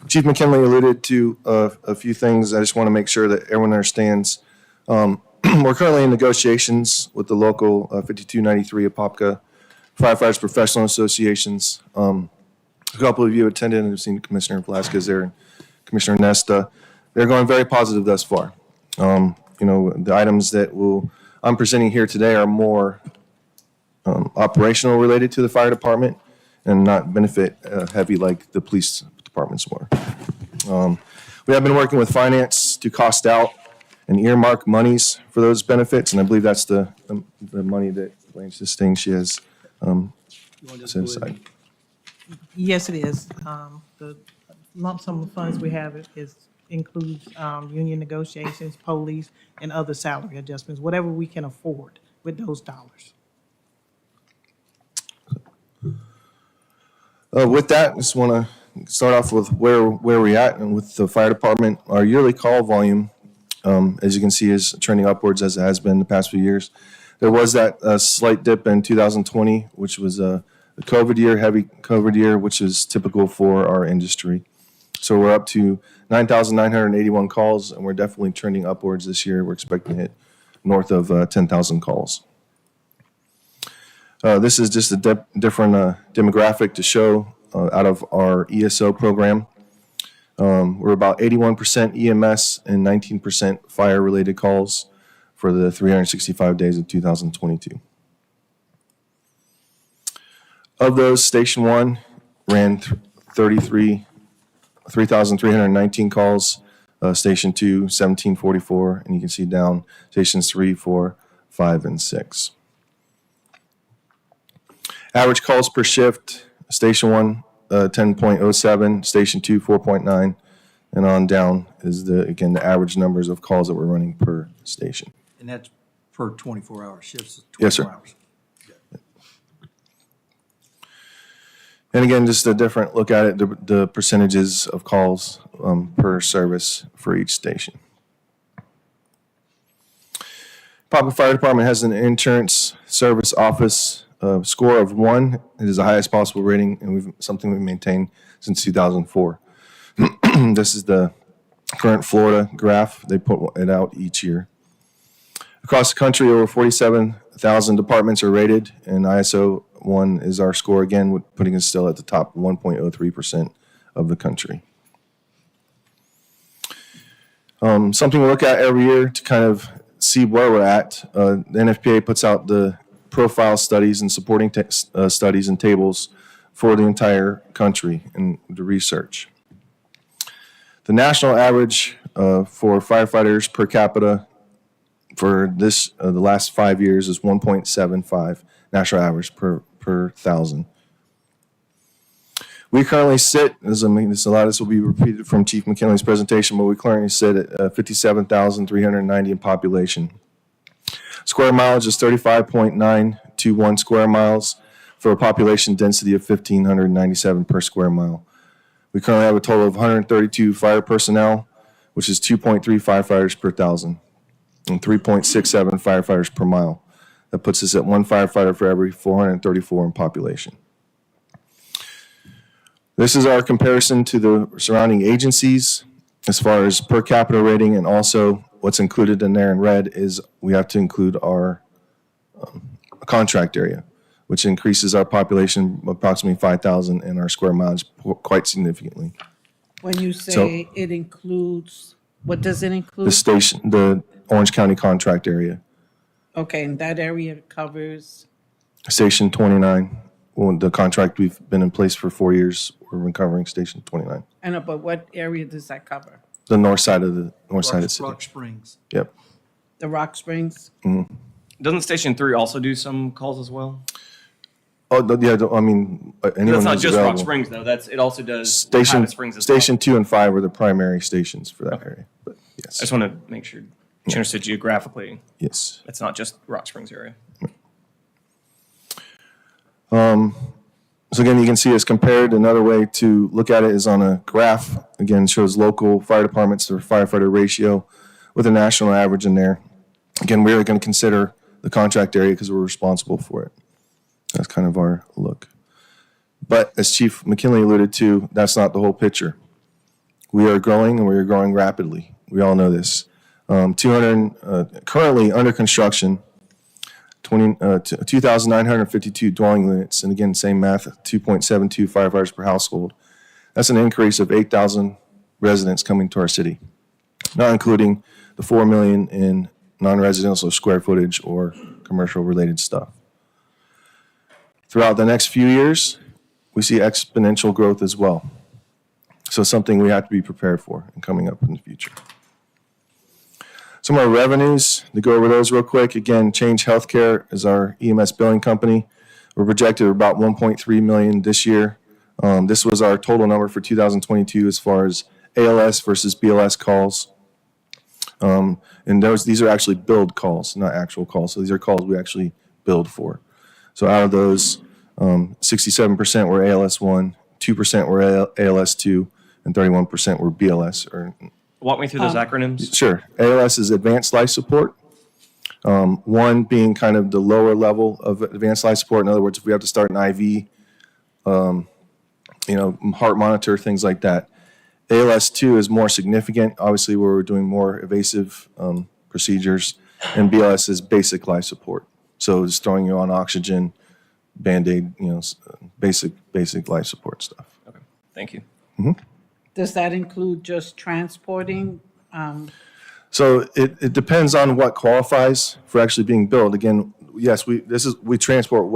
Chief McKinley alluded to a few things. I just want to make sure that everyone understands. We're currently in negotiations with the local 5293 Apopka Firefighters Professional Associations. A couple of you attended and have seen Commissioner Velasquez there and Commissioner Nesta. They're going very positive thus far. The items that I'm presenting here today are more operational related to the fire department and not benefit heavy like the police departments were. We have been working with finance to cost out and earmark monies for those benefits, and I believe that's the money that Blanche is saying she has set aside. Yes, it is. The lump sum of funds we have includes union negotiations, police, and other salary adjustments, whatever we can afford with those dollars. With that, I just want to start off with where we're at and with the fire department. Our yearly call volume, as you can see, is trending upwards as it has been the past few years. There was that slight dip in 2020, which was a COVID year, heavy COVID year, which is typical for our industry. So we're up to 9,981 calls, and we're definitely trending upwards this year. We're expecting to hit north of 10,000 calls. This is just a different demographic to show out of our ESO program. We're about 81% EMS and 19% fire-related calls for the 365 days of 2022. Of those, Station 1 ran 3,319 calls, Station 2, 1,744, and you can see down Stations 3, 4, 5, and 6. Average calls per shift, Station 1, 10.07, Station 2, 4.9, and on down is the average numbers of calls that we're running per station. And that's per 24-hour shifts, Yes, 24 sir. hours. And again, just a different look at it, the percentages of calls per service for each station. Apopka Fire Department has an insurance service office score of 1. It is the highest possible rating, and something we've maintained since 2004. This is the current Florida graph. They put it out each year. Across the country, over 47,000 departments are rated, and ISO 1 is our score again, putting us still at the top 1.03% of the country. Something we look at every year to kind of see where we're at. The NFPA puts out the profile studies and supporting studies and tables for the entire country and the research. The national average for firefighters per capita for this the last 5 years is 1.75 national average per 1,000. We currently sit, a lot of this will be repeated from Chief McKinley's presentation, but we currently sit at 57,390 in population. Square mileage is 35.921 square miles for a population density of 1,597 per square mile. We currently have a total of 132 fire personnel, which is 2.3 firefighters per 1,000 and 3.67 firefighters per mile. That puts us at 1 firefighter for every 434 in population. This is our comparison to the surrounding agencies as far as per capita rating, and also what's included in there in red is we have to include our contract area, which increases our population approximately 5,000 and our square mileage quite significantly. When you say it includes, what does it include? The Orange County contract area. Okay, and that area covers, Station 29, well, the contract we've been in place for 4 years, we're recovering Station 29. but what area does that cover? The north side of the city. Rock Springs. Yep. The Rock Springs? Doesn't Station 3 also do some calls as well? Oh, yeah, I mean, anyone That's not who's just Rock available. Springs, though. It also does Station, Highland Springs as well. Station 2 and 5 are the primary stations for that area, but I yes, just want to make sure you understood geographically. yes. It's not just Rock Springs area. So again, you can see it's compared. Another way to look at it is on a graph. Again, shows local fire departments, their firefighter ratio with a national average in there. Again, we're going to consider the contract area because we're responsible for it. That's kind of our look. But as Chief McKinley alluded to, that's not the whole picture. We are growing and we are growing rapidly. We all know this. 200 currently under construction, 2,952 dwelling units, and again, same math, 2.72 firefighters per household. That's an increase of 8,000 residents coming to our city, not including the 4 million in non-residential square footage or commercial-related stuff. Throughout the next few years, we see exponential growth as well. So something we have to be prepared for and coming up in the future. Some of our revenues, to go over those real quick. Again, Change Healthcare is our EMS billing company. We're projected about 1.3 million this year. This was our total number for 2022 as far as ALS versus BLS calls. And these are actually billed calls, not actual calls. So these are calls we actually billed for. So out of those, 67% were ALS1, 2% were ALS2, and 31% were BLS. Walk me through those acronyms. Sure. ALS is Advanced Life Support. One being kind of the lower level of advanced life support. In other words, if we have to start an IV, heart monitor, things like that. ALS2 is more significant, obviously, where we're doing more invasive procedures. And BLS is basic life support. So it's throwing you on oxygen, Band-Aid, basic life support stuff. Okay, thank you. Does that include just transporting? So it depends on what qualifies for actually being billed. Again, yes, we transport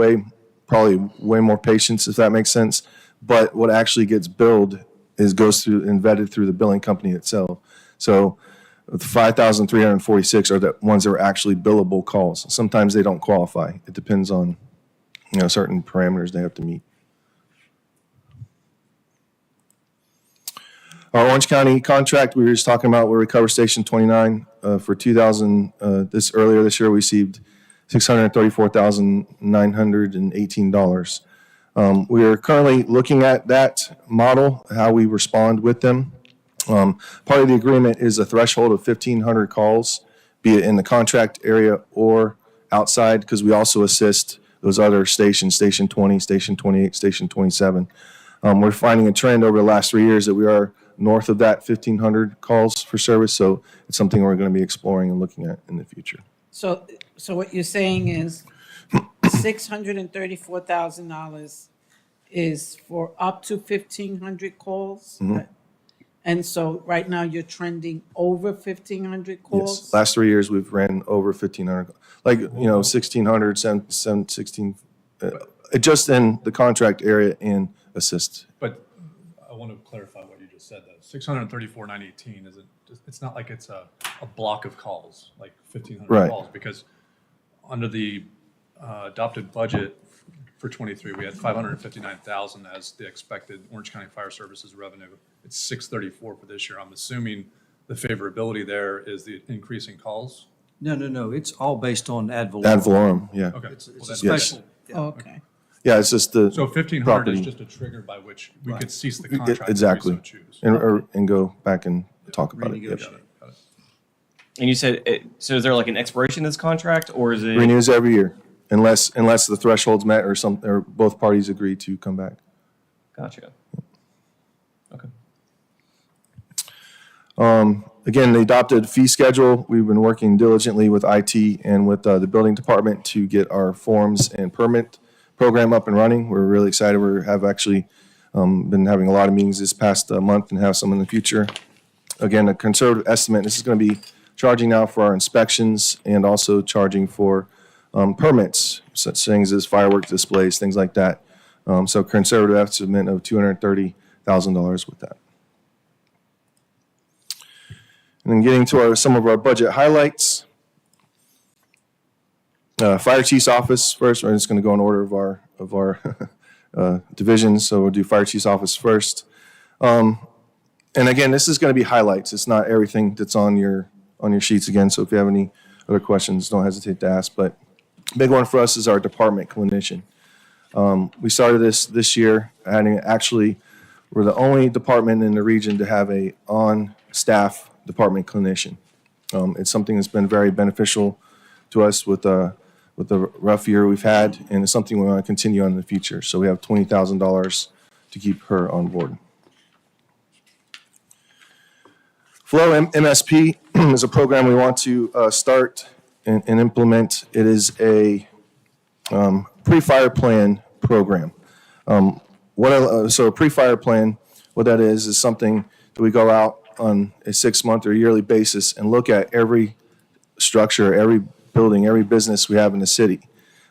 probably way more patients, if that makes sense. But what actually gets billed goes through and vetted through the billing company itself. So the 5,346 are the ones that are actually billable calls. Sometimes they don't qualify. It depends on certain parameters they have to meet. Our Orange County contract we were just talking about, we recover Station 29 for 2000. Earlier this year, we received $634,918. We are currently looking at that model, how we respond with them. Part of the agreement is a threshold of 1,500 calls, be it in the contract area or outside, because we also assist those other stations, Station 20, Station 28, Station 27. We're finding a trend over the last 3 years that we are north of that 1,500 calls for service, so it's something we're going to be exploring and looking at in the future. So what you're saying is $634,000 is for up to 1,500 calls? And so right now you're trending over 1,500 calls? Yes, last 3 years we've ran over 1,500, 1,600, 16, just in the contract area and assist. But I want to clarify what you just said, though. 634,918 isn't, it's not like it's a block of calls, like 1,500 Right. calls, because under the adopted budget for 23, we had 559,000 as the expected Orange County Fire Services revenue. It's 634 for this year. I'm assuming the favorability there is the increasing calls. No. It's all based on ad valorem. Ad valorem, yeah. Okay. It's Well, a that's- special. yeah. Okay. Yeah, it's just the So 1,500 property. is just a trigger by which we could cease the Yeah, contract if we exactly. so choose. and go back and talk about it. Yep. Renegotiate. Got it. And you said, so is there like an expiration to this contract, or is it? Renews every year, unless the threshold's met or both parties agree to come back. Gotcha. Okay. Again, the adopted fee schedule, we've been working diligently with IT and with the building department to get our forms and permit program up and running. We're really excited. We have actually been having a lot of meetings this past month and have some in the future. Again, a conservative estimate, this is going to be charging now for our inspections and also charging for permits, such things as fireworks displays, things like that. So conservative estimate of $230,000 with that. And then getting to some of our budget highlights. Fire chief's office first. We're just going to go in order of our divisions. So we'll do fire chief's office first. And again, this is going to be highlights. It's not everything that's on your sheets again. So if you have any other questions, don't hesitate to ask. But big one for us is our department clinician. We started this year, we're the only department in the region to have a on-staff department clinician. It's something that's been very beneficial to us with the rough year we've had, and it's something we want to continue on in the future. So we have $20,000 to keep her on board. Flow MSP is a program we want to start and implement. It is a pre-fire plan program. So a pre-fire plan, what that is something that we go out on a 6-month or yearly basis and look at every structure, every building, every business we have in the city.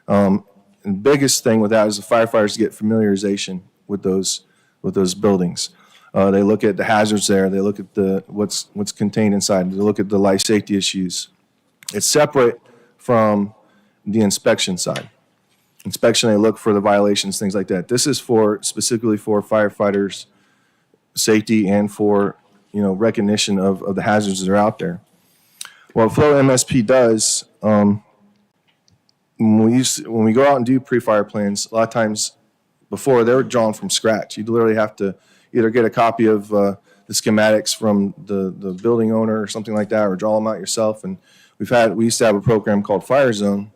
And the biggest thing with that is the firefighters get familiarization with those buildings. They look at the hazards there. They look at what's contained inside. They look at the life safety issues. It's separate from the inspection side. Inspection, they look for the violations, things like that. This is specifically for firefighters' safety and for recognition of the hazards that are out there. What Flow MSP does, when we go out and do pre-fire plans, a lot of times before they were drawn from scratch. You'd literally have to either get a copy of the schematics from the building owner or something like that, or draw them out yourself. And we used to have a program called Fire Zone.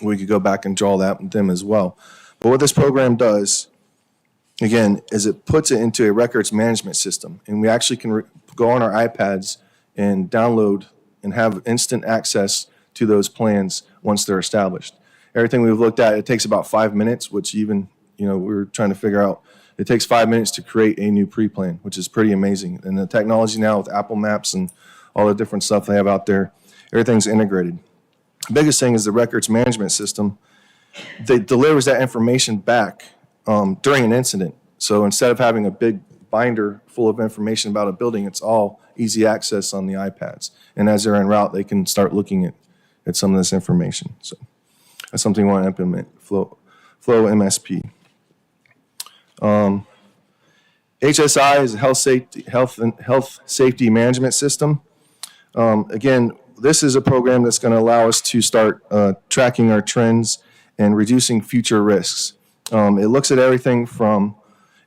We could go back and draw that with them as well. But what this program does, again, is it puts it into a records management system. And we actually can go on our iPads and download and have instant access to those plans once they're established. Everything we've looked at, it takes about 5 minutes, which even, we were trying to figure out, it takes 5 minutes to create a new pre-plan, which is pretty amazing. And the technology now with Apple Maps and all the different stuff they have out there, everything's integrated. The biggest thing is the records management system. That delivers that information back during an incident. So instead of having a big binder full of information about a building, it's all easy access on the iPads. And as they're en route, they can start looking at some of this information. So that's something we want to implement, Flow MSP. HSI is a health safety management system. Again, this is a program that's going to allow us to start tracking our trends and reducing future risks. It looks at everything from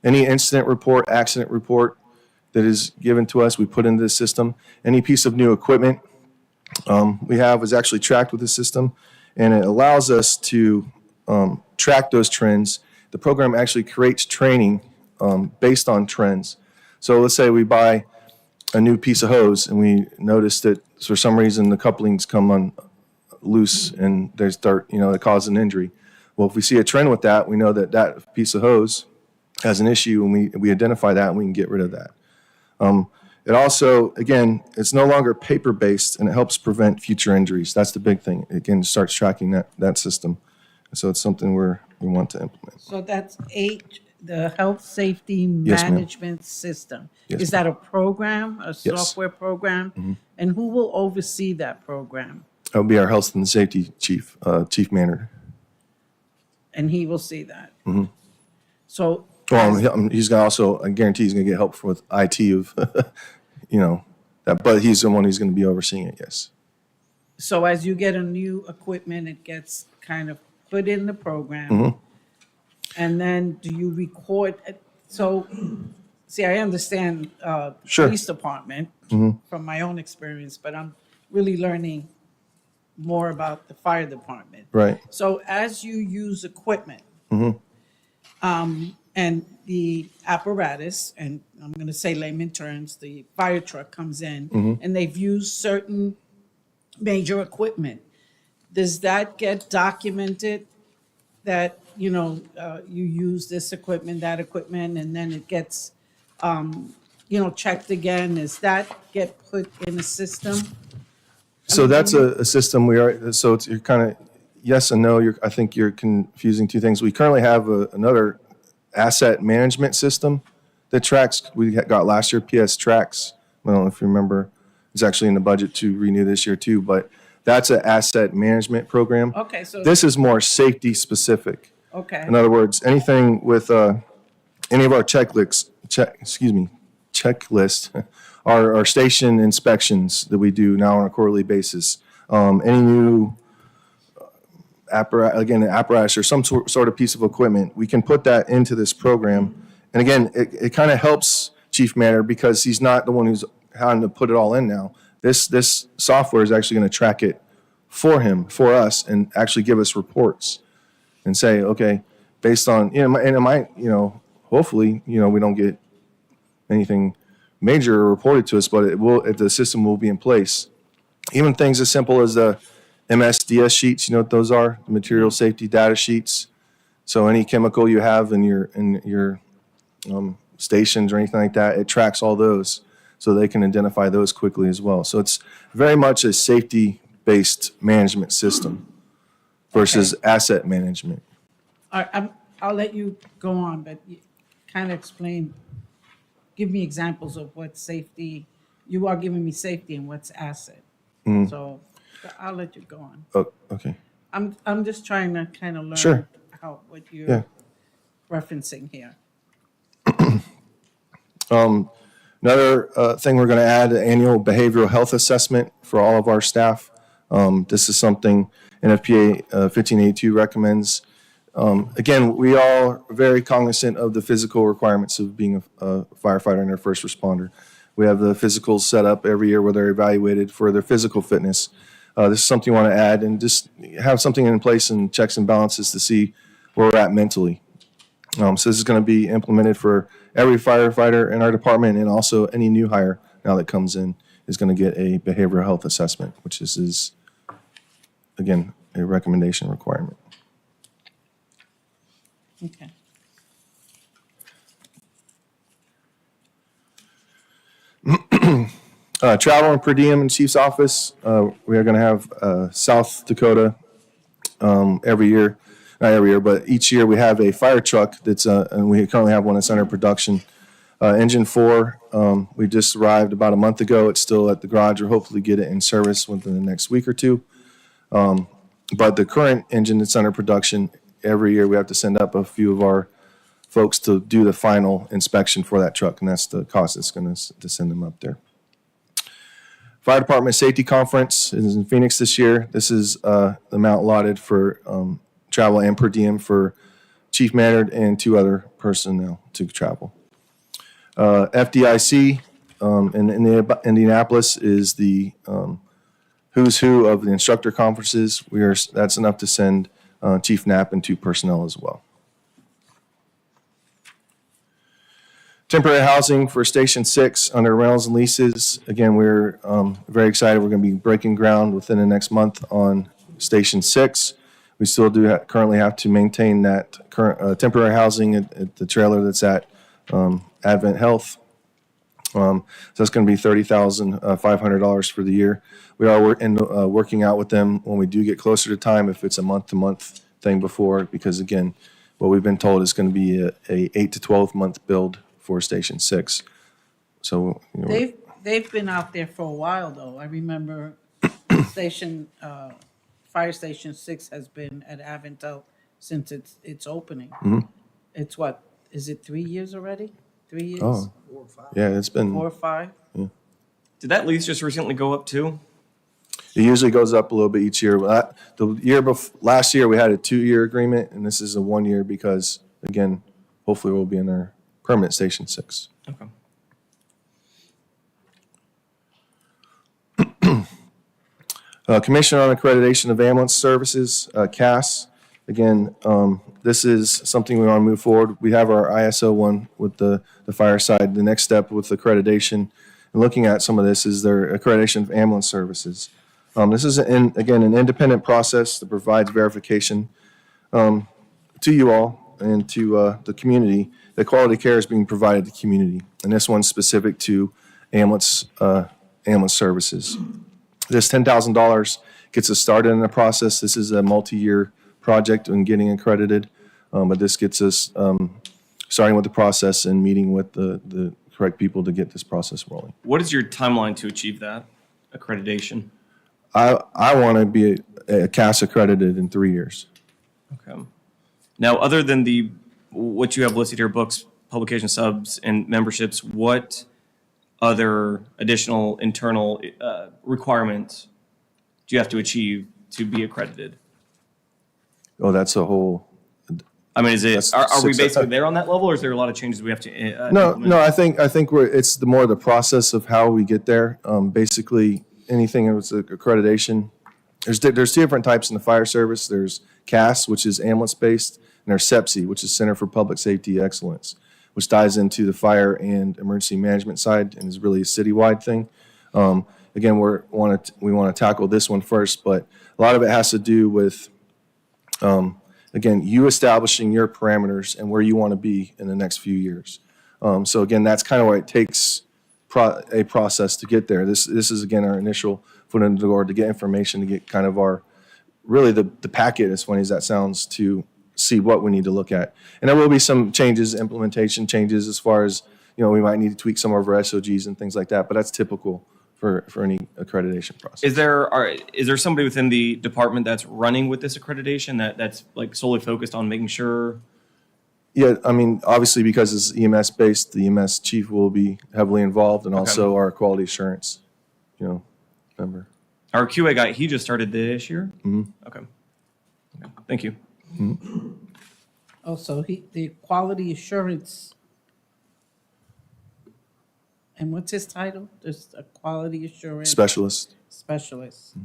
any incident report, accident report that is given to us, we put into the system. Any piece of new equipment we have is actually tracked with the system, and it allows us to track those trends. The program actually creates training based on trends. So let's say we buy a new piece of hose and we notice that for some reason the couplings come loose and they start, it causes an injury. Well, if we see a trend with that, we know that that piece of hose has an issue, and we identify that and we can get rid of that. It also, again, it's no longer paper-based, and it helps prevent future injuries. That's the big thing. It again starts tracking that system. So it's something we want to implement. So that's the health safety Yes, ma'am. management system. Yes, Is that a program, a Yes. software program? Mm-hmm. And who will oversee that program? That would be our health and safety chief manager. And he will see that? Mm-hmm. So, Well, he's going to also, I guarantee he's going to get help with IT of, that, but he's the one who's going to be overseeing it, yes. so as you get a new equipment, it gets kind of put in the program? Mm-hmm. And then do you record? So, see, I understand Sure. police department Mm-hmm. from my own experience, but I'm really learning more about the fire department. Right. So as you use equipment, Mm-hmm. and the apparatus, and I'm going to say layman terms, the fire truck comes in, Mm-hmm. and they've used certain major equipment, does that get documented that, you use this equipment, that equipment, and then it gets, checked again? Does that get put in a system? So that's a system so you're kind of, yes and no. I think you're confusing two things. We currently have another asset management system that tracks. We got last year PS Tracks. I don't know if you remember. It's actually in the budget to renew this year too, but that's an asset management program. Okay, so, This is more safety specific. okay, In other words, anything with any of our checklist are station inspections that we do now on a quarterly basis. Any new apparatus or some sort of piece of equipment, we can put that into this program. And again, it kind of helps Chief Matter because he's not the one who's having to put it all in now. This software is actually going to track it for him, for us, and actually give us reports and say, okay, based on, and it might, hopefully, we don't get anything major reported to us, but the system will be in place. Even things as simple as the MSDS sheets, you know what those are? The material safety data sheets. So any chemical you have in your stations or anything like that, it tracks all those so they can identify those quickly as well. So it's very much a safety-based management system versus asset management. I'll let you go on, but kind of explain, give me examples of what safety, you are giving me safety and what's asset. So I'll let you go on. Oh, okay. I'm just trying to kind of learn Sure. what Yeah. you're referencing here. Another thing we're going to add, an annual behavioral health assessment for all of our staff. This is something NFPA 1582 recommends. Again, we all are very cognizant of the physical requirements of being a firefighter and a first responder. We have the physicals set up every year where they're evaluated for their physical fitness. This is something you want to add and just have something in place and checks and balances to see where we're at mentally. So this is going to be implemented for every firefighter in our department, and also any new hire now that comes in is going to get a behavioral health assessment, which is again, a recommendation requirement. Okay. Travel and per diem in Chief's office. We are going to have South Dakota every year. Not every year, but each year we have a fire truck that's, and we currently have one that's under production. Engine 4, we just arrived about a month ago. It's still at the garage. We'll hopefully get it in service within the next week or two. But the current engine that's under production, every year we have to send up a few of our folks to do the final inspection for that truck, and that's the cost that's going to send them up there. Fire Department Safety Conference is in Phoenix this year. This is the amount allotted for travel and per diem for Chief Maynard and 2 other personnel to travel. FDIC in Indianapolis is the who's who of the instructor conferences. That's enough to send Chief Knapp and 2 personnel as well. Temporary housing for Station 6 under rentals and leases. Again, we're very excited. We're going to be breaking ground within the next month on Station 6. We still do currently have to maintain that current temporary housing at the trailer that's at Advent Health. So that's going to be $30,500 for the year. We are working out with them when we do get closer to time, if it's a month-to-month thing before, because again, what we've been told is going to be a 8 to 12 month build for Station 6. So They've been out there for a while, though. I remember Fire Station 6 has been at Aventel since its opening. Mm-hmm. It's what, is it 3 years already? 3 years? Oh, yeah, it's been 4 or 5? Did that lease just recently go up too? It usually goes up a little bit each year. Last year we had a 2-year agreement, and this is a 1 year because, again, hopefully we'll be in our permanent Station 6. Okay. Commission on Accreditation of Ambulance Services, CAS. Again, this is something we want to move forward. We have our ISO one with the fire side. The next step with accreditation and looking at some of this is their accreditation of ambulance services. This is, again, an independent process that provides verification to you all and to the community that quality care is being provided to the community. And this one's specific to ambulance services. This $10,000 gets us started in the process. This is a multi-year project in getting accredited, but this gets us starting with the process and meeting with the correct people to get this process rolling. What is your timeline to achieve that? accreditation? I want to be a CAS accredited in 3 years. Okay. Now, other than what you have listed here, books, publication subs, and memberships, what other additional internal requirements do you have to achieve to be accredited? Oh, that's a whole. I mean, are we 6 basically there on that level, or is there a lot of changes we have to No, implement? no, I think it's more the process of how we get there. Basically, anything that's accreditation. There's two different types in the fire service. There's CAS, which is ambulance-based, and there's CEPSI, which is Center for Public Safety Excellence, which ties into the fire and emergency management side and is really a citywide thing. Again, we want to tackle this one first, but a lot of it has to do with, again, you establishing your parameters and where you want to be in the next few years. So again, that's kind of why it takes a process to get there. This is, again, our initial foot in the door to get information, to get kind of really the packet, as funny as that sounds, to see what we need to look at. And there will be some changes, implementation changes, as far as, we might need to tweak some of our SOGs and things like that, but that's typical for any accreditation process. Is there somebody within the department that's running with this accreditation that's like solely focused on making sure? Yeah, I mean, obviously, because it's EMS based, the EMS chief will be heavily involved, and also our quality assurance, member. Our QA guy, he just started this year? Mm-hmm. Okay. Thank you. Also, the quality assurance, and what's his title? There's a quality assurance Specialist. specialist.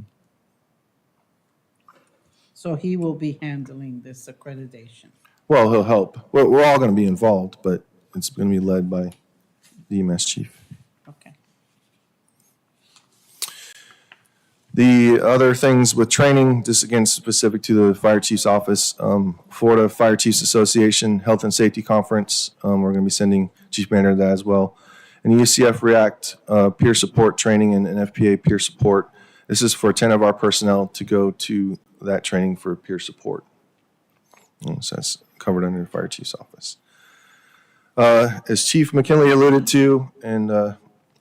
So he will be handling this accreditation. Well, he'll help. We're all going to be involved, but it's going to be led by the EMS chief. Okay. The other things with training, this again specific to the fire chief's office, Florida Fire Chiefs Association Health and Safety Conference. We're going to be sending Chief Banner that as well. And UCF React peer support training and FPA peer support. This is for 10 of our personnel to go to that training for peer support. So that's covered under the fire chief's office. As Chief McKinley alluded to, and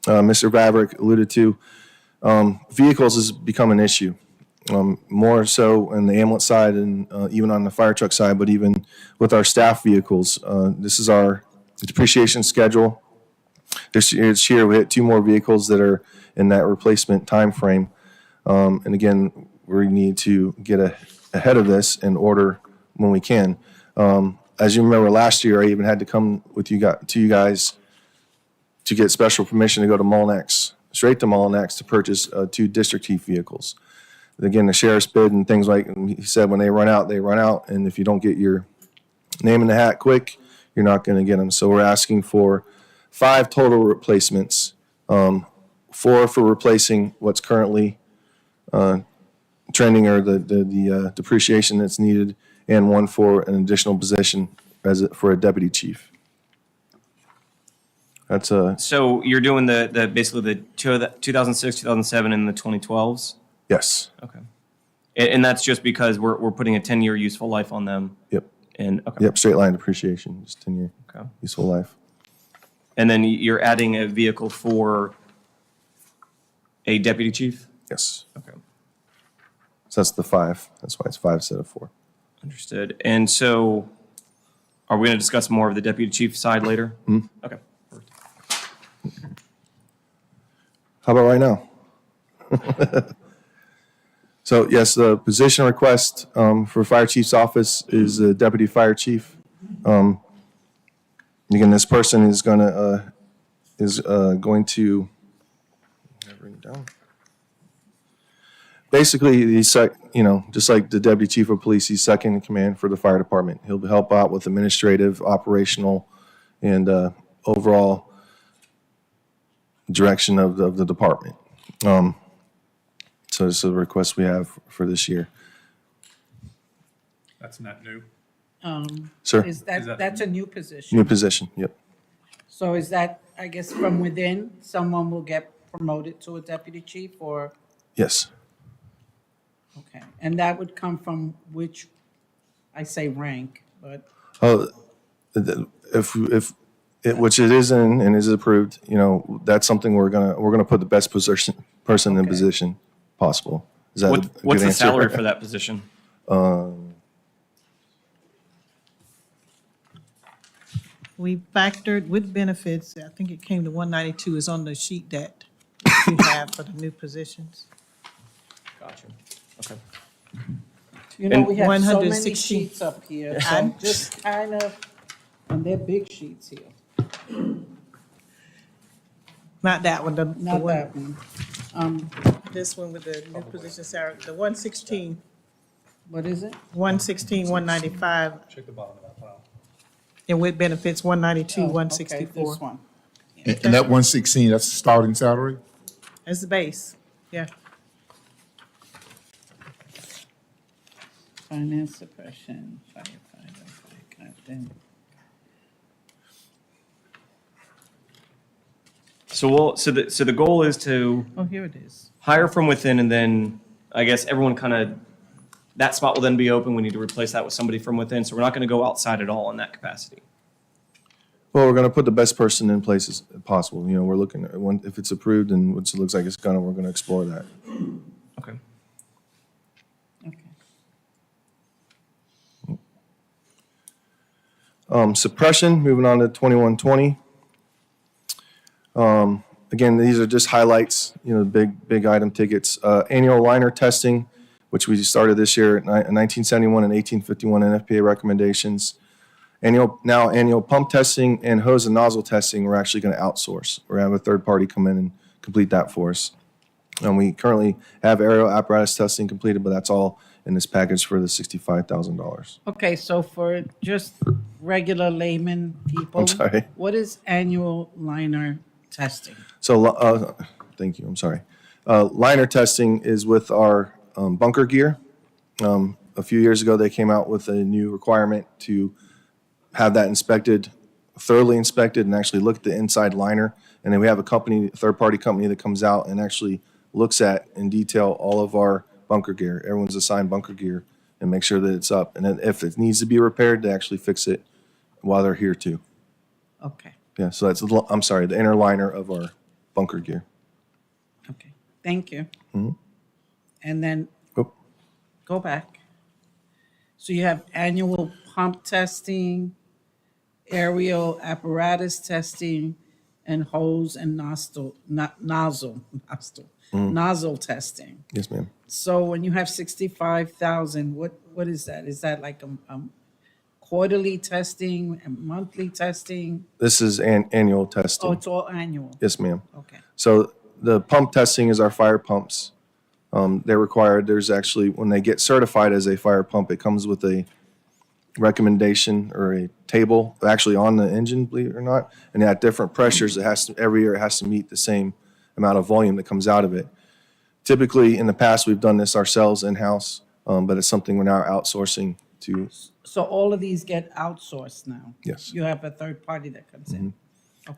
Mr. Vavrick alluded to, vehicles has become an issue, more so on the ambulance side and even on the fire truck side, but even with our staff vehicles. This is our depreciation schedule. This year we hit 2 more vehicles that are in that replacement time frame. And again, we need to get ahead of this and order when we can. As you remember, last year I even had to come with you guys to get special permission to go to Mullinax, straight to Mullinax, to purchase 2 district chief vehicles. Again, the sheriff's bid and things like, and he said when they run out, they run out, and if you don't get your name in the hat quick, you're not going to get them. So we're asking for 5 total replacements, 4 for replacing what's currently trending or the depreciation that's needed, and 1 for an additional position for a deputy chief. That's So you're doing the basically the 2006, 2007, and the 2012s? yes. Okay. And that's just because we're putting a 10-year useful life on them? Yep. And okay. Yep. Straight line depreciation, just 10-year Okay. useful life. And then you're adding a vehicle for a deputy chief? Yes. Okay. So that's the 5. That's why it's 5 instead of 4. Understood. And so are we going to discuss more of the deputy chief side later? Mm-hmm. Okay. How about right now? So yes, the position request for fire chief's office is a deputy fire chief. Again, this person is going to bring it down. Basically, he's just like the deputy chief of police, he's second in command for the fire department. He'll help out with administrative, operational, and overall direction of the department. So this is a request we have for this year. That's not new. Sir? That's a new position? New position, yep. So is that, I guess, from within, someone will get promoted to a deputy chief, or? Yes. Okay, and that would come from which, I say rank, but, Which it is in and is approved, that's something we're gonna put the best person in Okay. position possible. Is that a What's good the answer? salary for that position? We factored with benefits, I think it came to 192 is on the sheet that you have for the new positions. Gotcha. Okay. You know, we have so many 116. sheets up here, so I'm just kind of, and they're big sheets here, Not that one, the not one, that one. this one with the new position salary, the 116, What is it? 116, 195, Check the bottom of that file. and with benefits, 192, Oh, okay, 164. this one. And that 116, that's the starting salary? That's the base, yeah. Finance suppression, firefighter, captain. So the goal is to Oh, here it is. hire from within, and then I guess everyone kind of, that spot will then be open. We need to replace that with somebody from within. So we're not going to go outside at all in that capacity. Well, we're going to put the best person in place as possible. You know, we're looking at one, if it's approved and which it looks like it's gonna, we're going to explore that. Okay. Okay. Suppression, moving on to 2120. Again, these are just highlights, you know, big item tickets. Annual liner testing, which we started this year at 1971 and 1851 NFPA recommendations. Annual pump testing and hose and nozzle testing, we're actually going to outsource. We're going to have a third party come in and complete that for us. And we currently have aerial apparatus testing completed, but that's all in this package for the $65,000. Okay, so for just regular layman people. I'm sorry. What is annual liner testing? So, thank you, I'm sorry. Liner testing is with our bunker gear. A few years ago, they came out with a new requirement to have that inspected, thoroughly inspected, and actually look at the inside liner. And then we have a company, a third-party company that comes out and actually looks at in detail all of our bunker gear. Everyone's assigned bunker gear and make sure that it's up. And then if it needs to be repaired, they actually fix it while they're here too. Okay, Yeah, so that's, the inner liner of our bunker gear. okay, thank you. Mhm. And then Oh, go back. So you have annual pump testing, aerial apparatus testing, and hose and nozzle testing. yes, ma'am. So when you have 65,000, what is that? Is that like a quarterly testing and monthly testing? This is annual Oh, testing. it's all annual? Yes, ma'am. Okay, So the pump testing is our fire pumps. They're required, there's actually, when they get certified as a fire pump, it comes with a recommendation or a table actually on the engine, believe it or not. And at different pressures, every year it has to meet the same amount of volume that comes out of it. Typically, in the past, we've done this ourselves in-house, but it's something we're now outsourcing to, so all of these get outsourced now? yes. You have a third party that comes in?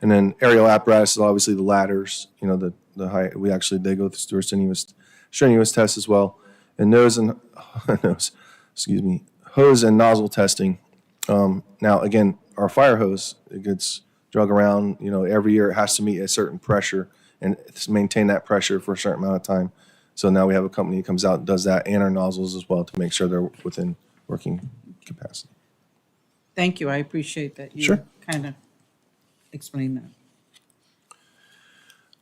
And then aerial apparatus is obviously the ladders, you know, the height, they go through strenuous tests as well. And hose and nozzle testing. Now, again, our fire hose, it gets drug around, you know, every year it has to meet a certain pressure and maintain that pressure for a certain amount of time. So now we have a company that comes out and does that, and our nozzles as well to make sure they're within working capacity. Thank you, I appreciate that. Sure. You kind of explained that.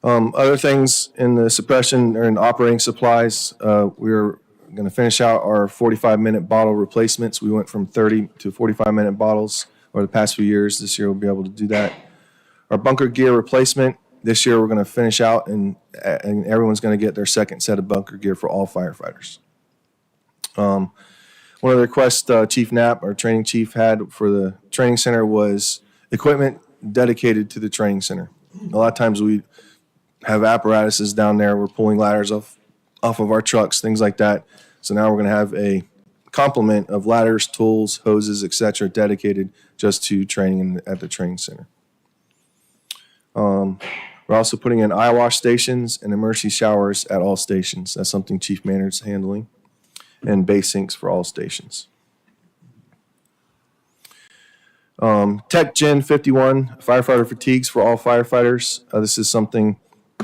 Other things in the suppression or in operating supplies, we're going to finish out our 45-minute bottle replacements. We went from 30 to 45-minute bottles over the past few years. This year we'll be able to do that. Our bunker gear replacement, this year we're going to finish out and everyone's going to get their second set of bunker gear for all firefighters. One of the requests Chief Knapp, our training chief, had for the training center was equipment dedicated to the training center. A lot of times we have apparatuses down there. We're pulling ladders off of our trucks, things like that. So now we're going to have a complement of ladders, tools, hoses, etc., dedicated just to training at the training center. We're also putting in eye wash stations and emergency showers at all stations. That's something Chief Maynard's handling, and base sinks for all stations. Tech Gen 51 firefighter fatigues for all firefighters. This is something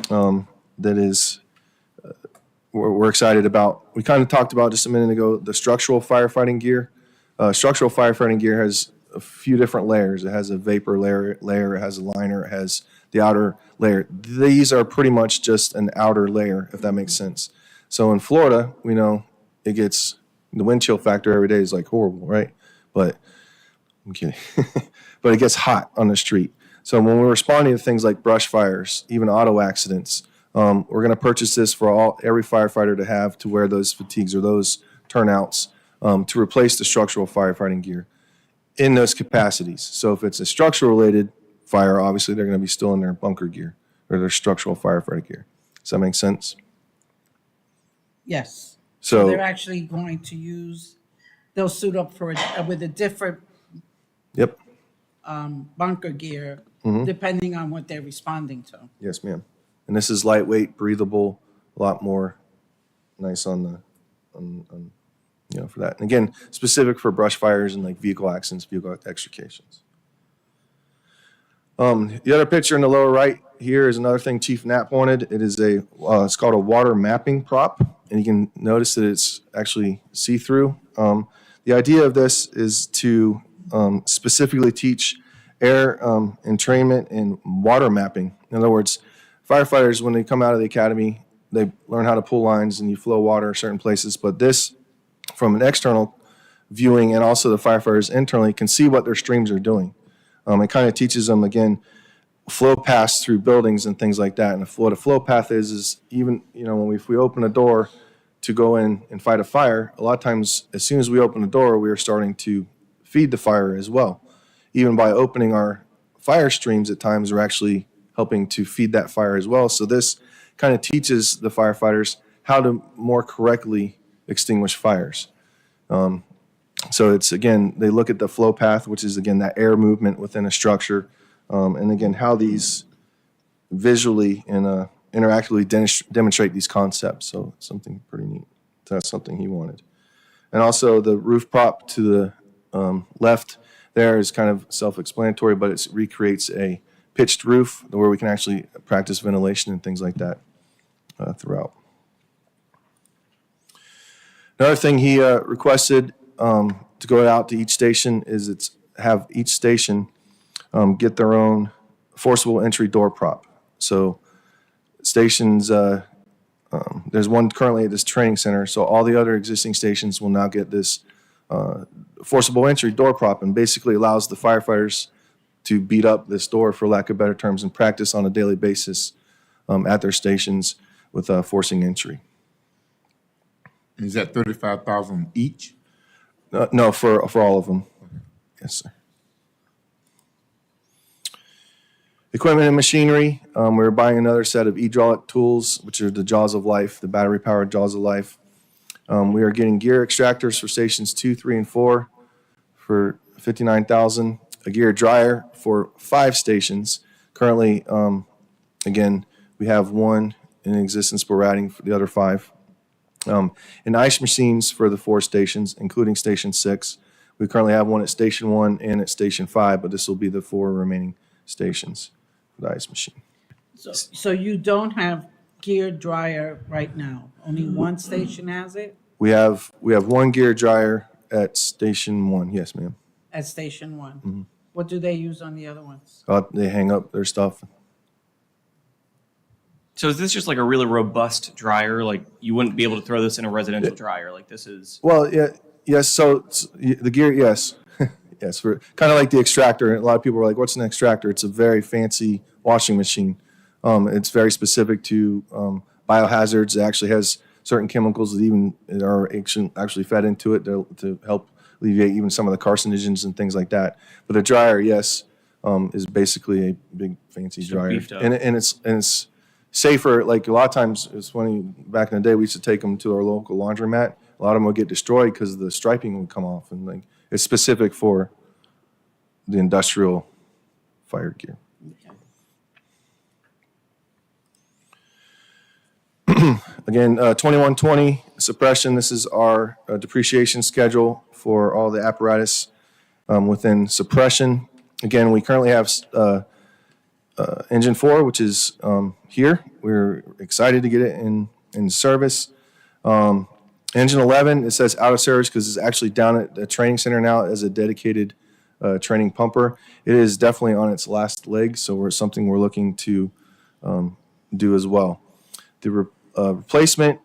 that is we're excited about. We kind of talked about just a minute ago the structural firefighting gear. Structural firefighting gear has a few different layers. It has a vapor layer, it has a liner, it has the outer layer. These are pretty much just an outer layer, if that makes sense. So in Florida, we know it gets, the wind chill factor every day is like horrible, right? But I'm kidding. But it gets hot on the street. So when we're responding to things like brush fires, even auto accidents, we're going to purchase this for every firefighter to have to wear those fatigues or those turnouts to replace the structural firefighting gear in those capacities. So if it's a structural related fire, obviously they're going to be still in their bunker gear or their structural firefighting gear. Does that make sense? Yes. So they're actually going to use, they'll suit up for it with a different yep. bunker gear, depending on what they're responding to. Yes, ma'am. And this is lightweight, breathable, a lot more nice on the, for that. And again, specific for brush fires and like vehicle accidents, vehicle extrications. The other picture in the lower right here is another thing Chief Knapp wanted. It is it's called a water mapping prop, and you can notice that it's actually see-through. The idea of this is to specifically teach air entrainment and water mapping. In other words, firefighters, when they come out of the academy, they learn how to pull lines and you flow water certain places. But this, from an external viewing and also the firefighters internally, can see what their streams are doing. It kind of teaches them, again, flow paths through buildings and things like that. And what a flow path is even, if we open a door to go in and fight a fire, a lot of times, as soon as we open the door, we are starting to feed the fire as well. Even by opening our fire streams at times, we're actually helping to feed that fire as well. So this kind of teaches the firefighters how to more correctly extinguish fires. So it's, again, they look at the flow path, which is, again, that air movement within a structure. And again, how these visually and interactively demonstrate these concepts. So it's something pretty neat. So that's something he wanted. And also the roof prop to the left there is kind of self-explanatory, but it recreates a pitched roof where we can actually practice ventilation and things like that throughout. Another thing he requested to go out to each station is have each station get their own forcible entry door prop. So stations, there's one currently at this training center, so all the other existing stations will now get this forcible entry door prop, and basically allows the firefighters to beat up this door, for lack of better terms, and practice on a daily basis at their stations with forcing entry. Is that 35,000 each? No, for all of them. Yes, sir. Equipment and machinery. We're buying another set of hydraulic tools, which are the Jaws of Life, the battery-powered Jaws of Life. We are getting gear extractors for stations 2, 3, and 4 for $59,000. A gear dryer for 5 stations. Currently, again, we have one in existence, but we're adding for the other 5. And ice machines for the 4 stations, including Station 6. We currently have one at Station 1 and at Station 5, but this will be the 4 remaining stations for the ice machine. So you don't have gear dryer right now? Only one station has it? We have one gear dryer at Station 1. Yes, ma'am. At Station 1? What do they use on the other ones? They hang up their stuff. So is this just like a really robust dryer? Like you wouldn't be able to throw this in a residential dryer? Like this is... Well, yeah, yes. So the gear, yes. Yes, for kind of like the extractor. A lot of people are like, what's an extractor? It's a very fancy washing machine. It's very specific to biohazards. It actually has certain chemicals that even are actually fed into it to help alleviate even some of the carcinogens and things like that. But a dryer, yes, is basically a big fancy dryer. And it's safer. Like a lot of times, it's funny, back in the day, we used to take them to our local laundromat. A lot of them would get destroyed because the striping would come off, and like it's specific for the industrial fire gear. Again, 2120 suppression. This is our depreciation schedule for all the apparatus within suppression. Again, we currently have Engine 4, which is here. We're excited to get it in service. Engine 11, it says out of service because it's actually down at the training center now as a dedicated training pumper. It is definitely on its last leg, so something we're looking to do as well. The replacement,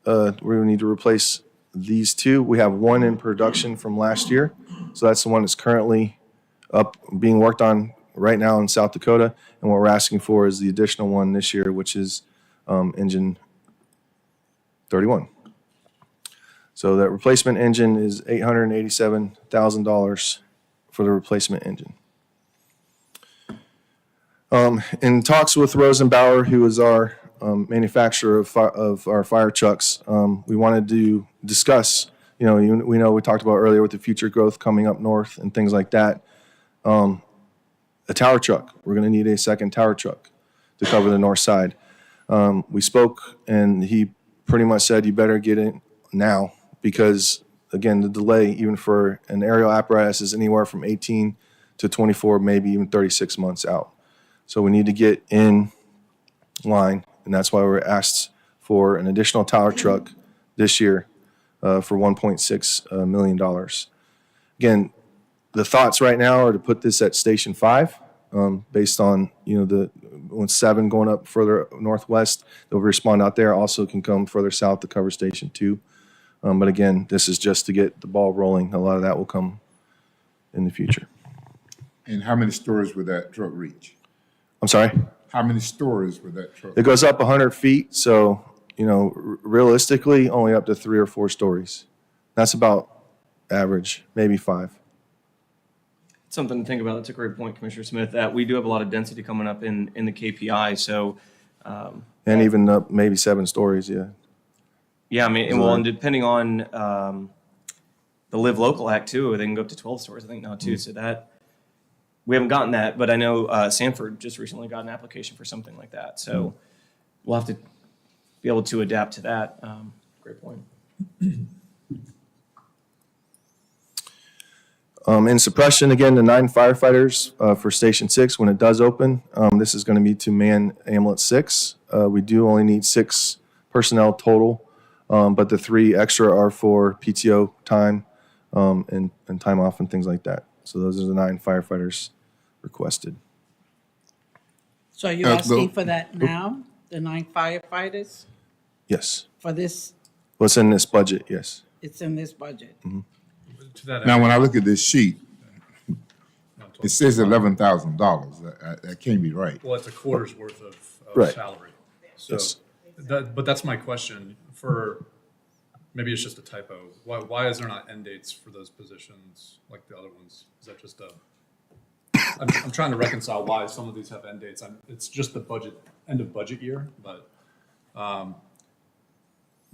we need to replace these two. We have one in production from last year, so that's the one that's currently up being worked on right now in South Dakota, and what we're asking for is the additional one this year, which is engine 31. So that replacement engine is $887,000 for the replacement engine. In talks with Rosenbauer, who is our manufacturer of our fire trucks, we wanted to discuss, we talked about earlier with the future growth coming up north and things like that. A tower truck. We're going to need a second tower truck to cover the north side. We spoke, and he pretty much said, you better get it now because, again, the delay, even for an aerial apparatus, is anywhere from 18 to 24, maybe even 36 months out. So we need to get in line, and that's why we're asked for an additional tower truck this year for $1.6 million. Again, the thoughts right now are to put this at Station 5, based on, when 7 going up further northwest, they'll respond out there. Also can come further south to cover Station 2. But again, this is just to get the ball rolling. A lot of that will come in the future. And how many stories would that truck reach? I'm sorry? How many stories would that truck? It goes up 100 feet, so, realistically, only up to 3 or 4 stories. That's about average, maybe 5. Something to think about. That's a great point, Commissioner Smith, that we do have a lot of density coming up in the KPI, so. And even up maybe 7 stories, yeah. Yeah, I mean, and depending on the Live Local Act too, they can go up to 12 stories, I think now too, so that, we haven't gotten that, but I know Sanford just recently got an application for something like that, so we'll have to be able to adapt to that. Great point. In suppression, again, the 9 firefighters for Station 6, when it does open, this is going to be to man ambulance 6. We do only need 6 personnel total, but the 3 extra are for PTO time and time off and things like that. So those are the 9 firefighters requested. So are you asking for that now, the 9 firefighters Yes. for this, What's in this budget? Yes. it's in this budget? To that Now, end, when I look at this sheet, it says $11,000. That can't be right. well, it's a quarter's worth of Right. salary. So, Yes. but that's my question maybe it's just a typo. Why is there not end dates for those positions like the other ones? Is that just I'm trying to reconcile why some of these have end dates. It's just the end of budget year, but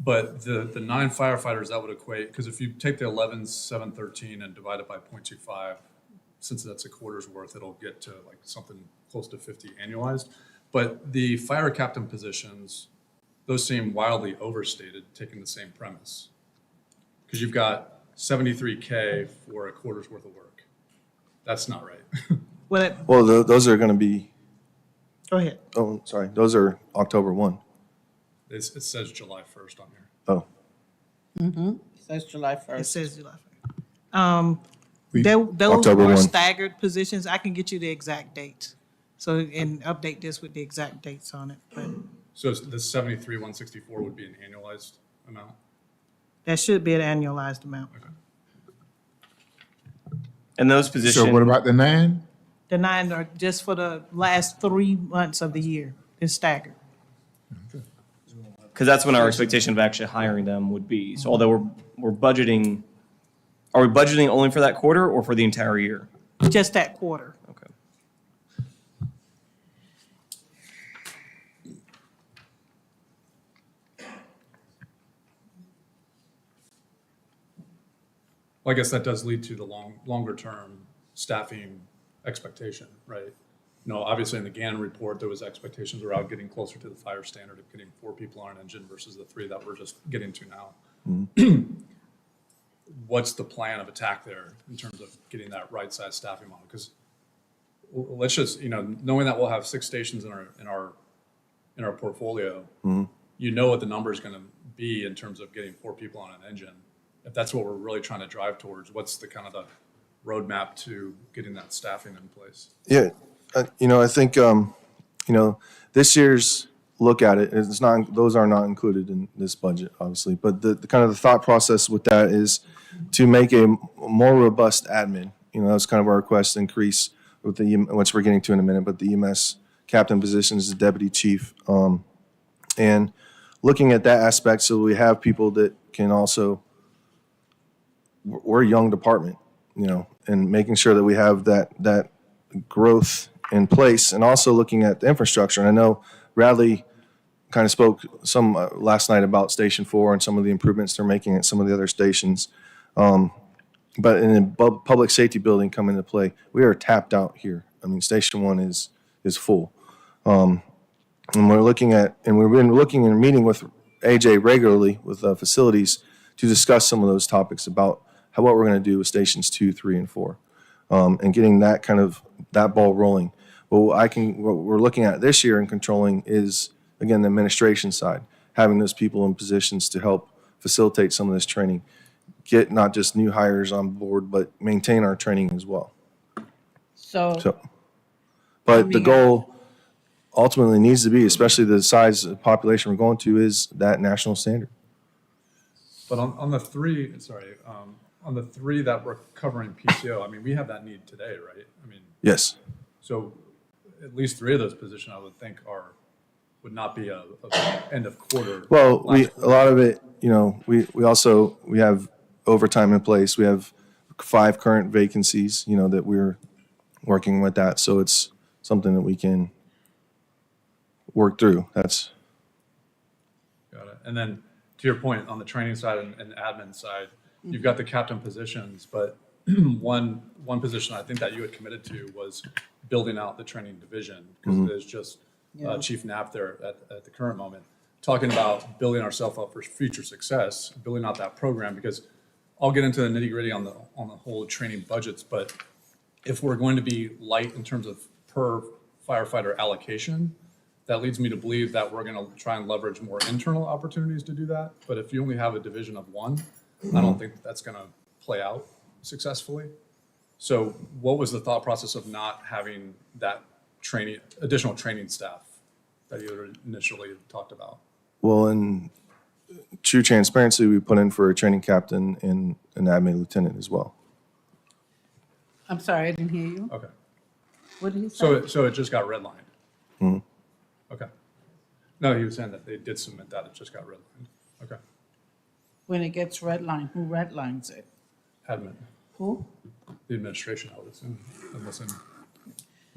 the 9 firefighters, that would equate, because if you take the 11,713 and divide it by 0.25, since that's a quarter's worth, it'll get to like something close to 50 annualized. But the fire captain positions, those seem wildly overstated, taking the same premise. Because you've got 73K for a quarter's worth of work. That's not right. Well, those are going to be, Go ahead. oh, sorry, those are October 1. It says July 1st on here. Oh, Says July It 1st. says July 1st. Those October were 1. staggered positions. I can get you the exact dates. So, and update this with the exact dates on it, but So the 73,164 would be an annualized amount? that should be an annualized amount. And those positions. So what about the 9? The 9 are just for the last 3 months of the year. It's staggered. Because that's when our expectation of actually hiring them would be. So although we're budgeting, are we budgeting only for that quarter or for the entire year? Just that quarter. Okay. Well, I guess that does lead to the longer term staffing expectation, right? Obviously in the GAN report, there was expectations around getting closer to the fire standard of getting 4 people on an engine versus the 3 that we're just getting to now. What's the plan of attack there in terms of getting that right size staffing model? Because let's just, knowing that we'll have 6 stations in our portfolio, what the number is going to be in terms of getting 4 people on an engine? If that's what we're really trying to drive towards, what's the kind of the roadmap to getting that staffing in place? Yeah, I think, this year's look at it, it's not, those are not included in this budget, obviously. But the kind of the thought process with that is to make a more robust admin. That's kind of our request increase with which we're getting to in a minute, but the EMS captain position is the deputy chief. And looking at that aspect, so we have people that can also, we're a young department, and making sure that we have that growth in place, and also looking at the infrastructure. And I know Bradley kind of spoke some last night about Station 4 and some of the improvements they're making at some of the other stations. But in a public safety building come into play, we are tapped out here. I mean, Station 1 is full. And we're looking at, and we've been looking and meeting with AJ regularly with facilities to discuss some of those topics about what we're going to do with Stations 2, 3, and 4, and getting that ball rolling. What we're looking at this year and controlling is, again, the administration side, having those people in positions to help facilitate some of this training, get not just new hires on board, but maintain our training as well. But the goal ultimately needs to be, especially the size of population we're going to, is that national standard. But on the 3, on the 3 that we're covering PCO, I mean, we have that need today, right? I mean, Yes. so at least 3 of those positions, I would think, would not be a end of quarter. Well, a lot of it, we have overtime in place. We have 5 current vacancies, that we're working with that. So it's something that we can work through. Got it. And then to your point on the training side and admin side, you've got the captain positions, but one position I think that you had committed to was building out the training division, because there's just Chief Knapp there at the current moment, talking about building ourselves up for future success, building out that program, because I'll get into the nitty gritty on the whole training budgets, but if we're going to be light in terms of per firefighter allocation, that leads me to believe that we're going to try and leverage more internal opportunities to do that. But if you only have a division of 1, I don't think that's going to play out successfully. So what was the thought process of not having that additional training staff that you had initially talked about? Well, in true transparency, we put in for a training captain and an admin lieutenant as well. I'm sorry, I didn't hear you. Okay. What did he say? So it just got redlined? Mm-hmm. Okay. No, he was saying that they did submit that, it just got redlined. Okay. When it gets redlined, who redlines it? Admin, Who? the administration, I would assume, unless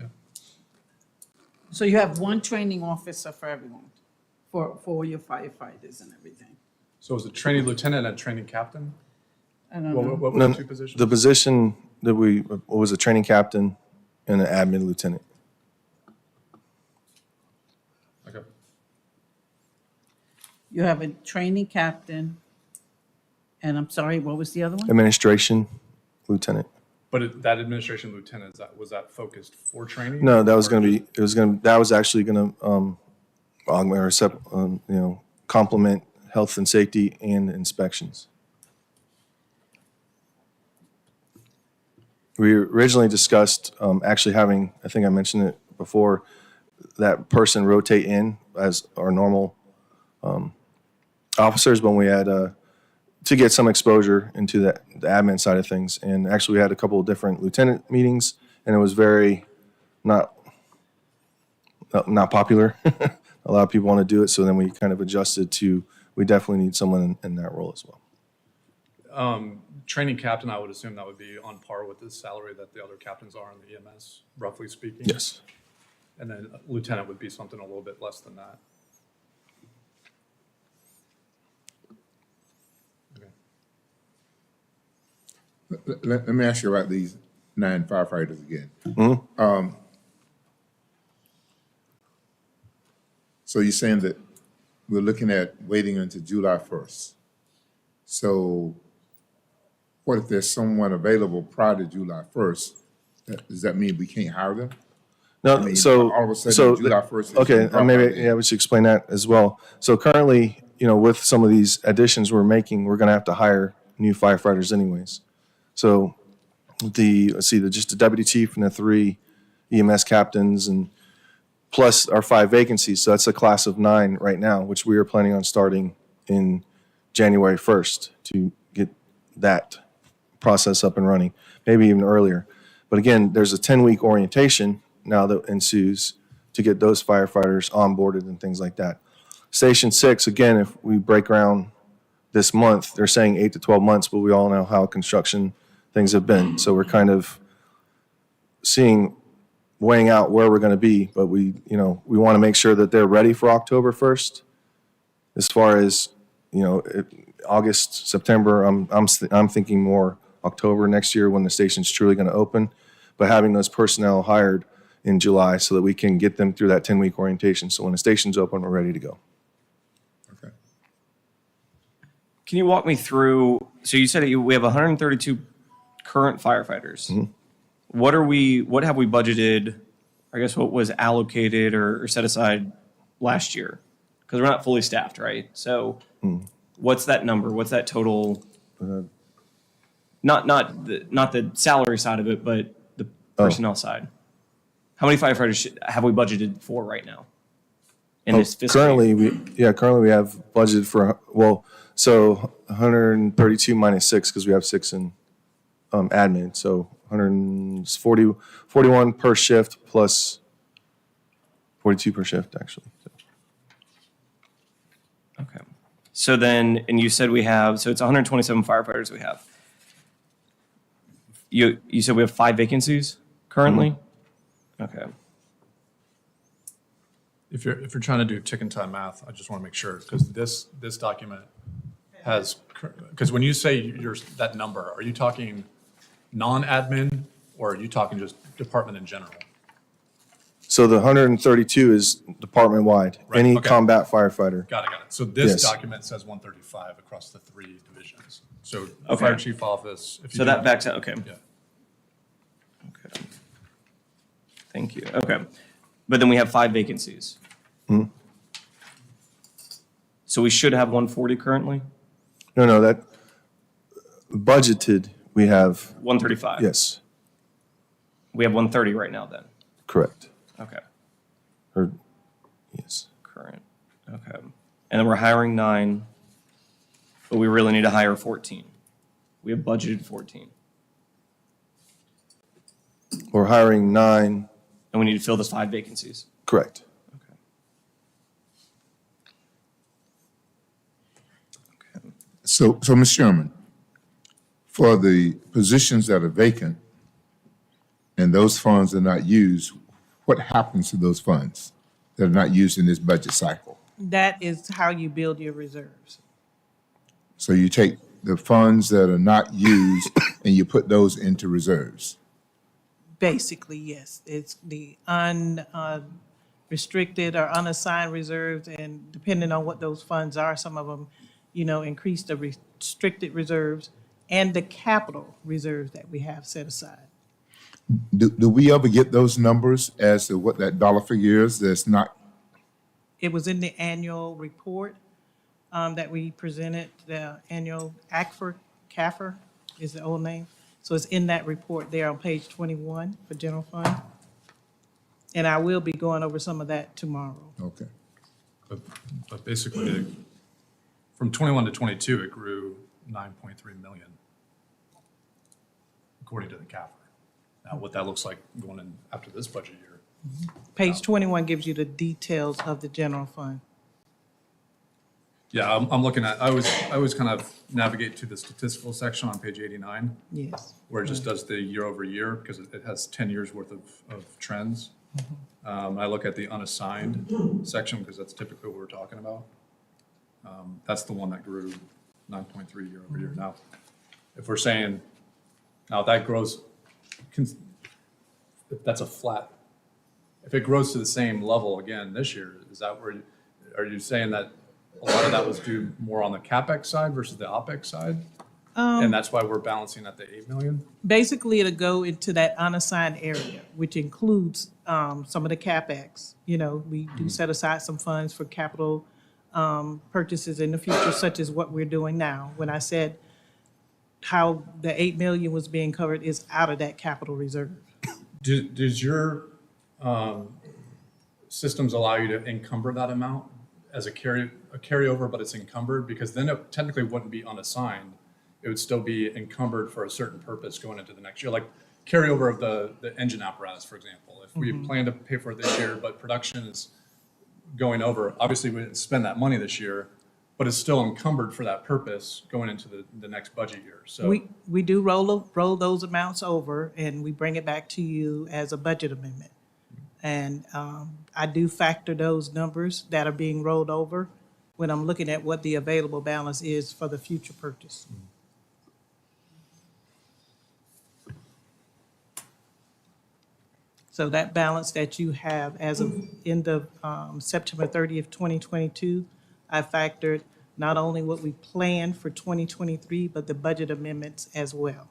yeah. So you have 1 training officer for everyone, for your firefighters and everything? So was it training lieutenant and training captain? I don't What know. were No, the 2 positions? the position that was a training captain and an admin lieutenant. Okay. You have a training captain, and I'm sorry, what was the other one? Administration lieutenant. But that administration lieutenant, was that focused for training? No, that was Or going to just- be, that was actually going to augment or complement health and safety and inspections. We originally discussed actually having, I think I mentioned it before, that person rotate in as our normal officers, when we had to get some exposure into the admin side of things. And actually, we had a couple of different lieutenant meetings, and it was very not popular. A lot of people want to do it, so then we kind of adjusted to, we definitely need someone in that role as well. Training captain, I would assume that would be on par with the salary that the other captains are in the EMS, roughly speaking. Yes. And then lieutenant would be something a little bit less than that. Okay. Let me ask you about these 9 firefighters again. Mm-hmm. So you're saying that we're looking at waiting until July 1st. So what if there's someone available prior to July 1st? Does that mean we can't hire them? No, I mean, so all of a sudden, July 1st is okay, drop maybe out. we should explain that as well. So currently, with some of these additions we're making, we're going to have to hire new firefighters anyways. So just the deputy chief and the 3 EMS captains and plus our 5 vacancies. So that's a class of 9 right now, which we are planning on starting in January 1st to get that process up and running, maybe even earlier. But again, there's a 10-week orientation now that ensues to get those firefighters onboarded and things like that. Station 6, again, if we break ground this month, they're saying 8 to 12 months, but we all know how construction things have been. So we're kind of weighing out where we're going to be, but we want to make sure that they're ready for October 1st. As far as, August, September, I'm thinking more October next year when the station's truly going to open, but having those personnel hired in July so that we can get them through that 10-week orientation. So when the station's open, we're ready to go. Okay. Can you walk me through, so you said we have 132 current firefighters. Mm-hmm. What have we budgeted, I guess what was allocated or set aside last year? Because we're not fully staffed, right? So what's that number? What's that total? Not the salary side of it, but the personnel side. How many firefighters have we budgeted for right now in this fiscal year? Currently we have budgeted for, 132 minus 6 because we have 6 in admin. So 41 per shift plus 42 per shift, actually. Okay. So then, and you said so it's 127 firefighters we have. You said we have 5 vacancies currently? Mm-hmm. Okay. If you're trying to do tick and time math, I just want to make sure, because this document has, because when you say that number, are you talking non-admin or are you talking just department in general? So the 132 is department-wide, Right, any okay. combat firefighter. Got it. So this Yes. document says 135 across the 3 divisions. So the Okay. fire chief office. If you So do- that backs out, okay. Yeah. Okay. Thank you. Okay. But then we have 5 vacancies. Mhm. So we should have 140 currently? No, that budgeted, we have, 135? yes, We have 130 right now then? correct. Okay. Or, yes. Current. Okay. And then we're hiring 9, but we really need to hire 14. We have budgeted 14. We're hiring 9, And we need to fill those 5 vacancies. correct. Okay. Okay. So, Mr. Chairman, for the positions that are vacant and those funds are not used, what happens to those funds that are not used in this budget cycle? That is how you build your reserves. So you take the funds that are not used and you put those into reserves. Basically, yes. It's the unrestricted or unassigned reserves, and depending on what those funds are, some of them, increase the restricted reserves and the capital reserves that we have set aside. Do we ever get those numbers as to what that dollar figure is that's not? It was in the annual report that we presented, the annual CAFR is the old name. So it's in that report there on page 21 for general fund. And I will be going over some of that tomorrow. Okay. But basically, from 21 to 22, it grew 9.3 million, according to the CAFR. Now, what that looks like going in after this budget year. Page 21 gives you the details of the general fund. Yeah, I'm looking at, I always kind of navigate to the statistical section on page 89, Yes. where it just does the year over year, because it has 10 years worth of trends. I look at the unassigned section, because that's typically what we're talking about. That's the one that grew 9.3 year over year. Now, if we're saying, now that grows, if that's a flat, if it grows to the same level again this year, is that where, are you saying that a lot of that was due more on the CapEx side versus the OpEx side? And that's why we're balancing at the 8 million? Basically, it'll go into that unassigned area, which includes some of the CapEx. We do set aside some funds for capital purchases in the future, such as what we're doing now. When I said how the 8 million was being covered is out of that capital reserve. Does your systems allow you to encumber that amount as a carryover, but it's encumbered? Because then it technically wouldn't be unassigned. It would still be encumbered for a certain purpose going into the next year, like carryover of the engine apparatus, for example. If we plan to pay for it this year, but production is going over, obviously we didn't spend that money this year, but it's still encumbered for that purpose going into the next budget year. So We do roll those amounts over, and we bring it back to you as a budget amendment. And I do factor those numbers that are being rolled over when I'm looking at what the available balance is for the future purchase. So that balance that you have as of end of September 30th, 2022, I factored not only what we planned for 2023, but the budget amendments as well.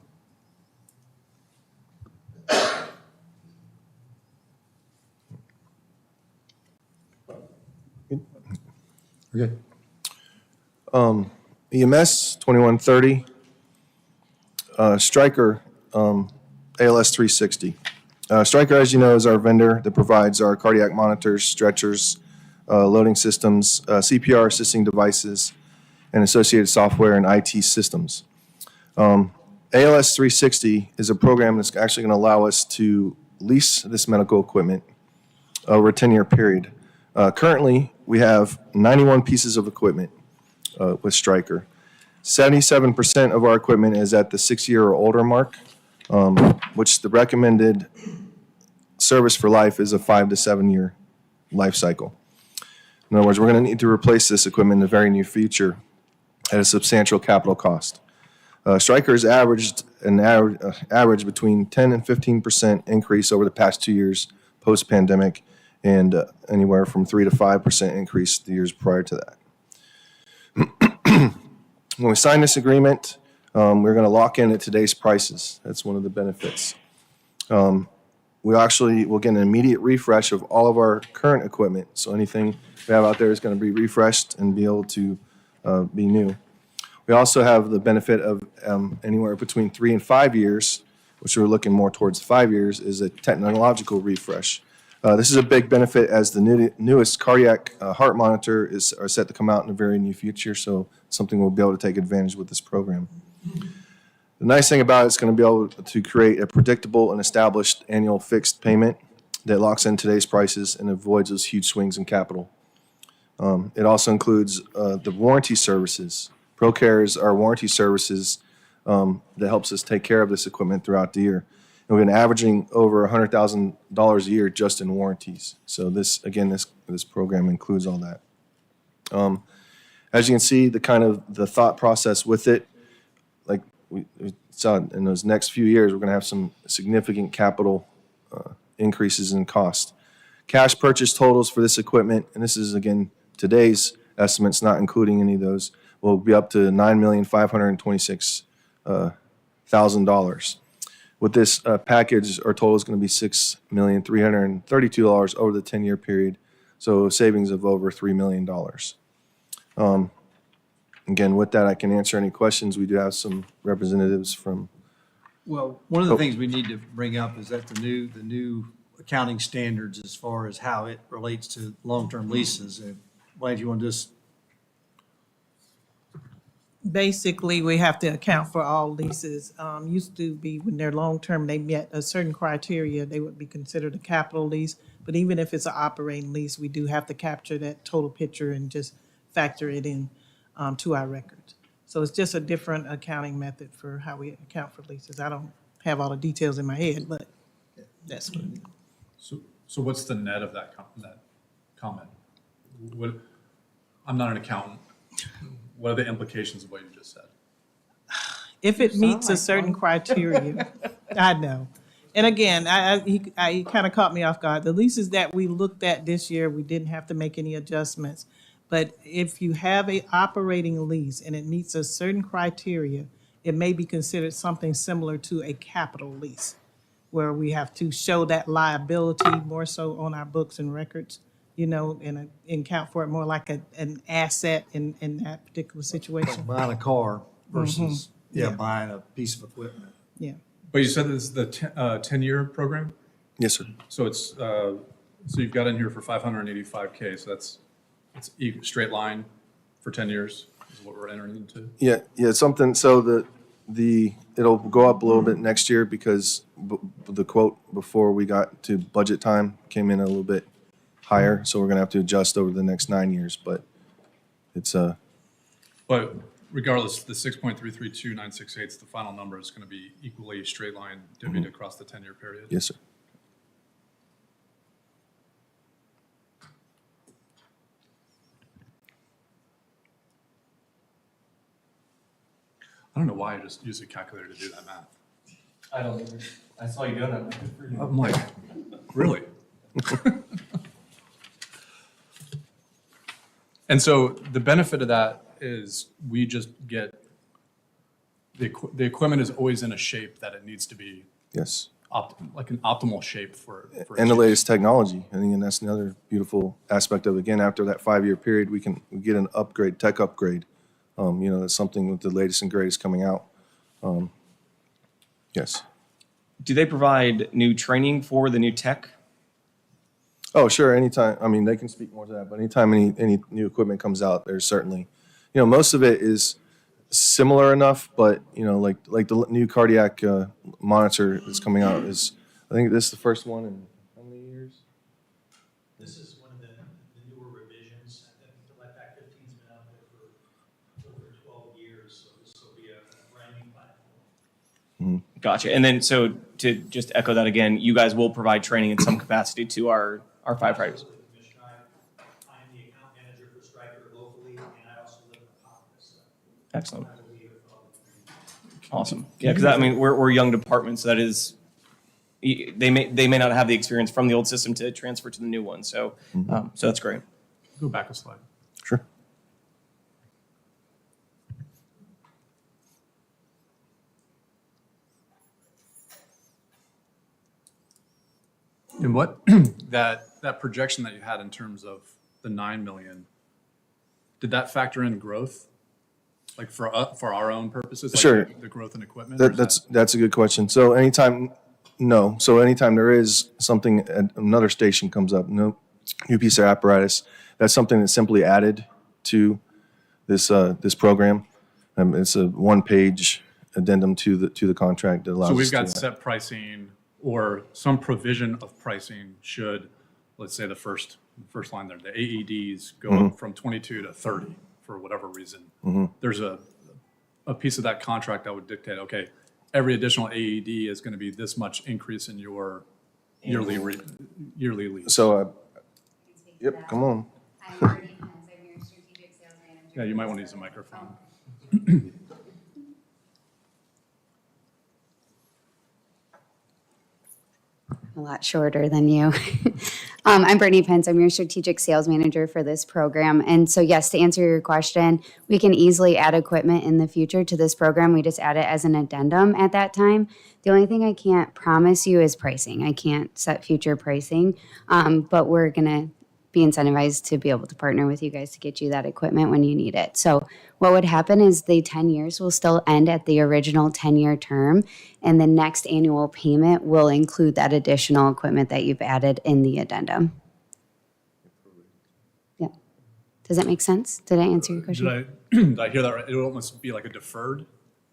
Okay. EMS 2130, Stryker, ALS 360. Stryker, as you know, is our vendor that provides our cardiac monitors, stretchers, loading systems, CPR assisting devices, and associated software and IT systems. ALS 360 is a program that's actually going to allow us to lease this medical equipment over a 10-year period. Currently, we have 91 pieces of equipment with Stryker. 77% of our equipment is at the 6-year or older mark, which the recommended service for life is a 5 to 7 year life cycle. In other words, we're going to need to replace this equipment in the very near future at a substantial capital cost. Stryker has averaged an average between 10 and 15% increase over the past 2 years post-pandemic, and anywhere from 3 to 5% increase the years prior to that. When we sign this agreement, we're going to lock in at today's prices. That's one of the benefits. We actually will get an immediate refresh of all of our current equipment. So anything we have out there is going to be refreshed and be able to be new. We also have the benefit of anywhere between 3 and 5 years, which we're looking more towards 5 years, is a technological refresh. This is a big benefit as the newest cardiac heart monitor are set to come out in the very near future, so something we'll be able to take advantage with this program. The nice thing about it is going to be able to create a predictable and established annual fixed payment that locks in today's prices and avoids those huge swings in capital. It also includes the warranty services. ProCare is our warranty services that helps us take care of this equipment throughout the year. And we've been averaging over $100,000 a year just in warranties. So this program includes all that. As you can see, the thought process with it, like we saw in those next few years, we're going to have some significant capital increases in cost. Cash purchase totals for this equipment, and this is again today's estimates, not including any of those, will be up to $9,526,000. With this package, our total is going to be $6,332 over the 10-year period, so savings of over $3 million. Again, with that, I can answer any questions. We do have some representatives from. Well, one of the things we need to bring up is that the new accounting standards as far as how it relates to long-term leases. Why do you want to just? Basically, we have to account for all leases. Used to be when they're long-term, they met a certain criteria, they would be considered a capital lease. But even if it's an operating lease, we do have to capture that total picture and just factor it in to our records. So it's just a different accounting method for how we account for leases. I don't have all the details in my head, but that's what it is. So what's the net of that comment? I'm not an accountant. What are the implications of what you just said? If it meets a certain criteria, I know. And again, he kind of caught me off guard. The leases that we looked at this year, we didn't have to make any adjustments. But if you have a operating lease and it meets a certain criteria, it may be considered something similar to a capital lease, where we have to show that liability more so on our books and records and count for it more like an asset in that particular situation. Buying a car versus, Yeah. buying a piece of equipment. Yeah. But you said this is the 10-year program? Yes, sir. So it's, so you've got in here for 585K, so it's straight line for 10 years is what we're entering into? Yeah, it's something, so it'll go up a little bit next year because the quote before we got to budget time came in a little bit higher, so we're gonna have to adjust over the next 9 years, but it's, But regardless, the 6.332968, the final number is going to be equally straight line divvied across the 10-year period? yes, sir. I don't know why I just use a calculator to do that math. I don't either. I saw you doing it. Good for you. I'm like, really? And so the benefit of that is we just get, the equipment is always in a shape that it needs to be, Yes. like an optimal shape for. And the latest technology. I think, and that's another beautiful aspect of it. Again, after that 5-year period, we get an upgrade, tech upgrade. That's something with the latest and greatest coming out. Yes. Do they provide new training for the new tech? Oh, sure. Anytime. I mean, they can speak more to that, but anytime any new equipment comes out, there's certainly, most of it is similar enough, but like the new cardiac monitor that's coming out is, I think this is the first one in how many years? This is one of the newer revisions. I think the LETAC 15's been out there for over 12 years, so this will be a brand new platform. Gotcha. And then, so to just echo that again, you guys will provide training in some capacity to our firefighters. Commissioner, I'm the account manager for Stryker locally, and I also live in Apopka, so Excellent. I will be here for all the training. Awesome. Yeah, because I mean, we're a young department, so that is, they may not have the experience from the old system to transfer to the new one. So, so that's great. Go back a slide. Sure. And what, that projection that you had in terms of the 9 million, did that factor in growth? Like for our own purposes? Like Sure. The growth in equipment? Or is That's a good question. So anytime there is something, another station comes up, new piece of apparatus, that's something that's simply added to this program. It's a 1-page addendum to the contract that allows us So to. we've got set pricing or some provision of pricing should, let's say the first line there, the AEDs go up from 22 to 30 for whatever reason. There's a piece of that contract that would dictate, okay, every additional AED is going to be this much increase in your yearly lease. So, yep, come on. I'm Brittany Pence, I'm your strategic sales manager. Yeah, you might want to use a microphone. A lot shorter than you. I'm Brittany Pence. I'm your strategic sales manager for this program. And so, yes, to answer your question, we can easily add equipment in the future to this program. We just add it as an addendum at that time. The only thing I can't promise you is pricing. I can't set future pricing, but we're going to be incentivized to be able to partner with you guys to get you that equipment when you need it. So what would happen is the 10 years will still end at the original 10-year term, and the next annual payment will include that additional equipment that you've added in the addendum. Yeah. Does that make sense? Did I answer your question? Did I hear that right? It would almost be like a deferred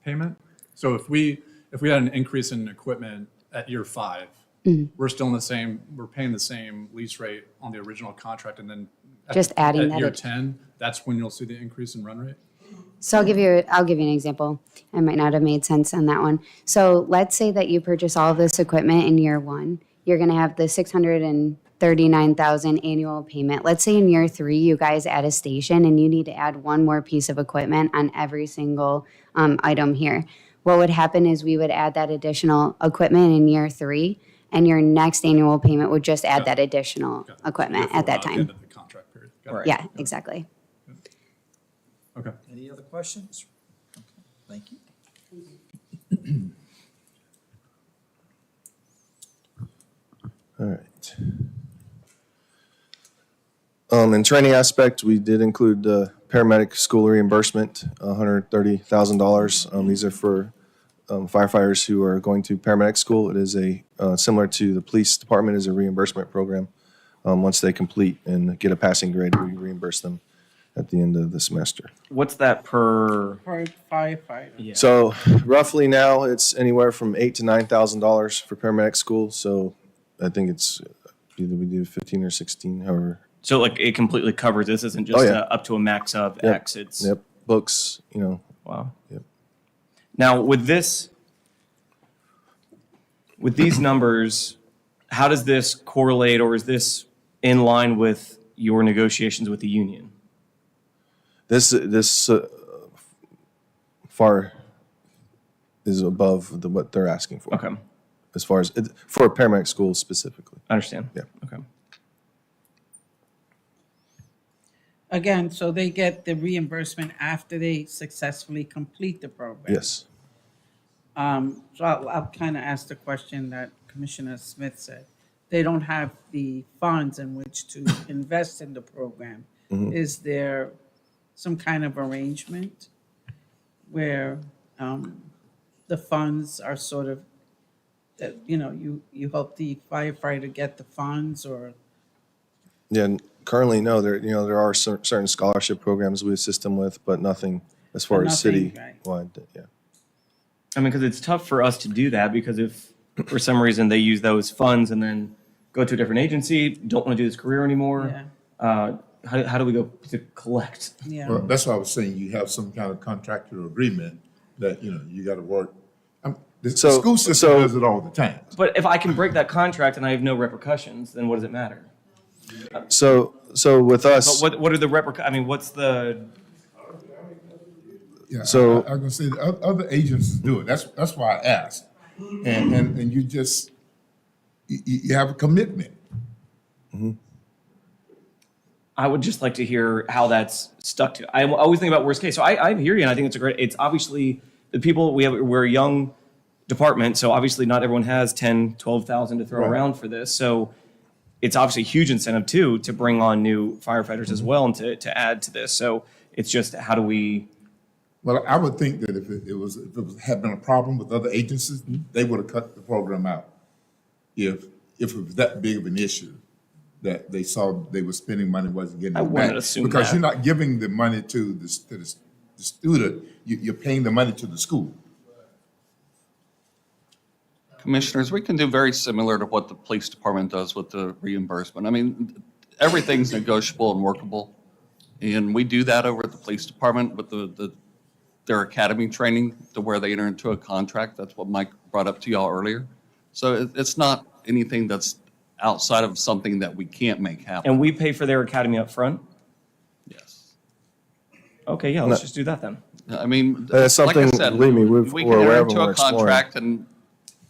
payment. So if we had an increase in equipment at year 5, we're still in we're paying the same lease rate on the original contract, and then Just adding at that year ad- 10, that's when you'll see the increase in run rate? So I'll give you an example. I might not have made sense on that one. So let's say that you purchase all of this equipment in year 1. You're going to have the $639,000 annual payment. Let's say in year 3, you guys add a station and you need to add one more piece of equipment on every single item here. What would happen is we would add that additional equipment in year 3, and your next annual payment would just add that additional equipment at that At the time. end of the contract period. Got it. Right. Yeah, exactly. Okay. Any other questions? Okay, thank you. All right. In training aspect, we did include the paramedic school reimbursement, $130,000. These are for firefighters who are going to paramedic school. It is a similar to the police department, is a reimbursement program. Once they complete and get a passing grade, we reimburse them at the end of the semester. What's that per? For firefighter. Yeah. So roughly now it's anywhere from $8,000 to $9,000 for paramedic school. So I think it's either we do 15 or 16, however. So like it completely covers. This isn't just Oh, yeah. up to a max of Yep. X. It's Yep, books, you know. wow. Yep. Now with these numbers, how does this correlate, or is this in line with your negotiations with the union? This far is above what they're asking for. Okay, As far as for paramedic school specifically. I understand. Yeah. Okay. Again, so they get the reimbursement after they successfully complete the program. Yes. So I'll kind of ask the question that Commissioner Smith said. They don't have the funds in which to invest in the program. Mhm. Is there some kind of arrangement where the funds are sort of, that you help the firefighter get the funds, or? Yeah, currently, no, there are certain scholarship programs we assist them with, but nothing as far as Nothing, right. city-wide, yeah. I mean, because it's tough for us to do that, because if for some reason they use those funds and then go to a different agency, don't want to do this career anymore, how do we go to collect? Yeah. Well, that's why I was saying you have some kind of contractual agreement that, you got to work. The school system does it all the time. But if I can break that contract and I have no repercussions, then what does it matter? So with us. But what are the repercussions? I mean, what's the? Yeah, So- I'm going to say the other agencies do it. That's why I asked. And you just, you have a commitment. I would just like to hear how that's stuck to. I always think about worst case. So I hear you, and I think it's obviously the people we're a young department, so obviously not everyone has 10, 12,000 to throw Right. around for this. So it's obviously a huge incentive too to bring on new firefighters as well and to add to this. So it's just how do we? Well, I would think that if it had been a problem with other agencies, they would have cut the program out. If it was that big of an issue that they saw they were spending money, wasn't getting I it wouldn't back. assume Because that. you're not giving the money to the student, you're paying the money to the school. Commissioners, we can do very similar to what the police department does with the reimbursement. I mean, everything's negotiable and workable. And we do that over at the police department with their academy training to where they enter into a contract. That's what Mike brought up to y'all earlier. So it's not anything that's outside of something that we can't make happen. And we pay for their academy up front? Yes. Okay, yeah, let's just do that then. I mean, That's like I something, said, believe me, we can we're aware enter of and into we're a exploring. contract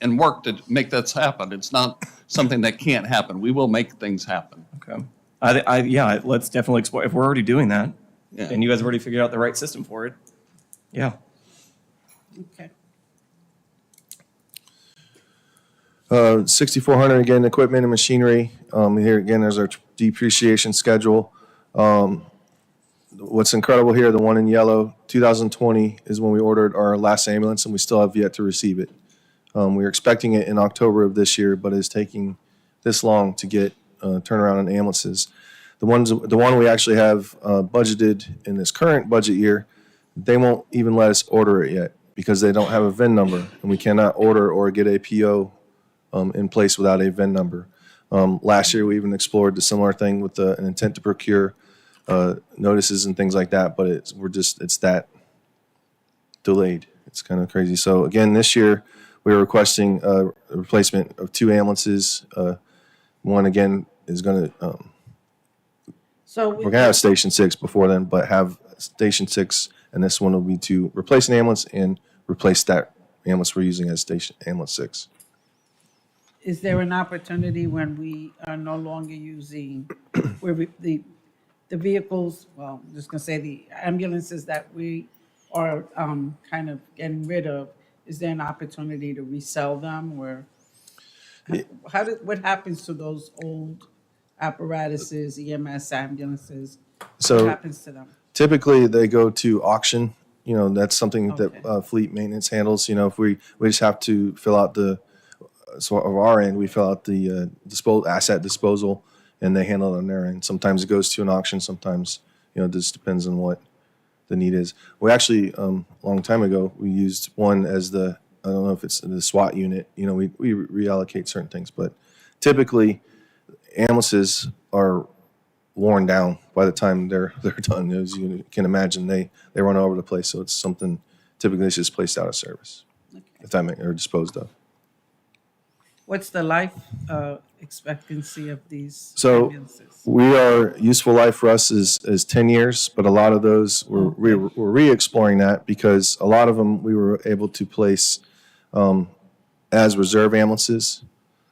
and work to make this happen. It's not something that can't happen. We will make things happen. Okay. Yeah, let's definitely explore. If we're already doing that, Yeah. and you guys have already figured out the right system for it, yeah. Okay. 6,400 again, equipment and machinery. Here again, there's our depreciation schedule. What's incredible here, the one in yellow, 2020 is when we ordered our last ambulance, and we still have yet to receive it. We were expecting it in October of this year, but it's taking this long to get turnaround on ambulances. The one we actually have budgeted in this current budget year, they won't even let us order it yet because they don't have a VIN number, and we cannot order or get a PO in place without a VIN number. Last year, we even explored the similar thing with an intent to procure notices and things like that, but it's that delayed. It's kind of crazy. So again, this year, we are requesting a replacement of 2 ambulances. One again is going to, So we're going to have Station 6 before then, but have Station 6, and this one will be to replace an ambulance and replace that ambulance we're using as Station Ambulance 6. is there an opportunity when we are no longer using, the vehicles, well, I'm just gonna say the ambulances that we are kind of getting rid of, is there an opportunity to resell them, or what happens to those old apparatuses, EMS ambulances? What So happens to them? typically they go to auction. You know, that's something Okay. that fleet maintenance handles. You know, if we just have to fill out so of our end, we fill out the asset disposal, and they handle it on their end. Sometimes it goes to an auction. Sometimes, you know, it just depends on what the need is. We actually, a long time ago, we used one as I don't know if it's the SWAT unit. You know, we reallocate certain things, but typically ambulances are worn down by the time they're done. As you can imagine, they run all over the place. So it's something typically it's just placed out of service, or disposed of. What's the life expectancy of these So ambulances? useful life for us is 10 years, but a lot of those we're re-exploring that because a lot of them we were able to place as reserve ambulances.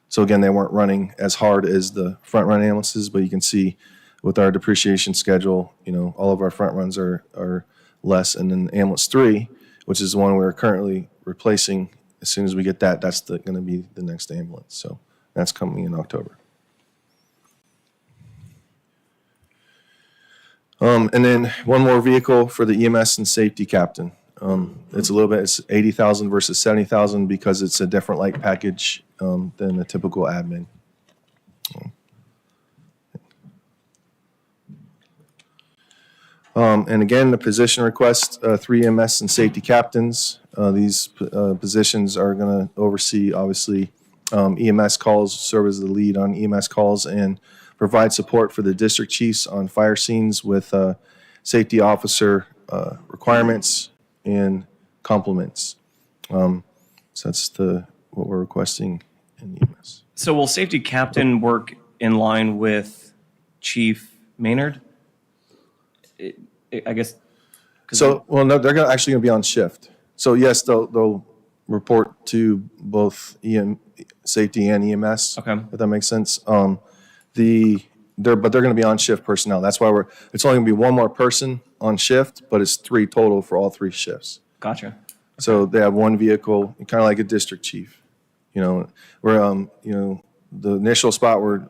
So again, they weren't running as hard as the front run ambulances, but you can see with our depreciation schedule, you know, all of our front runs are less. And then ambulance 3, which is the one we're currently replacing, as soon as we get that, that's going to be the next ambulance. So that's coming in October. And then one more vehicle for the EMS and safety captain. It's it's 80,000 versus 70,000 because it's a different light package than a typical admin. And again, the position request, 3 EMS and safety captains. These positions are going to oversee, obviously, EMS calls, serve as the lead on EMS calls, and provide support for the district chiefs on fire scenes with safety officer requirements and complements. So that's what we're requesting in EMS. So will safety captain work in line with Chief Maynard? I guess. So, well, no, they're actually going to be on shift. So yes, they'll report to both safety and EMS. Okay. If that makes sense. But they're going to be on shift personnel. That's why it's only going to be one more person on shift, but it's 3 total for all 3 shifts. Gotcha. So they have one vehicle, kind of like a district chief. You know, where you know, the initial spot we're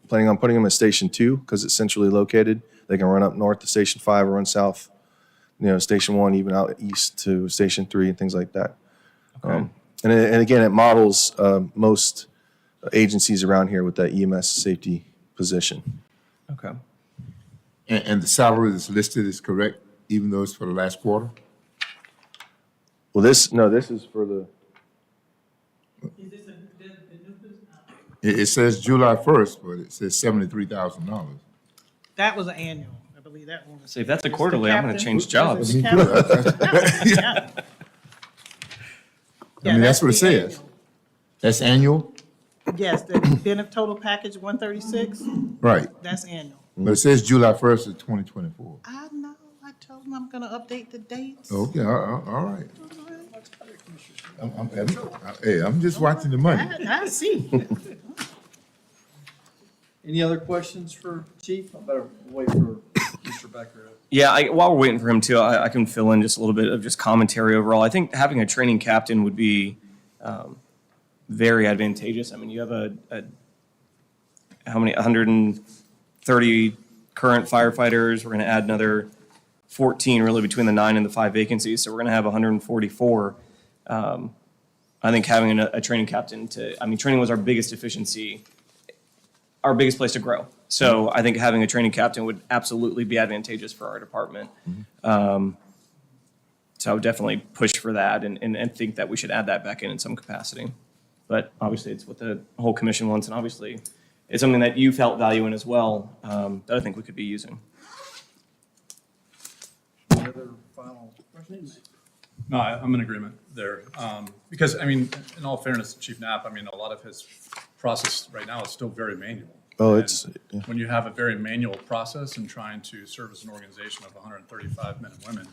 planning on putting them at Station 2 because it's centrally located. They can run up north to Station 5 or run south, you know, Station 1, even out east to Station 3 and things like that. Okay. And again, it models most agencies around here with that EMS safety position. Okay. And the salary that's listed is correct, even though it's for the last quarter? Well, this is for the. Is this the new business? It says July 1st, but it says $73,000. That was an annual, I believe that one was. So if that's a Mr. quarterly, I'm going to Captain, change jobs. Mr. Captain. Yeah. I mean, that's what it the says. annual. That's annual? Yes, the benefit total package 136, Right. that's annual. But it says July 1st of 2024. I know, I told them I'm gonna update the dates. Okay, all right. Hey, I'm just watching the money. I see. Any other questions for Chief? I better wait for Mr. Becker. Yeah, while we're waiting for him too, I can fill in just a little bit of just commentary overall. I think having a training captain would be very advantageous. I mean, you have how many, 130 current firefighters. We're going to add another 14 really between the 9 and the 5 vacancies. So we're going to have 144. I think having a training captain training was our biggest efficiency, our biggest place to grow. So I think having a training captain would absolutely be advantageous for our department. So I would definitely push for that and think that we should add that back in some capacity. But obviously it's what the whole commission wants, and obviously it's something that you felt value in as well, that I think we could be using. Any other final questions? No, I'm in agreement there. Because, I mean, in all fairness to Chief Knapp, I mean, a lot of his process right now is still very manual. Oh, And it's. when you have a very manual process and trying to service an organization of 135 men and women,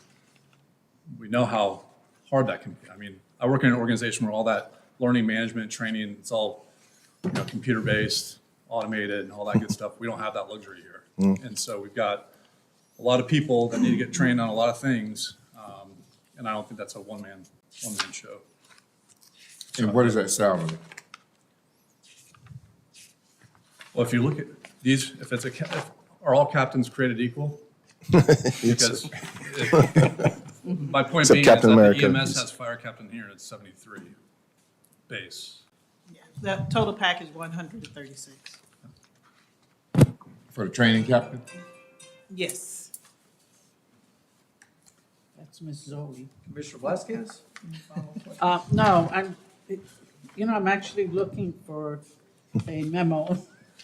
we know how hard that can be. I mean, I work in an organization where all that learning management training, it's all, computer-based, automated, and all that good stuff. We don't have that luxury here. And so we've got a lot of people that need to get trained on a lot of things, and I don't think that's a one-man show. And what is that salary? Well, if you look at, These, if it's are all captains created equal? Because my point Except being is Captain that America. the EMS has fire captain here, and it's 73 base. The total package, 136. For the training captain? Yes. That's Miss Zoe. Commissioner Vasquez? No, I'm actually looking for a memo.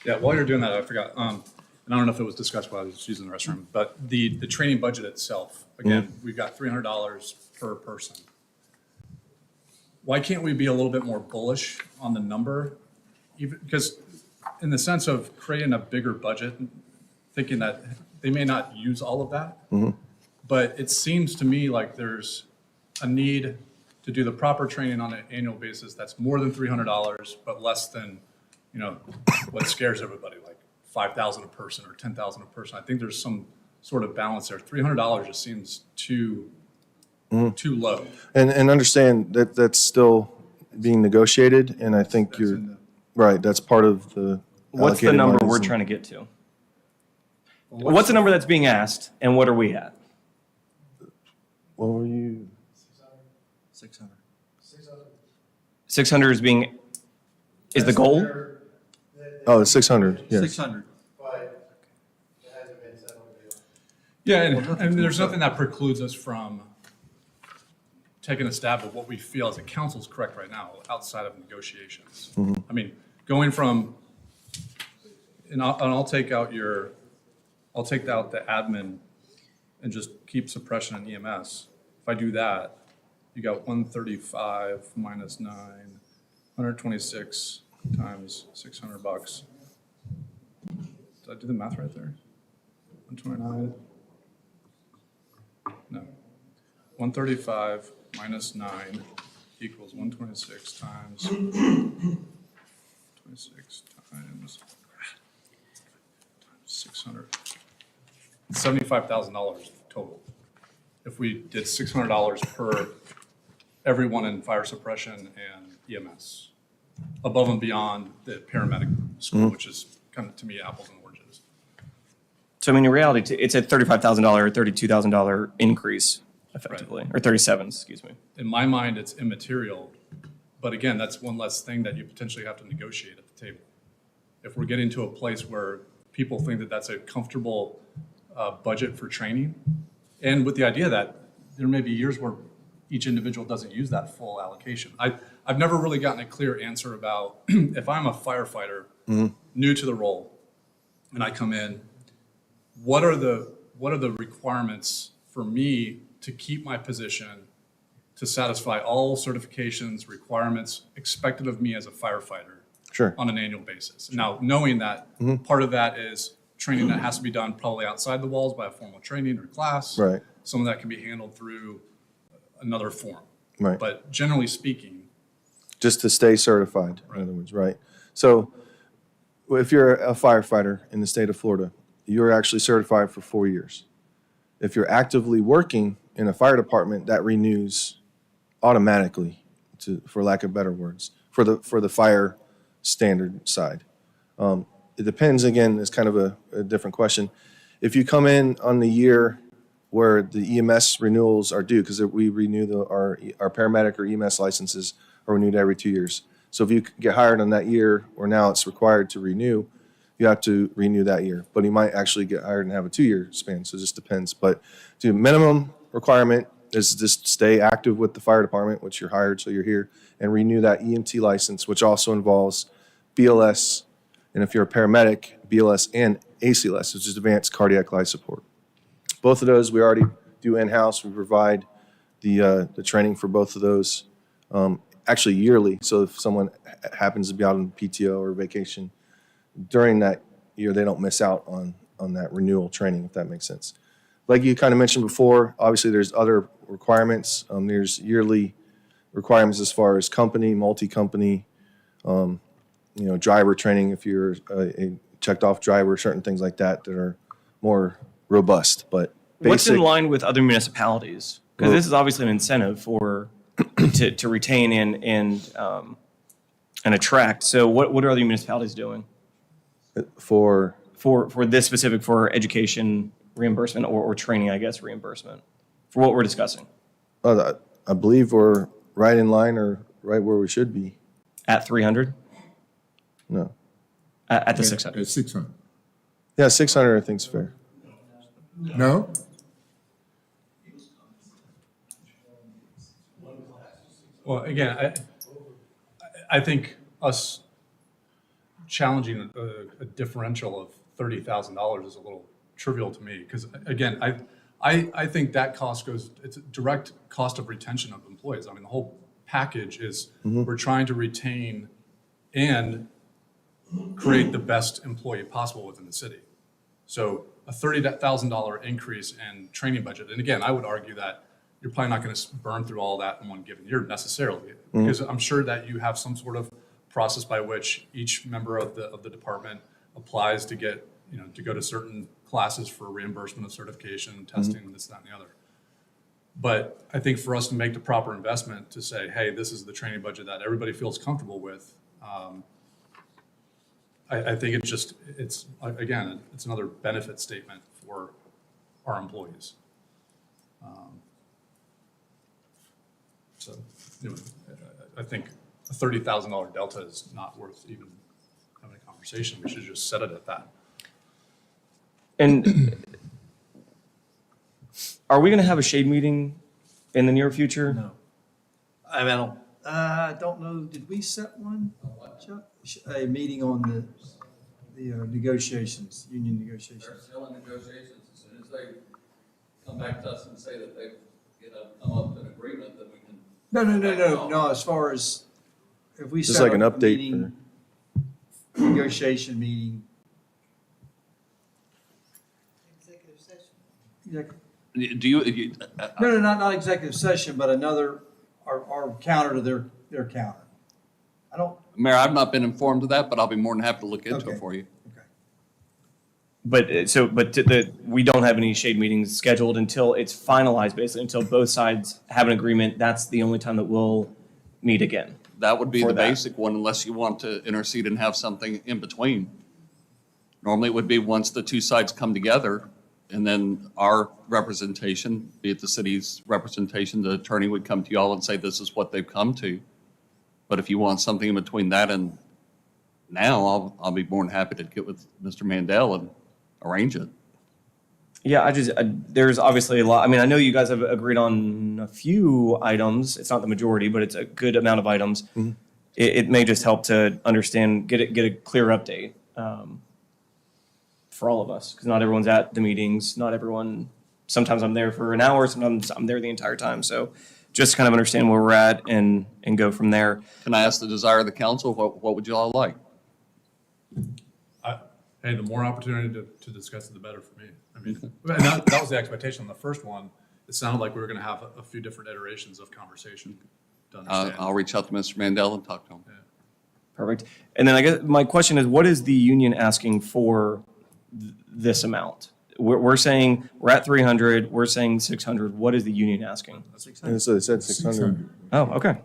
Yeah, while you're doing that, I forgot, and I don't know if it was discussed while I was using the restroom, but the training budget itself, again, we've got $300 per person. Why can't we be a little bit more bullish on the number? Even, because in the sense of creating a bigger budget, thinking that they may not use all of that, but it seems to me like there's a need to do the proper training on an annual basis that's more than $300, but less than, what scares everybody, like 5,000 a person or 10,000 a person. I think there's some sort of balance there. $300 just seems too low. And understand that that's still being negotiated, and I think you're, right, that's part of the. What's the allocated number monies we're and- trying to get to? What's the number that's being asked, and what are we at? What were you? 600. 600 is the goal? Oh, it's 600, yes. 600. Yeah, and there's nothing that precludes us from taking a stab at what we feel as a council is correct right now, outside of negotiations. I mean, going from, and I'll take out the admin and just keep suppression and EMS. If I do that, you got 135 minus 9, 126 times $600. Did I do the math right there? 129? No. 135 minus 9 equals 126 times 26 times 600. $75,000 total. If we did $600 per everyone in fire suppression and EMS, above and beyond the paramedic school, which is kind of, to me, apples and oranges. So I mean, in reality, it's a $35,000 or $32,000 increase, effectively, or 37, excuse me. In my mind, it's immaterial, but again, that's one less thing that you potentially have to negotiate at the table. If we're getting to a place where people think that that's a comfortable budget for training, and with the idea that there may be years where each individual doesn't use that full allocation. I've never really gotten a clear answer about if I'm a firefighter new to the role and I come in, what are the requirements for me to keep my position, to satisfy all certifications, requirements expected of me as a firefighter Sure. on an annual basis? Now, knowing that part of that is training that has to be done probably outside the walls by a formal training or class. Right. Some of that can be handled through another form. Right. But generally speaking, Just to stay certified, in other words, right? So if you're a firefighter in the state of Florida, you're actually certified for 4 years. If you're actively working in a fire department, that renews automatically, for lack of better words, for the fire standard side. It depends, again, it's kind of a different question. If you come in on the year where the EMS renewals are due, because we renew our paramedic or EMS licenses are renewed every 2 years. So if you get hired on that year, or now it's required to renew, you have to renew that year. But you might actually get hired and have a 2-year span, so it just depends. But the minimum requirement is just stay active with the fire department, which you're hired, so you're here, and renew that EMT license, which also involves BLS, and if you're a paramedic, BLS and ACLS, which is Advanced Cardiac Life Support. Both of those we already do in-house. We provide the training for both of those, actually yearly. So if someone happens to be out on PTO or vacation during that year, they don't miss out on that renewal training, if that makes sense. Like you kind of mentioned before, obviously there's other requirements. There's yearly requirements as far as company, multi-company, driver training if you're a checked off driver, certain things like that that are more robust, but What's in basic. line with other municipalities? Because this is obviously an incentive to retain and attract. So what are other municipalities doing? For for this specific, for education reimbursement or training, I guess, reimbursement, for what we're discussing I believe we're right in line or right where we should be. at 300, No. at the 600. At 600. Yeah, 600 I think's fair. No? Well, again, I think us challenging a differential of $30,000 is a little trivial to me, because again, I think that cost it's a direct cost of retention of employees. I mean, the whole package is we're trying to retain and create the best employee possible within the city. So a $30,000 increase in training budget, and again, I would argue that you're probably not going to burn through all that in one given year necessarily, because I'm sure that you have some sort of process by which each member of the department applies to get, to go to certain classes for reimbursement of certification, testing, this, that, and the other. But I think for us to make the proper investment to say, hey, this is the training budget that everybody feels comfortable with, I think it's again, it's another benefit statement for our employees. So, I think a $30,000 delta is not worth even having a conversation. We should just set it at that. And are we going to have a shade meeting in the near future? No. I don't know, did we set one, Chuck? A meeting on the negotiations, union negotiations? They're still in negotiations. As soon as they come back to us and say that they've, come up with an agreement, that we can. No, as far as, if we Just set like an up a update meeting, negotiation meeting. Executive session. Exec- Do you, No, not executive session, but another, our counter to their counter. I don't, Mayor, I've not been informed of that, but I'll be more than happy to look into Okay. it for you. okay. But we don't have any shade meetings scheduled until it's finalized, basically, until both sides have an agreement. That's the only time that we'll meet again. That would be For the that. basic one, unless you want to intercede and have something in between. Normally, it would be once the two sides come together, and then our representation, be it the city's representation, the attorney would come to y'all and say, this is what they've come to. But if you want something in between that and now, I'll be more than happy to get with Mr. Mandel and arrange it. Yeah, there's obviously a lot. I mean, I know you guys have agreed on a few items. It's not the majority, but it's a good amount of items. It may just help to understand, get a clear update for all of us, because not everyone's at the meetings. Not everyone. Sometimes I'm there for an hour. Sometimes I'm there the entire time. So just kind of understand where we're at and go from there. Can I ask the desire of the council? What would you all like? Hey, the more opportunity to discuss it, the better for me. I mean, and that was the expectation on the first one. It sounded like we were going to have a few different iterations of conversation to understand. I'll reach out to Mr. Mandel and talk to him. Perfect. And then I guess my question is, what is the union asking for this amount? We're saying we're at 300. We're saying 600. What is the union asking? And so they said 600. Oh, okay.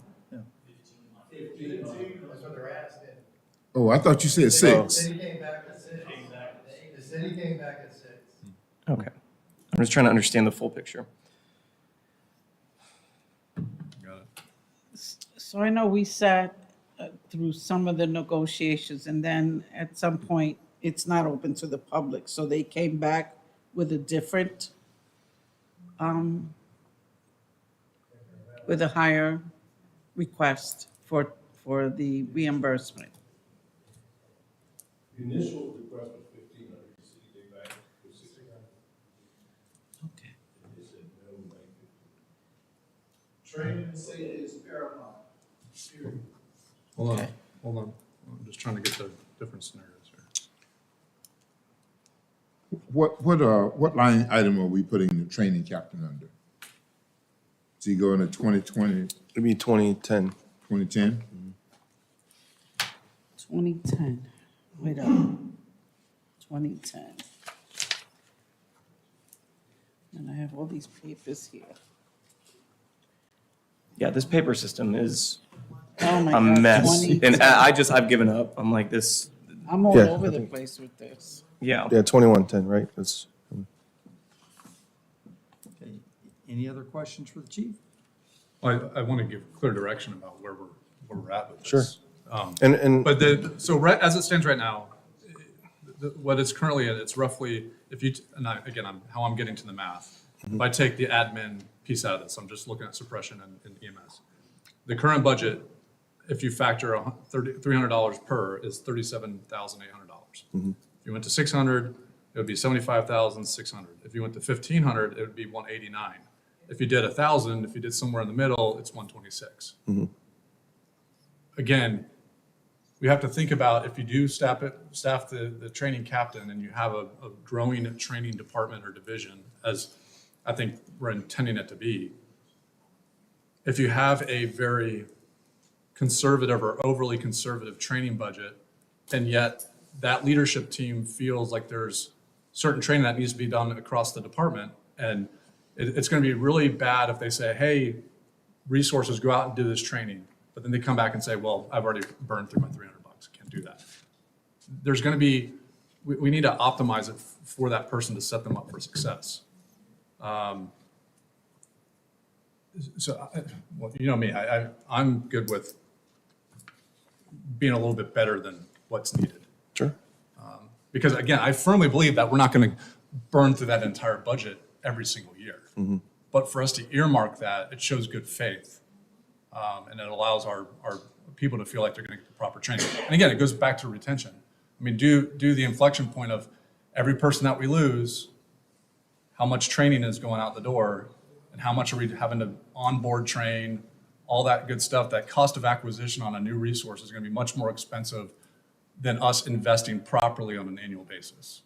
Oh, I thought you said 6. City came back at 6. The city came back at 6. Okay. I'm just trying to understand the full picture. Got it. So I know we sat through some of the negotiations, and then at some point, it's not open to the public. So they came back with a different, with a higher request for the reimbursement. The initial request was 1,500, the city came back with 1,600, Okay. and they said no, like 1,500. Training and safety is paramount, period. Hold on. I'm just trying to get the different scenarios here. What line item are we putting the training captain under? Is he going to 2020, It'd be 2010. 2010? 2010. Wait up. 2010. And I have all these papers here. Yeah, this paper system is Oh my a God, mess. 2010. And I've given up. I'm like this. I'm all Yeah, over I the think- place with this. Yeah. Yeah, 2110, right? That's, Okay. Any other questions for the chief? I want to give clear direction about where we're at with this. Sure. Um, and But as it stands right now, what it's currently at, it's roughly, if you, how I'm getting to the math. If I take the admin piece out of this, I'm just looking at suppression and EMS. The current budget, if you factor $300 per, is $37,800. If you went to 600, it would be 75,600. If you went to 1,500, it would be 189. If you did 1,000, if you did somewhere in the middle, it's 126. Again, we have to think about if you do staff the training captain and you have a growing training department or division, as I think we're intending it to be, if you have a very conservative or overly conservative training budget, and yet that leadership team feels like there's certain training that needs to be done across the department, and it's going to be really bad if they say, hey, resources, go out and do this training, but then they come back and say, well, I've already burned through my $300. Can't do that. There's going to be, we need to optimize it for that person to set them up for success. Well, you know me, I'm good with being a little bit better than what's needed. sure. Because again, I firmly believe that we're not going to burn through that entire budget every single year. But for us to earmark that, it shows good faith. And it allows our people to feel like they're going to get the proper training. And again, it goes back to retention. I mean, do the inflection point of every person that we lose, how much training is going out the door, and how much are we having to onboard train, all that good stuff. That cost of acquisition on a new resource is going to be much more expensive than us investing properly on an annual basis.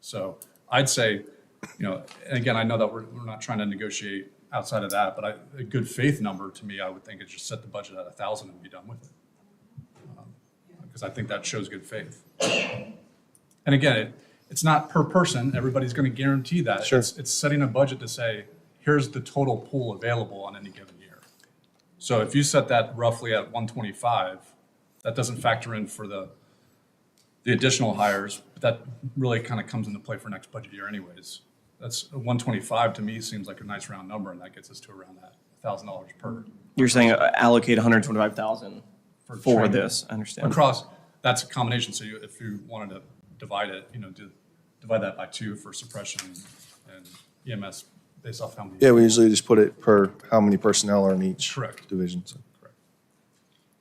So I'd say, and again, I know that we're not trying to negotiate outside of that, but a good faith number to me, I would think is just set the budget at 1,000 and be done with it. Because I think that shows good faith. And again, it's not per person. Everybody's going to guarantee that. Sure. It's setting a budget to say, here's the total pool available on any given year. So if you set that roughly at 125, that doesn't factor in for the additional hires, but that really kind of comes into play for next budget year anyways. That's 125 to me seems like a nice round number, and that gets us to around that $1,000 per. You're saying allocate 125,000 for training. this, I understand. Across, that's a combination. So if you wanted to divide it, divide that by 2 for suppression and EMS based off how many. Yeah, we usually just put it per how many personnel are in each Correct. division. So.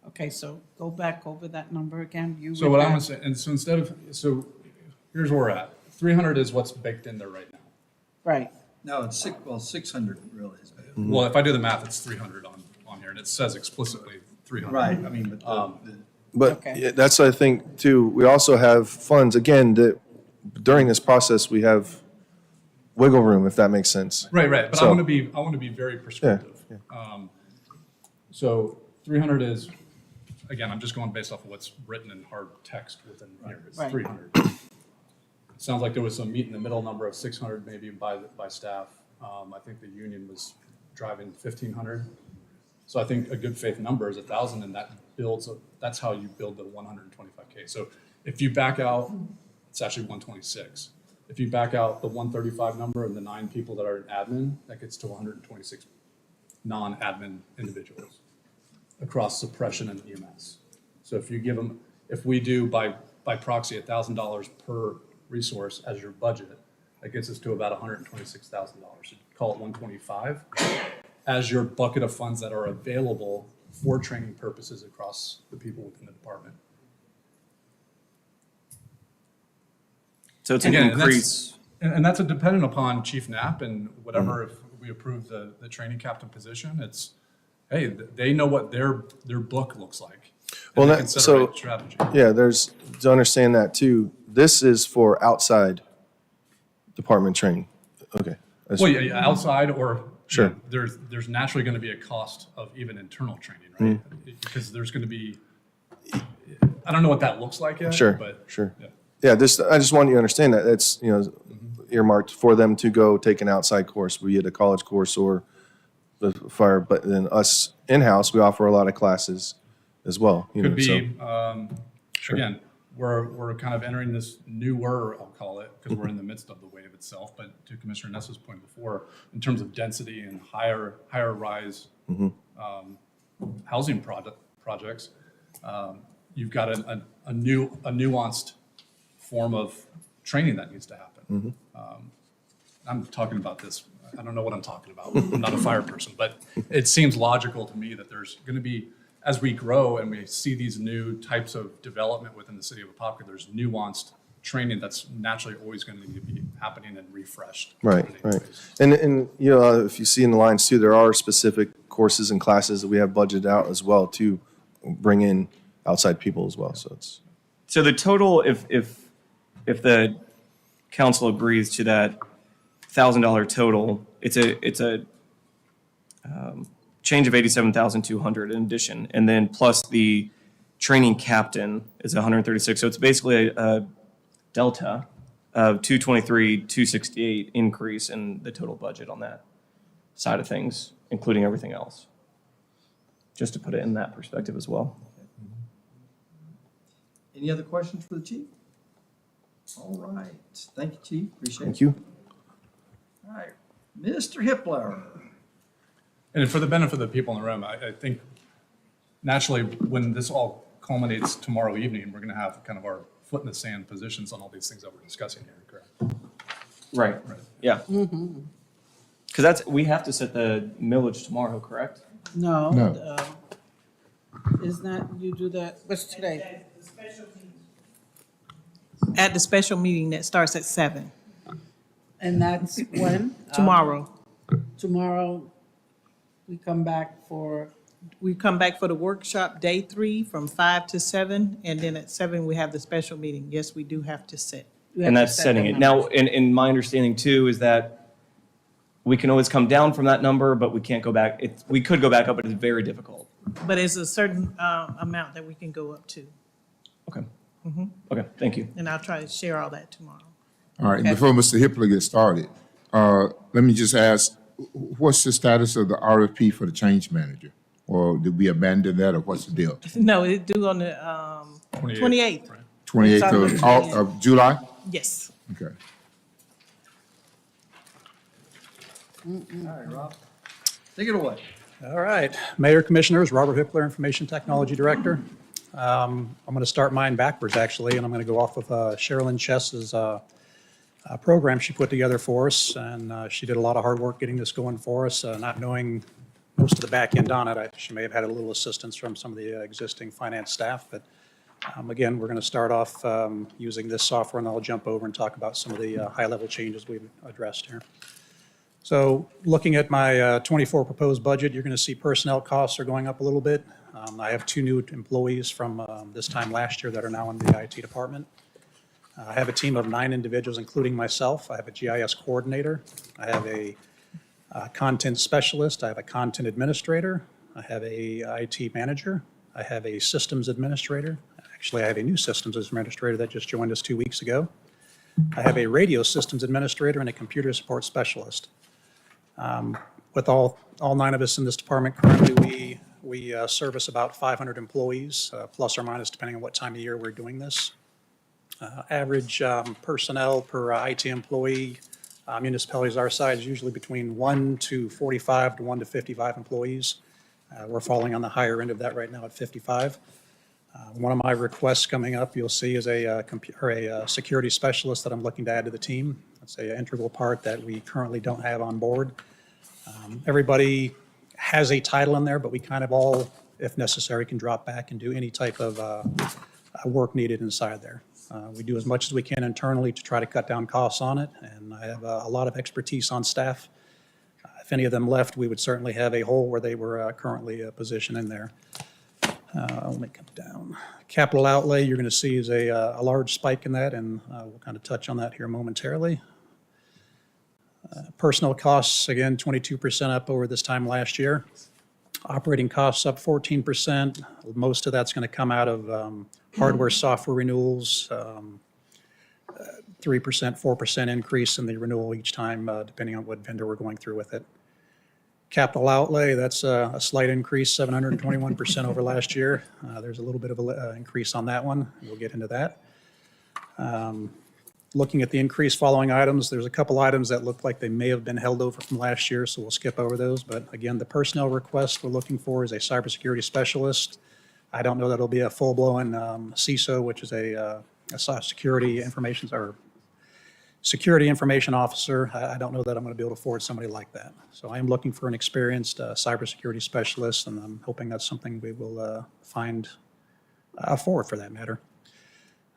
Okay, so go back over that number again. So what I'm gonna say, and so here's where we're at. 300 is what's baked in there right now. Right. No, it's 600 really is. Well, if I do the math, it's 300 on here, and it says explicitly 300. Right, I mean, but But Okay. yeah, that's, I think, too, we also have funds, again, that during this process, we have wiggle room, if that makes sense. Right, but So- I want to be very prescriptive. So 300 is, again, I'm just going based off of what's written in hard text within here. It's Right. 300. It sounds like there was some meet in the middle number of 600 maybe by staff. I think the union was driving 1,500. So I think a good faith number is 1,000, and that's how you build the 125K. So if you back out, it's actually 126. If you back out the 135 number and the 9 people that are in admin, that gets to 126 non-admin individuals across suppression and EMS. So if you give them, if we do by proxy $1,000 per resource as your budget, that gets us to about $126,000. So call it 125 as your bucket of funds that are available for training purposes across the people within the department. So it's an Again, and that's- increase. And that's dependent upon Chief Knapp and whatever, if we approve the training captain position, it's, hey, they know what their book looks like. Well, And they that- can set a so- right strategy. Yeah, there's, to understand that too, this is for outside department training. Okay. That's- Well, yeah, outside or. Sure. you know, there's naturally going to be a cost of even internal training, right? Because there's going to be, I don't know what that looks like yet. Sure, But sure. yeah. Yeah, I just want you to understand that it's, earmarked for them to go take an outside course, be it a college course or the fire, but then us in-house, we offer a lot of classes as well. Could so- be, again, we're kind of entering this newer, I'll call it, because we're in the midst of the wave itself, but to Commissioner Nessa's point before, in terms of density and higher rise housing projects, you've got a nuanced form of training that needs to happen. I'm talking about this, I don't know what I'm talking about. I'm not a fire person, but it seems logical to me that there's going to be, as we grow and we see these new types of development within the city of Apopka, there's nuanced training that's naturally always going to need to be happening and refreshed. Right. And you know, if you see in the lines too, there are specific courses and classes that we have budgeted out as well to bring in outside people as well. So the total, if the council agrees to that $1,000 total, it's a change of 87,200 in addition, and then plus the training captain is 136. So it's basically a delta of 223, 268 increase in the total budget on that side of things, including everything else. Just to put it in that perspective as well. Any other questions for the chief? All right. Thank you, Chief. Appreciate it. Thank you. All right. Mr. Hippler. And for the benefit of the people in the room, I think naturally when this all culminates tomorrow evening, we're going to have kind of our foot in the sand positions on all these things that we're discussing here, correct? Right. Yeah. Because we have to set the millage tomorrow, correct? No. No. Is that, you do that, what's today? At the special meeting that starts at 7 And that's when? tomorrow. Tomorrow, we come back for, We come back for the workshop day 3 from 5 to 7, and then at 7 we have the special meeting. Yes, we do have to sit. we have And to that's set setting the it. numbers. Now, in my understanding too, is that we can always come down from that number, but we can't go back. We could go back up, but it's very difficult. But it's a certain amount that we can go up to, Okay. Okay, thank you. and I'll try to share all that tomorrow. All right, before Mr. Hippler gets started, let me just ask, what's the status of the RFP for the change manager? Or did we abandon that, or what's the deal? No, it's due on the 28th. Right. 28th of July? Yes. Okay. All right, Rob. Take it away. All right, Mayor, Commissioners, Robert Hippler, Information Technology Director. I'm going to start mine backwards, actually, and I'm going to go off of Sherilyn Chess's program she put together for us, and she did a lot of hard work getting this going for us, not knowing most of the back end on it. She may have had a little assistance from some of the existing finance staff, but again, we're going to start off using this software, and I'll jump over and talk about some of the high-level changes we've addressed here. So looking at my 24 proposed budget, you're going to see personnel costs are going up a little bit. I have 2 new employees from this time last year that are now in the IT department. I have a team of 9 individuals, including myself. I have a GIS coordinator. I have a content specialist. I have a content administrator. I have a IT manager. I have a systems administrator. Actually, I have a new systems administrator that just joined us 2 weeks ago. I have a radio systems administrator and a computer support specialist. With all 9 of us in this department currently, we service about 500 employees, plus or minus, depending on what time of year we're doing this. Average personnel per IT employee, municipalities our size, is usually between 1 to 45 to 1 to 55 employees. We're falling on the higher end of that right now at 55. One of my requests coming up, you'll see, is a security specialist that I'm looking to add to the team. That's an integral part that we currently don't have on board. Everybody has a title in there, but we kind of all, if necessary, can drop back and do any type of work needed inside there. We do as much as we can internally to try to cut down costs on it, and I have a lot of expertise on staff. If any of them left, we would certainly have a hole where they were currently positioned in there. Let me come down. Capital outlay, you're going to see is a large spike in that, and we'll kind of touch on that here momentarily. Personnel costs, again, 22% up over this time last year. Operating costs up 14%. Most of that's going to come out of hardware, software renewals, 3%, 4% increase in the renewal each time, depending on what vendor we're going through with it. Capital outlay, that's a slight increase, 721% over last year. There's a little bit of an increase on that one. We'll get into that. Looking at the increase following items, there's a couple items that look like they may have been held over from last year, so we'll skip over those. But again, the personnel request we're looking for is a cybersecurity specialist. I don't know that it'll be a full-blown CISO, which is a security information officer. I don't know that I'm going to be able to afford somebody like that. So I am looking for an experienced cybersecurity specialist, and I'm hoping that's something we will afford for that matter.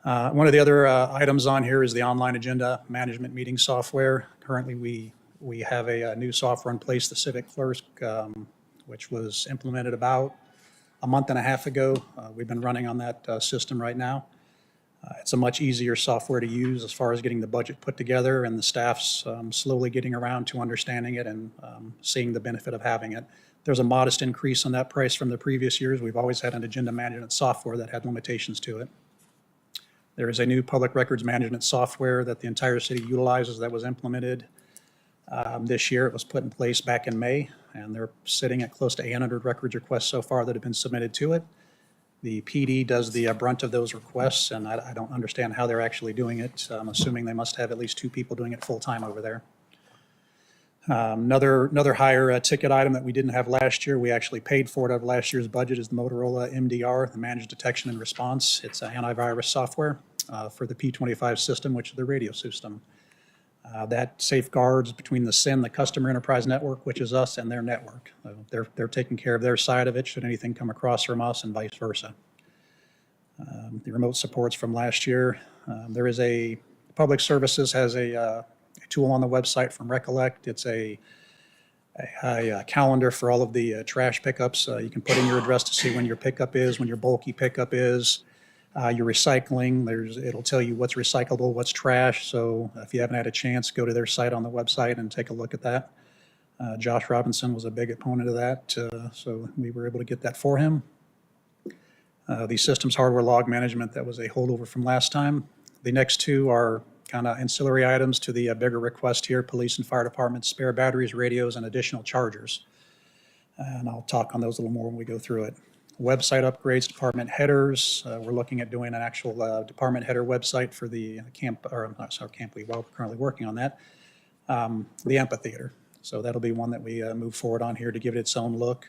One of the other items on here is the online agenda management meeting software. Currently, we have a new software in place, the Civic Clerk, which was implemented about a month and a half ago. We've been running on that system right now. It's a much easier software to use as far as getting the budget put together, and the staff's slowly getting around to understanding it and seeing the benefit of having it. There's a modest increase on that price from the previous years. We've always had an agenda management software that had limitations to it. There is a new public records management software that the entire city utilizes that was implemented this year. It was put in place back in May, and they're sitting at close to 800 records requests so far that have been submitted to it. The PD does the brunt of those requests, and I don't understand how they're actually doing it. I'm assuming they must have at least 2 people doing it full-time over there. Another higher ticket item that we didn't have last year, we actually paid for it out of last year's budget, is the Motorola MDR, the Managed Detection and Response. It's an antivirus software for the P25 system, which is the radio system. That safeguards between the SIN, the Customer Enterprise Network, which is us, and their network. They're taking care of their side of it should anything come across from us, and vice versa. The remote supports from last year. There is Public Services has a tool on the website from Recollect. It's a calendar for all of the trash pickups. You can put in your address to see when your pickup is, when your bulky pickup is. Your recycling, it'll tell you what's recyclable, what's trash. So if you haven't had a chance, go to their site on the website and take a look at that. Josh Robinson was a big opponent of that, so we were able to get that for him. The systems hardware log management, that was a holdover from last time. The next two are kind of ancillary items to the bigger request here: police and fire department spare batteries, radios, and additional chargers. And I'll talk on those a little more when we go through it. Website upgrades, department headers. We're looking at doing an actual department header website for the we're currently working on that, the amphitheater. So that'll be one that we move forward on here to give it its own look.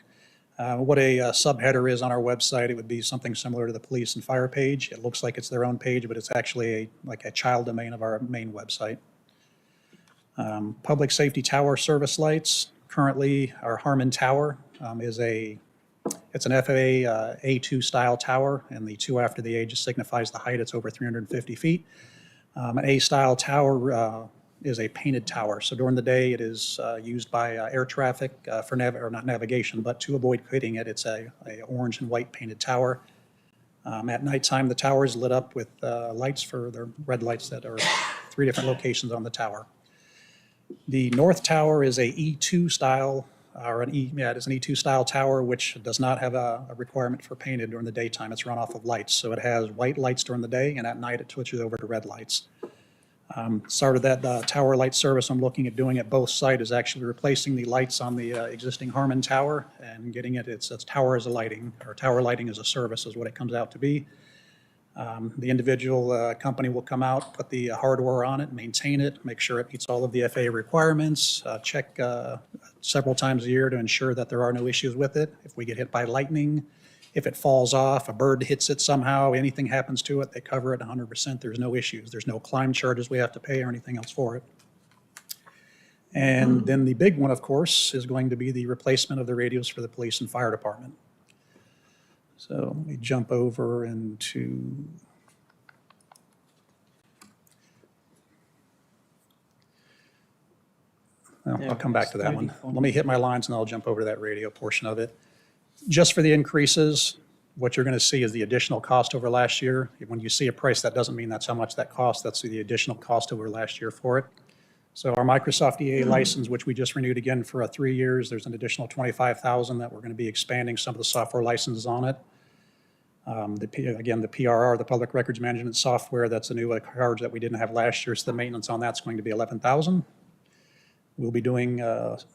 What a subheader is on our website, it would be something similar to the police and fire page. It looks like it's their own page, but it's actually like a child domain of our main website. Public safety tower service lights. Currently, our Harmon Tower it's an FAA A2 style tower, and the 2 after the A just signifies the height. It's over 350 feet. An A style tower is a painted tower. So during the day, it is used by air traffic for not navigation, but to avoid hitting it. It's a orange and white painted tower. At nighttime, the tower is lit up with lights for the red lights that are 3 different locations on the tower. The north tower is a E2 style. It is an E2 style tower, which does not have a requirement for painted during the daytime. It's run off of lights. So it has white lights during the day, and at night it switches over to red lights. Started that tower light service I'm looking at doing at both sites is actually replacing the lights on the existing Harmon Tower and getting it's tower as a lighting, or tower lighting as a service is what it comes out to be. The individual company will come out, put the hardware on it, maintain it, make sure it meets all of the FAA requirements, check several times a year to ensure that there are no issues with it. If we get hit by lightning, if it falls off, a bird hits it somehow, anything happens to it, they cover it 100%. There's no issues. There's no climb charges we have to pay or anything else for it. And then the big one, of course, is going to be the replacement of the radios for the police and fire department. So let me jump over into I'll come back to that one. Let me hit my lines and I'll jump over to that radio portion of it. Just for the increases, what you're going to see is the additional cost over last year. When you see a price, that doesn't mean that's how much that costs. That's the additional cost over last year for it. So our Microsoft EA license, which we just renewed again for 3 years, there's an additional $25,000 that we're going to be expanding some of the software licenses on it. Again, the PRR, the Public Records Management Software, that's a new charge that we didn't have last year, so the maintenance on that's going to be $11,000. We'll be doing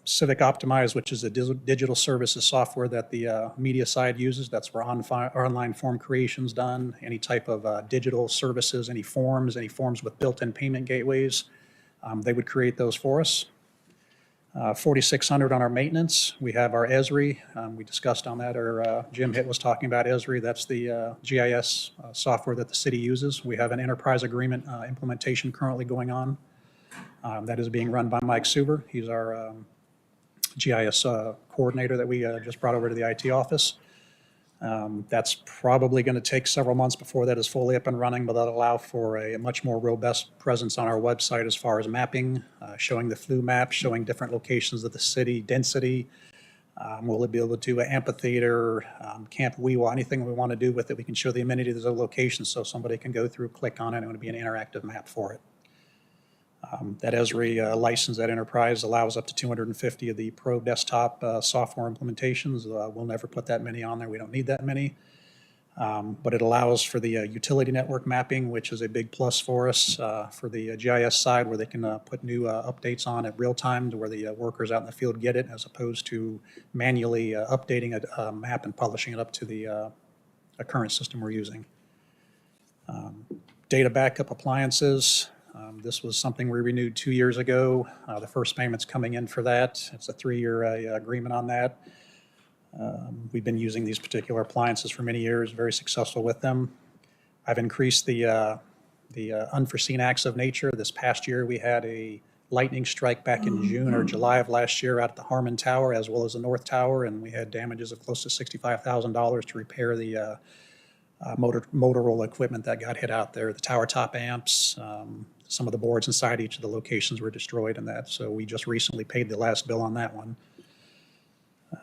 Civic Optimize, which is a digital services software that the media side uses. That's where online form creation's done, any type of digital services, any forms with built-in payment gateways. They would create those for us. 4,600 on our maintenance. We have our Esri. We discussed on that, or Jim Hitt was talking about Esri. That's the GIS software that the city uses. We have an enterprise agreement implementation currently going on. That is being run by Mike Suber. He's our GIS coordinator that we just brought over to the IT office. That's probably going to take several months before that is fully up and running, but that'll allow for a much more robust presence on our website as far as mapping, showing the flu map, showing different locations of the city, density. We'll be able to do an amphitheater, Camp Weewah, anything we want to do with it. We can show the amenities of the location so somebody can go through, click on it, and it'll be an interactive map for it. That Esri license, that enterprise, allows up to 250 of the Pro desktop software implementations. We'll never put that many on there. We don't need that many. But it allows for the utility network mapping, which is a big plus for us for the GIS side, where they can put new updates on at real time to where the workers out in the field get it, as opposed to manually updating a map and publishing it up to the a current system we're using. Data backup appliances. This was something we renewed 2 years ago. The first payment's coming in for that. It's a 3-year agreement on that. We've been using these particular appliances for many years, very successful with them. I've increased the unforeseen acts of nature. This past year, we had a lightning strike back in June or July of last year out at the Harmon Tower, as well as the North Tower, and we had damages of close to $65,000 to repair the Motorola equipment that got hit out there. The tower top amps, some of the boards inside each of the locations were destroyed in that, so we just recently paid the last bill on that one.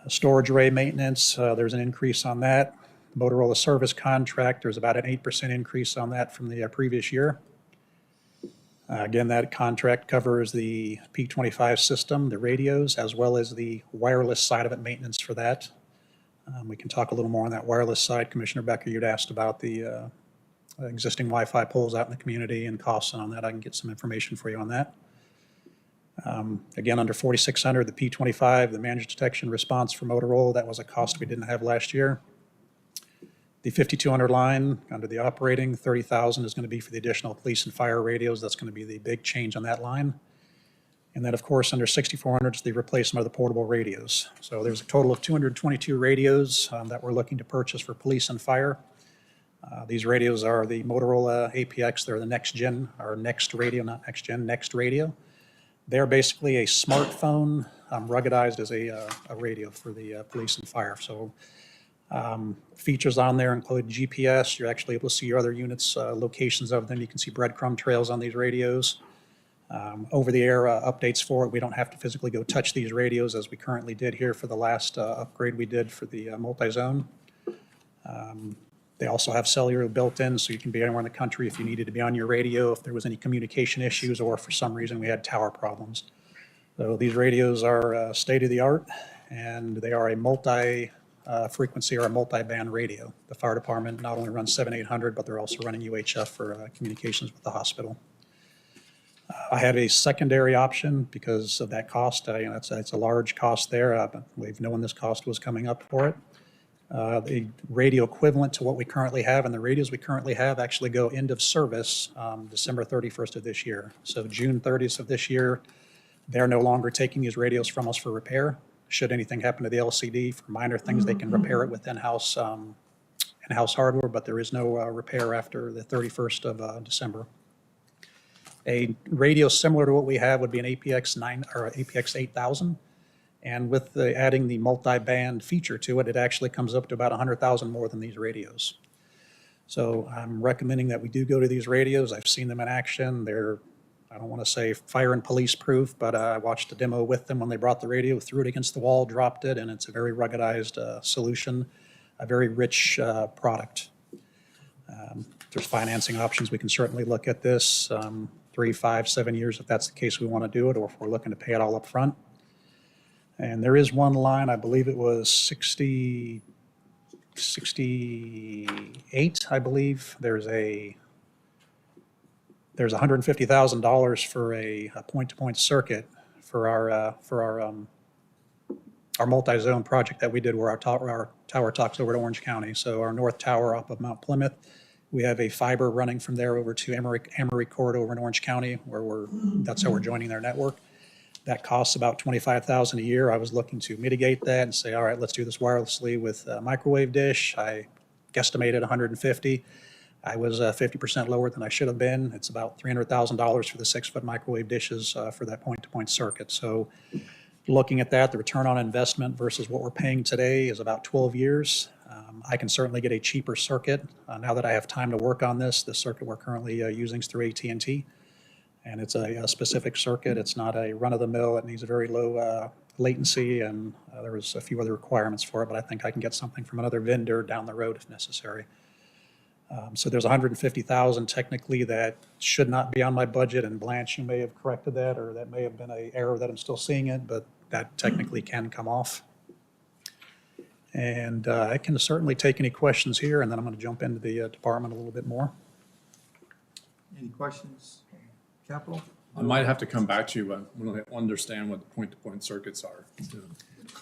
Storage array maintenance, there's an increase on that. Motorola service contract, there's about an 8% increase on that from the previous year. Again, that contract covers the P25 system, the radios, as well as the wireless side of it, maintenance for that. We can talk a little more on that wireless side. Commissioner Becker, you'd asked about the existing Wi-Fi poles out in the community and costs on that. I can get some information for you on that. Again, under 4,600, the P25, the managed detection response for Motorola, that was a cost we didn't have last year. The 5,200 line under the operating, 30,000 is going to be for the additional police and fire radios. That's going to be the big change on that line. And then, of course, under 6,400 is the replacement of the portable radios. So there's a total of 222 radios that we're looking to purchase for police and fire. These radios are the Motorola APX. They're the next gen, or next radio, not next gen, next radio. They're basically a smartphone ruggedized as a radio for the police and fire. So features on there include GPS. You're actually able to see your other units, locations of them. You can see breadcrumb trails on these radios. Over-the-air updates for it. We don't have to physically go touch these radios as we currently did here for the last upgrade we did for the multi-zone. They also have cellular built in, so you can be anywhere in the country if you needed to be on your radio, if there was any communication issues, or for some reason we had tower problems. So these radios are state-of-the-art, and they are a multi-frequency or a multi-band radio. The fire department not only runs 7,800, but they're also running UHF for communications with the hospital. I had a secondary option because of that cost. It's a large cost there. But we've known this cost was coming up for it. The radio equivalent to what we currently have, and the radios we currently have actually go end of service December 31st of this year. So June 30th of this year, they're no longer taking these radios from us for repair. Should anything happen to the LCD, for minor things, they can repair it with in-house hardware, but there is no repair after the 31st of December. A radio similar to what we have would be an APX 9 or APX 8000. And with adding the multi-band feature to it, it actually comes up to about 100,000 more than these radios. So I'm recommending that we do go to these radios. I've seen them in action. They're, I don't want to say fire and police proof, but I watched a demo with them when they brought the radio, threw it against the wall, dropped it, and it's a very ruggedized solution, a very rich product. There's financing options. We can certainly look at this 3, 5, 7 years if that's the case we want to do it, or if we're looking to pay it all up front. And there is one line, I believe it was 68, I believe. There's $150,000 for a point-to-point circuit for our multi-zone project that we did where our tower talks over to Orange County. So our north tower up of Mount Plymouth, we have a fiber running from there over to Emory Court over in Orange County, where that's how we're joining their network. That costs about $25,000 a year. I was looking to mitigate that and say, all right, let's do this wirelessly with a microwave dish. I guesstimated $150,000. I was 50% lower than I should have been. It's about $300,000 for the 6-foot microwave dishes for that point-to-point circuit. So looking at that, the return on investment versus what we're paying today is about 12 years. I can certainly get a cheaper circuit. Now that I have time to work on this, the circuit we're currently using is through AT&T. And it's a specific circuit. It's not a run-of-the-mill. It needs a very low latency, and there was a few other requirements for it, but I think I can get something from another vendor down the road if necessary. So there's $150,000 technically that should not be on my budget, and Blanche, you may have corrected that, or that may have been an error that I'm still seeing it, but that technically can come off. And I can certainly take any questions here, and then I'm going to jump into the department a little bit more. Any questions? Capital? I might have to come back to you, but we don't understand what the point-to-point circuits are.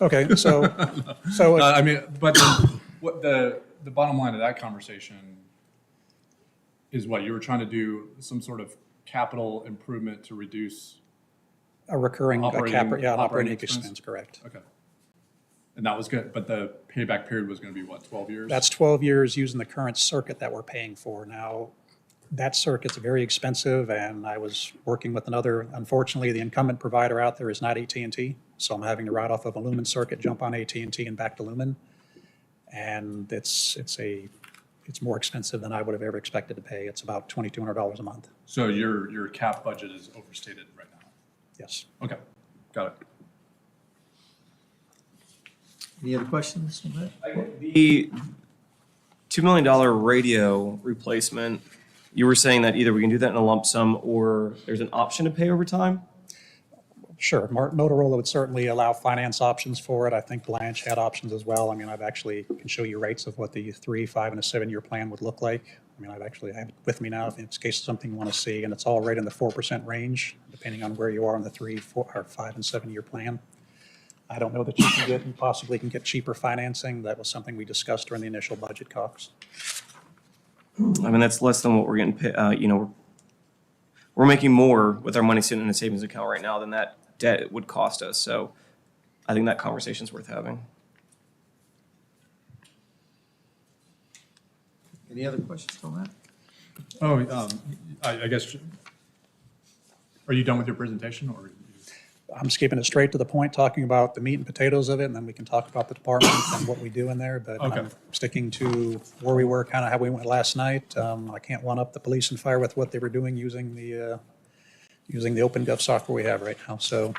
Okay, so I mean, but what the bottom line of that conversation is what you were trying to do, some sort of capital improvement to reduce a recurring operating expense, expense, correct. Okay. And that was good, but the payback period was going to be what, 12 years? That's 12 years using the current circuit that we're paying for. Now, that circuit's very expensive, and I was working with another, unfortunately, the incumbent provider out there is not AT&T, so I'm having to ride off of a Lumen circuit, jump on AT&T and back to Lumen. And it's more expensive than I would have ever expected to pay. It's about $2,200 a month. So your cap budget is overstated right now? Yes. Okay, got it. Any other questions on that? The $2 million radio replacement, you were saying that either we can do that in a lump sum or there's an option to pay over time? Sure. Motorola would certainly allow finance options for it. I think Blanche had options as well. I mean, I've actually can show you rates of what the 3, 5, and a 7-year plan would look like. I mean, I have it with me now if it's case of something you want to see, and it's all right in the 4% range, depending on where you are on the 3, 4, or 5, and 7-year plan. I don't know that you possibly can get cheaper financing. That was something we discussed during the initial budget talks. I mean, that's less than what we're getting paid. We're making more with our money sitting in a savings account right now than that debt would cost us. So I think that conversation's worth having. Any other questions on that? Oh, I guess, are you done with your presentation, or? I'm skipping it straight to the point, talking about the meat and potatoes of it, and then we can talk about the department and what we do in there. But Okay. I'm sticking to where we were, kind of how we went last night. I can't one up the police and fire with what they were doing using the OpenGov software we have right now. So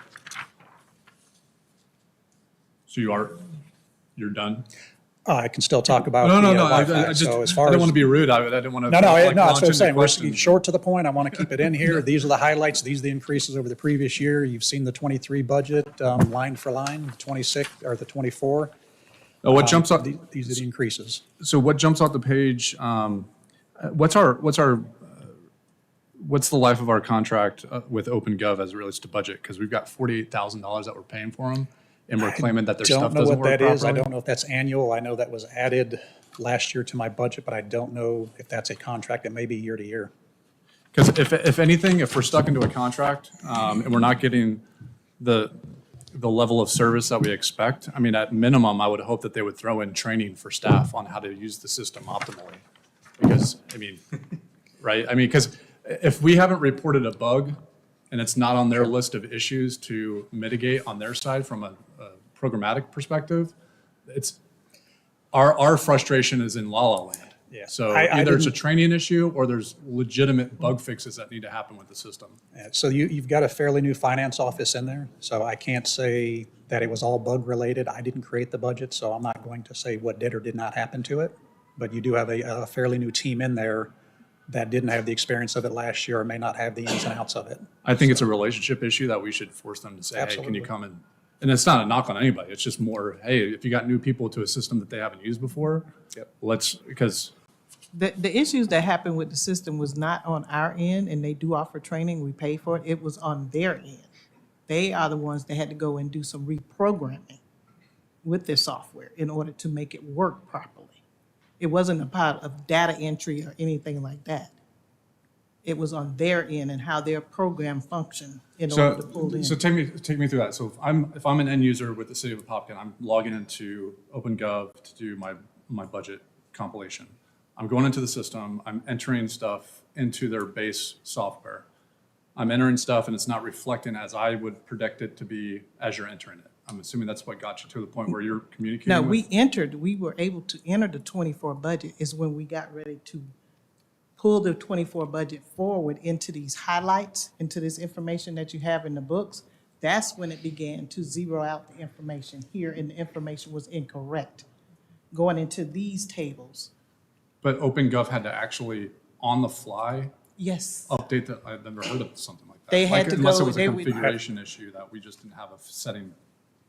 You're done? I can still talk about No, the I Wi-Fi. So as I far didn't as want to be rude. I didn't want to. No, that's launch what I'm into saying. We're questions. short to the point. I want to keep it in here. These are the highlights. These are the increases over the previous year. You've seen the 23 budget, line for line, 26, or the 24. What jumps out? These are the increases. So what jumps out the page? What's the life of our contract with OpenGov as it relates to budget? Because we've got $48,000 that we're paying for them, and we're claiming that their stuff doesn't work properly. Don't know what that is. I don't know if that's annual. I know that was added last year to my budget, but I don't know if that's a contract. It may be year to year. Because if anything, if we're stuck into a contract and we're not getting the level of service that we expect, I mean, at minimum, I would hope that they would throw in training for staff on how to use the system optimally. Because, I mean, right? I mean, because if we haven't reported a bug and it's not on their list of issues to mitigate on their side from a programmatic perspective, it's our frustration is in la la land. Yeah. So I either it's a didn't- training issue or there's legitimate bug fixes that need to happen with the system. So you've got a fairly new finance office in there, so I can't say that it was all bug related. I didn't create the budget, so I'm not going to say what did or did not happen to it. But you do have a fairly new team in there that didn't have the experience of it last year or may not have the ins and outs of it. I think it's a relationship issue that we should force them to say, hey, can Absolutely. you come in? And it's not a knock on anybody. It's just more, hey, if you got new people to a system that they haven't used before, because The issues that happened with the system was not on our end, and they do offer training, we pay for it. It was on their end. They are the ones that had to go and do some reprogramming with their software in order to make it work properly. It wasn't a part of data entry or anything like that. It was on their end and how their program functioned in order to pull in. So take me through that. So if I'm an end user with the city of Apopka, and I'm logging into OpenGov to do my budget compilation. I'm going into the system, I'm entering stuff into their base software. I'm entering stuff and it's not reflecting as I would predict it to be as you're entering it. I'm assuming that's what got you to the point where you're communicating No, with? we were able to enter the 24 budget is when we got ready to pull the 24 budget forward into these highlights, into this information that you have in the books. That's when it began to zero out the information here, and the information was incorrect going into these tables. But OpenGov had to actually, on the fly, Yes. update that. I've never heard of something like that. They had to Unless go- it was a they would- configuration issue that we just didn't have a setting.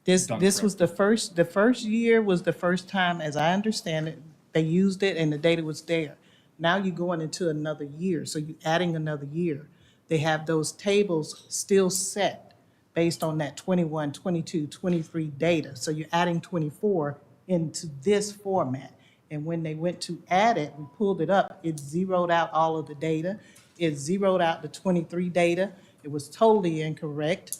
This done was the first year was the first time, as I understand it, they used it and the data was there. Now you're going into another year, so you're adding another year. They have those tables still set based on that 21, 22, 23 data. So you're adding 24 into this format. And when they went to add it, we pulled it up, it zeroed out all of the data. It zeroed out the 23 data. It was totally incorrect.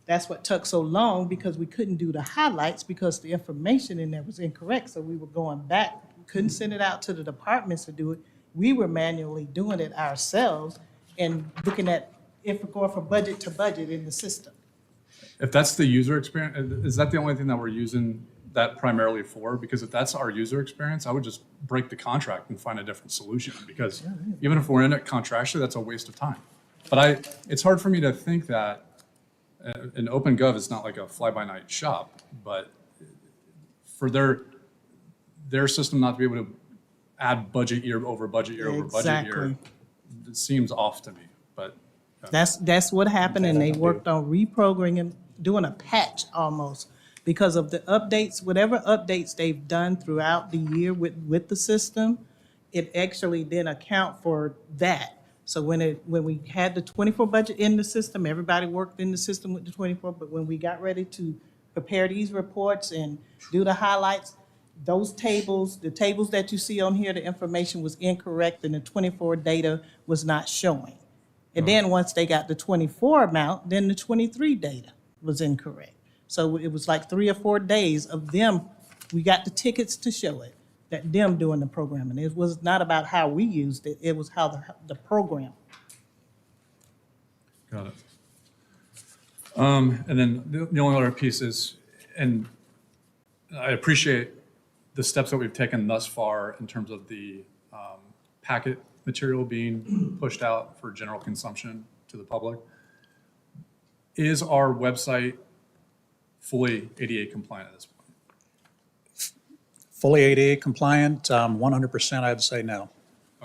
That's what took so long, because we couldn't do the highlights because the information in there was incorrect. So we were going back, we couldn't send it out to the departments to do it. We were manually doing it ourselves and looking at if we're going from budget to budget in the system. If that's the user experience, is that the only thing that we're using that primarily for? Because if that's our user experience, I would just break the contract and find a different solution, because even if we're in it contractually, that's a waste of time. But it's hard for me to think that an OpenGov is not like a fly-by-night shop, but for their system not to be able to add budget year over budget year over budget year, Exactly. it seems off to me, but. That's what happened, and they worked on reprogramming, doing a patch almost, because of the updates, whatever updates they've done throughout the year with the system, it actually didn't account for that. So when we had the 24 budget in the system, everybody worked in the system with the 24, but when we got ready to prepare these reports and do the highlights, those tables, the tables that you see on here, the information was incorrect and the 24 data was not showing. And then once they got the 24 amount, then the 23 data was incorrect. So it was like 3 or 4 days of them, we got the tickets to show it, that them doing the programming. It was not about how we used it, it was how the program. Got it. And then the only other piece is, and I appreciate the steps that we've taken thus far in terms of the packet material being pushed out for general consumption to the public. Is our website fully ADA compliant at this point? Fully ADA compliant, 100%, I'd say no.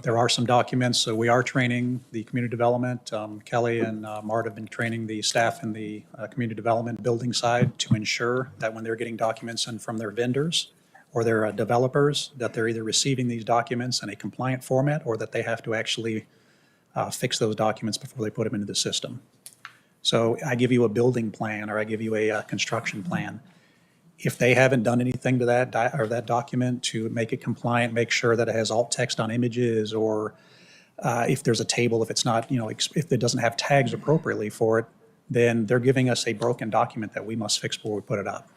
There are some documents, so we are training the community development. Kelly and Mart have been training the staff in the community development building side to ensure that when they're getting documents in from their vendors or their developers, that they're either receiving these documents in a compliant format or that they have to actually fix those documents before they put them into the system. So I give you a building plan or I give you a construction plan. If they haven't done anything to that that document to make it compliant, make sure that it has alt text on images, or if there's a table, if it's not, if it doesn't have tags appropriately for it, then they're giving us a broken document that we must fix before we put it up.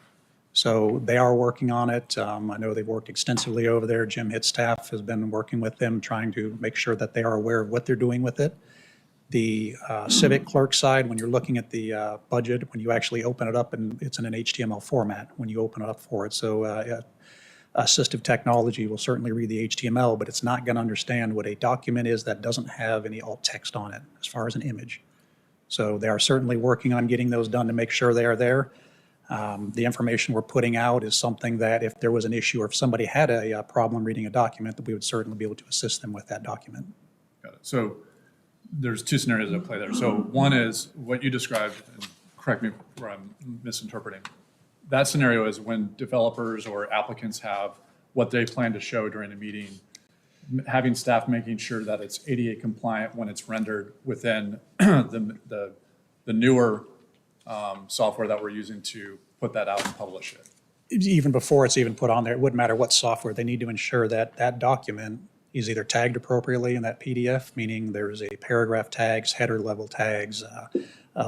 So they are working on it. I know they've worked extensively over there. Jim Hitt's staff has been working with them, trying to make sure that they are aware of what they're doing with it. The civic clerk side, when you're looking at the budget, when you actually open it up, and it's in an HTML format when you open it up for it. So assistive technology will certainly read the HTML, but it's not going to understand what a document is that doesn't have any alt text on it as far as an image. So they are certainly working on getting those done to make sure they are there. The information we're putting out is something that if there was an issue or if somebody had a problem reading a document, that we would certainly be able to assist them with that document. Got it. So there's two scenarios at play there. So one is what you described, and correct me where I'm misinterpreting. That scenario is when developers or applicants have what they plan to show during a meeting, having staff making sure that it's ADA compliant when it's rendered within the newer software that we're using to put that out and publish it. Even before it's even put on there, it wouldn't matter what software, they need to ensure that that document is either tagged appropriately in that PDF, meaning there's a paragraph tags, header level tags,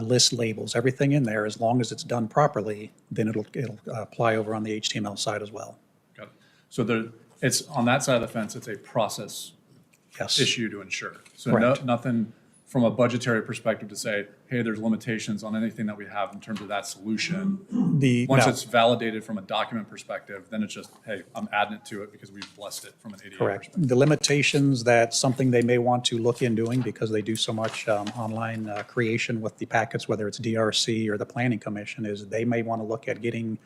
list labels, everything in there. As long as it's done properly, then it'll apply over on the HTML side as well. Got it. So it's on that side of the fence, it's a process Yes. issue to ensure. So Correct. nothing from a budgetary perspective to say, hey, there's limitations on anything that we have in terms of that solution. Once No. it's validated from a document perspective, then it's just, hey, I'm adding it to it because we've blessed it from an ADA Correct. perspective. The limitations, that something they may want to look in doing because they do so much online creation with the packets, whether it's DRC or the Planning Commission, is they may want to look at getting,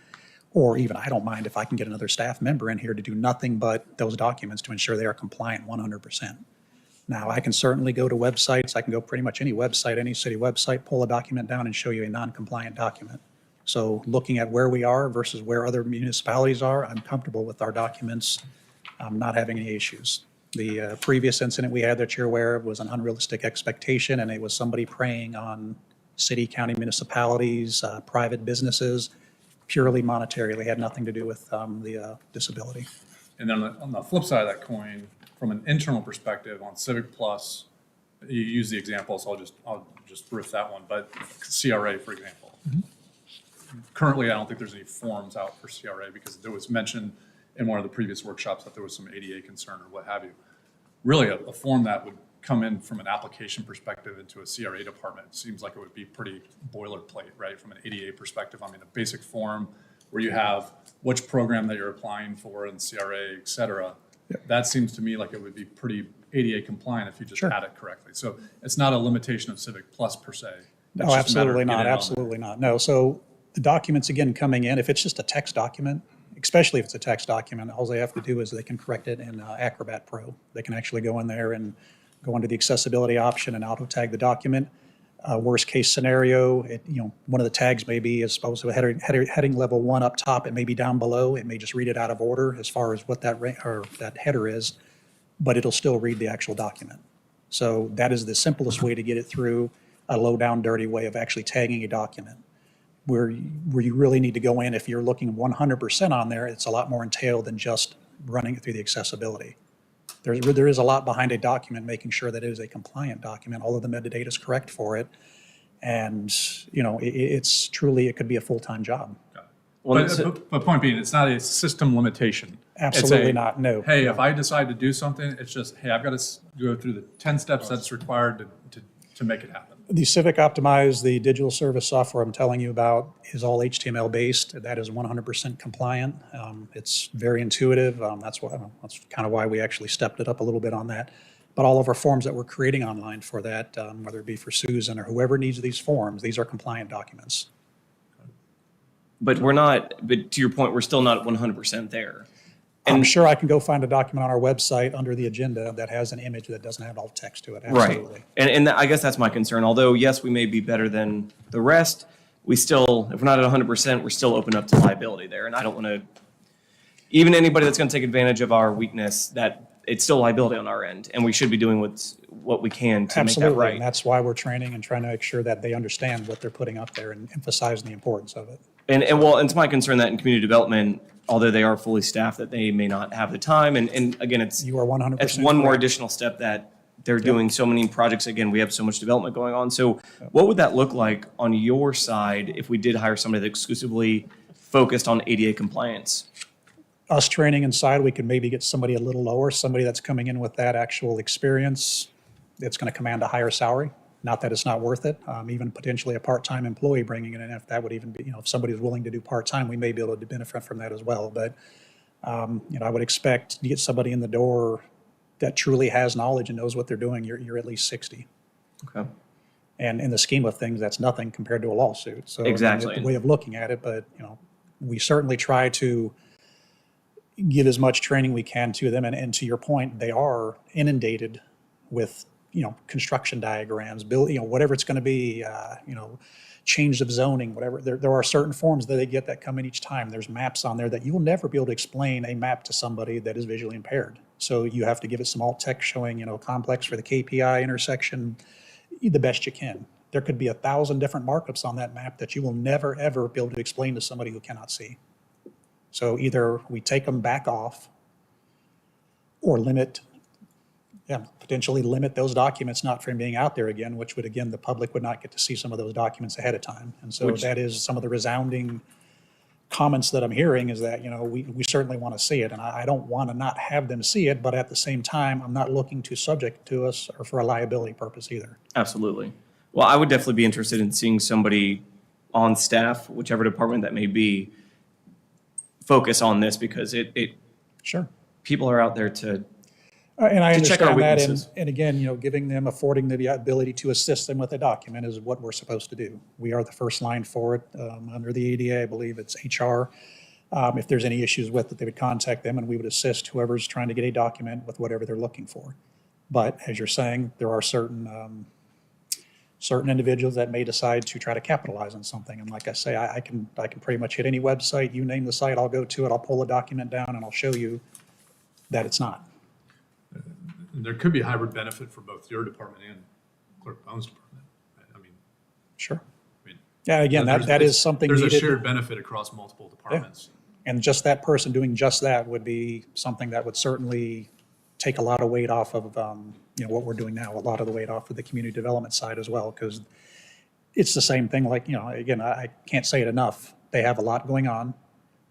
or even I don't mind if I can get another staff member in here to do nothing but those documents to ensure they are compliant 100%. Now, I can certainly go to websites, I can go pretty much any website, any city website, pull a document down and show you a non-compliant document. So looking at where we are versus where other municipalities are, I'm comfortable with our documents not having any issues. The previous incident we had that you're aware of was an unrealistic expectation, and it was somebody preying on city, county, municipalities, private businesses, purely monetarily, had nothing to do with the disability. And then on the flip side of that coin, from an internal perspective on Civic Plus, you use the example, so I'll just riff that one, but CRA, for example. Currently, I don't think there's any forms out for CRA because there was mentioned in one of the previous workshops that there was some ADA concern or what have you. Really, a form that would come in from an application perspective into a CRA department seems like it would be pretty boilerplate, right? From an ADA perspective, I mean, a basic form where you have which program that you're applying for in CRA, et cetera. That seems to me like it would be pretty ADA compliant if you just Sure. add it correctly. So it's not a limitation of Civic Plus per se. It's No, just a matter of absolutely getting not, it on there. absolutely not. No, so the documents, again, coming in, if it's just a text document, especially if it's a text document, all they have to do is they can correct it in Acrobat Pro. They can actually go in there and go into the accessibility option and auto tag the document. Worst case scenario, one of the tags may be as opposed to a heading level 1 up top, it may be down below. It may just read it out of order as far as what that header is, but it'll still read the actual document. So that is the simplest way to get it through, a low down dirty way of actually tagging a document. Where you really need to go in, if you're looking 100% on there, it's a lot more entailed than just running it through the accessibility. There is a lot behind a document, making sure that it is a compliant document, all of the metadata is correct for it. And, it's truly, it could be a full-time job. But point being, it's not a system limitation. It's Absolutely not, no. Hey, if I decide to do something, it's just, hey, I've got to go through the 10 steps that's required to make it happen. The Civic Optimize, the digital service software I'm telling you about, is all HTML based. That is 100% compliant. It's very intuitive. That's kind of why we actually stepped it up a little bit on that. But all of our forms that we're creating online for that, whether it be for Susan or whoever needs these forms, these are compliant documents. But to your point, we're still not 100% there. I'm sure I can go find a document on our website under the agenda that has an image that doesn't have all text to it. Absolutely. Right. And I guess that's my concern. Although, yes, we may be better than the rest, we still, if we're not at 100%, we're still open up to liability there. And I don't want to, even anybody that's going to take advantage of our weakness, that it's still liability on our end. And we should be doing what we can to make that Absolutely. right. And that's why we're training and trying to make sure that they understand what they're putting up there and emphasizing the importance of it. And it's my concern that in community development, although they are fully staffed, that they may not have the time. And again, You are 100% it's one more correct. additional step that they're doing so many projects. Again, we have so much development going on. So what would that look like on your side if we did hire somebody that exclusively focused on ADA compliance? Us training inside, we could maybe get somebody a little lower, somebody that's coming in with that actual experience, that's going to command a higher salary. Not that it's not worth it. Even potentially a part-time employee bringing it in, if that would even be, if somebody is willing to do part-time, we may be able to benefit from that as well. But, I would expect to get somebody in the door that truly has knowledge and knows what they're doing, you're at least 60. Okay. And in the scheme of things, that's nothing compared to a lawsuit. So I mean, Exactly. the way of looking at it, but, we certainly try to give as much training we can to them. And to your point, they are inundated with construction diagrams, whatever it's going to be, change of zoning, whatever. There are certain forms that they get that come in each time. There's maps on there that you will never be able to explain a map to somebody that is visually impaired. So you have to give it some alt text showing, complex for the KPI intersection the best you can. There could be 1,000 different markups on that map that you will never, ever be able to explain to somebody who cannot see. So either we take them back off or potentially limit those documents not from being out there again, which would, again, the public would not get to see some of those documents ahead of time. And so that is some of the resounding comments that I'm hearing is that, we certainly want to see it. And I don't want to not have them see it, but at the same time, I'm not looking to subject to us or for a liability purpose either. Absolutely. Well, I would definitely be interested in seeing somebody on staff, whichever department that may be, focus on this because Sure. people are out there to And I to check our understand that, weaknesses. and again, giving them, affording the ability to assist them with a document is what we're supposed to do. We are the first line for it. Under the ADA, I believe it's HR. If there's any issues with it, they would contact them, and we would assist whoever's trying to get a document with whatever they're looking for. But as you're saying, there are certain individuals that may decide to try to capitalize on something. And like I say, I can pretty much hit any website, you name the site, I'll go to it, I'll pull a document down, and I'll show you that it's not. There could be a hybrid benefit for both your department and Clerk Bones' department. I mean, Sure. I mean, Yeah, again, that is something there's needed. a shared benefit across multiple departments. And just that person doing just that would be something that would certainly take a lot of weight off of, what we're doing now, a lot of the weight off of the community development side as well, because it's the same thing, like, again, I can't say it enough. They have a lot going on.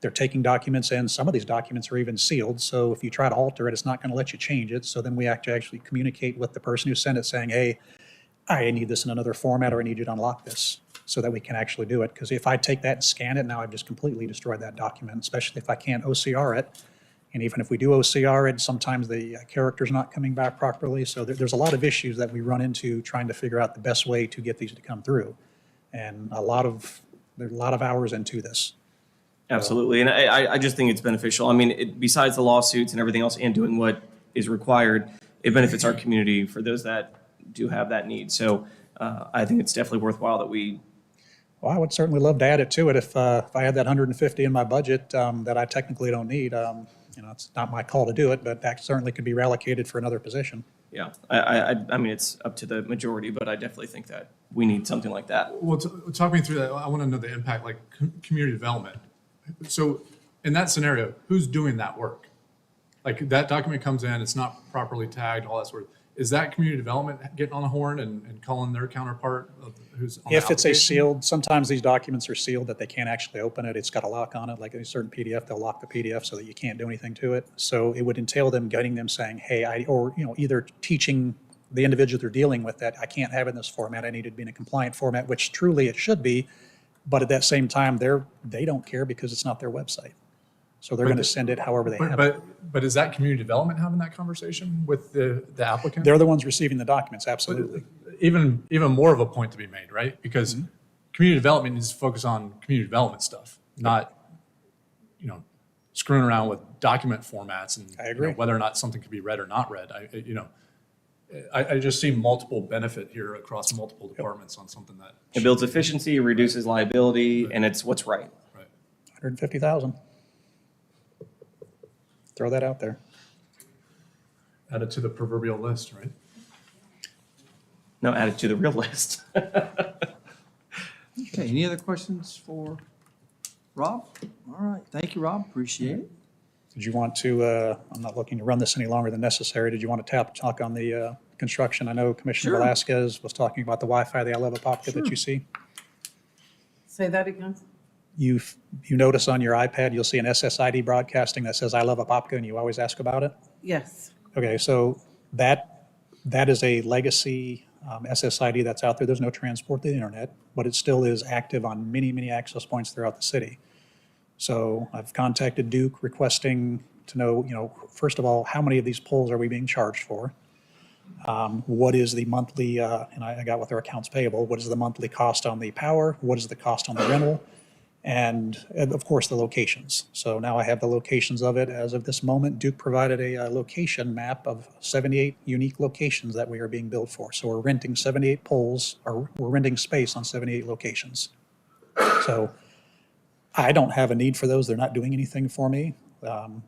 They're taking documents in. Some of these documents are even sealed. So if you try to alter it, it's not going to let you change it. So then we have to actually communicate with the person who sent it saying, hey, I need this in another format, or I need you to unlock this so that we can actually do it. Because if I take that and scan it, now I've just completely destroyed that document, especially if I can't OCR it. And even if we do OCR it, sometimes the character's not coming back properly. So there's a lot of issues that we run into trying to figure out the best way to get these to come through. And there's a lot of hours into this. Absolutely. And I just think it's beneficial. I mean, besides the lawsuits and everything else and doing what is required, it benefits our community for those that do have that need. So I think it's definitely worthwhile that we. Well, I would certainly love to add it to it if I had that 150 in my budget that I technically don't need. It's not my call to do it, but that certainly could be reallocated for another position. Yeah, I mean, it's up to the majority, but I definitely think that we need something like that. Well, talk me through that. I want to know the impact, like community development. So in that scenario, who's doing that work? Like that document comes in, it's not properly tagged, all that sort of. Is that community development getting on the horn and calling their counterpart who's on the If it's a application? sealed, sometimes these documents are sealed that they can't actually open it. It's got a lock on it, like a certain PDF, they'll lock the PDF so that you can't do anything to it. So it would entail them getting them saying, hey, either teaching the individual they're dealing with that I can't have it in this format, I need it to be in a compliant format, which truly it should be. But at that same time, they don't care because it's not their website. So they're going to send it however they have it. But is that community development having that conversation with the applicant? They're the ones receiving the documents, absolutely. Even more of a point to be made, right? Because community development needs to focus on community development stuff, not, screwing around with document formats and I agree. whether or not something can be read or not read. I just see multiple benefit here across multiple departments on something that. It builds efficiency, reduces liability, and it's what's right. Right. 150,000. Throw that out there. Add it to the proverbial list, right? No, add it to the real list. Okay, any other questions for Rob? All right, thank you, Rob, appreciate it. Did you want to, I'm not looking to run this any longer than necessary. Did you want to talk on the construction? I know Commissioner Sure. Velasquez was talking about the Wi-Fi, the I Love Apopka that you see. Say that again? You notice on your iPad, you'll see an SSID broadcasting that says I Love Apopka, and you always ask about it? Yes. Okay, so that is a legacy SSID that's out there. There's no transport to the internet, but it still is active on many, many access points throughout the city. So I've contacted Duke requesting to know, first of all, how many of these poles are we being charged for? What is the monthly, and I got with our accounts payable, what is the monthly cost on the power? What is the cost on the rental? And of course, the locations. So now I have the locations of it. As of this moment, Duke provided a location map of 78 unique locations that we are being billed for. So we're renting 78 poles, or we're renting space on 78 locations. So I don't have a need for those. They're not doing anything for me.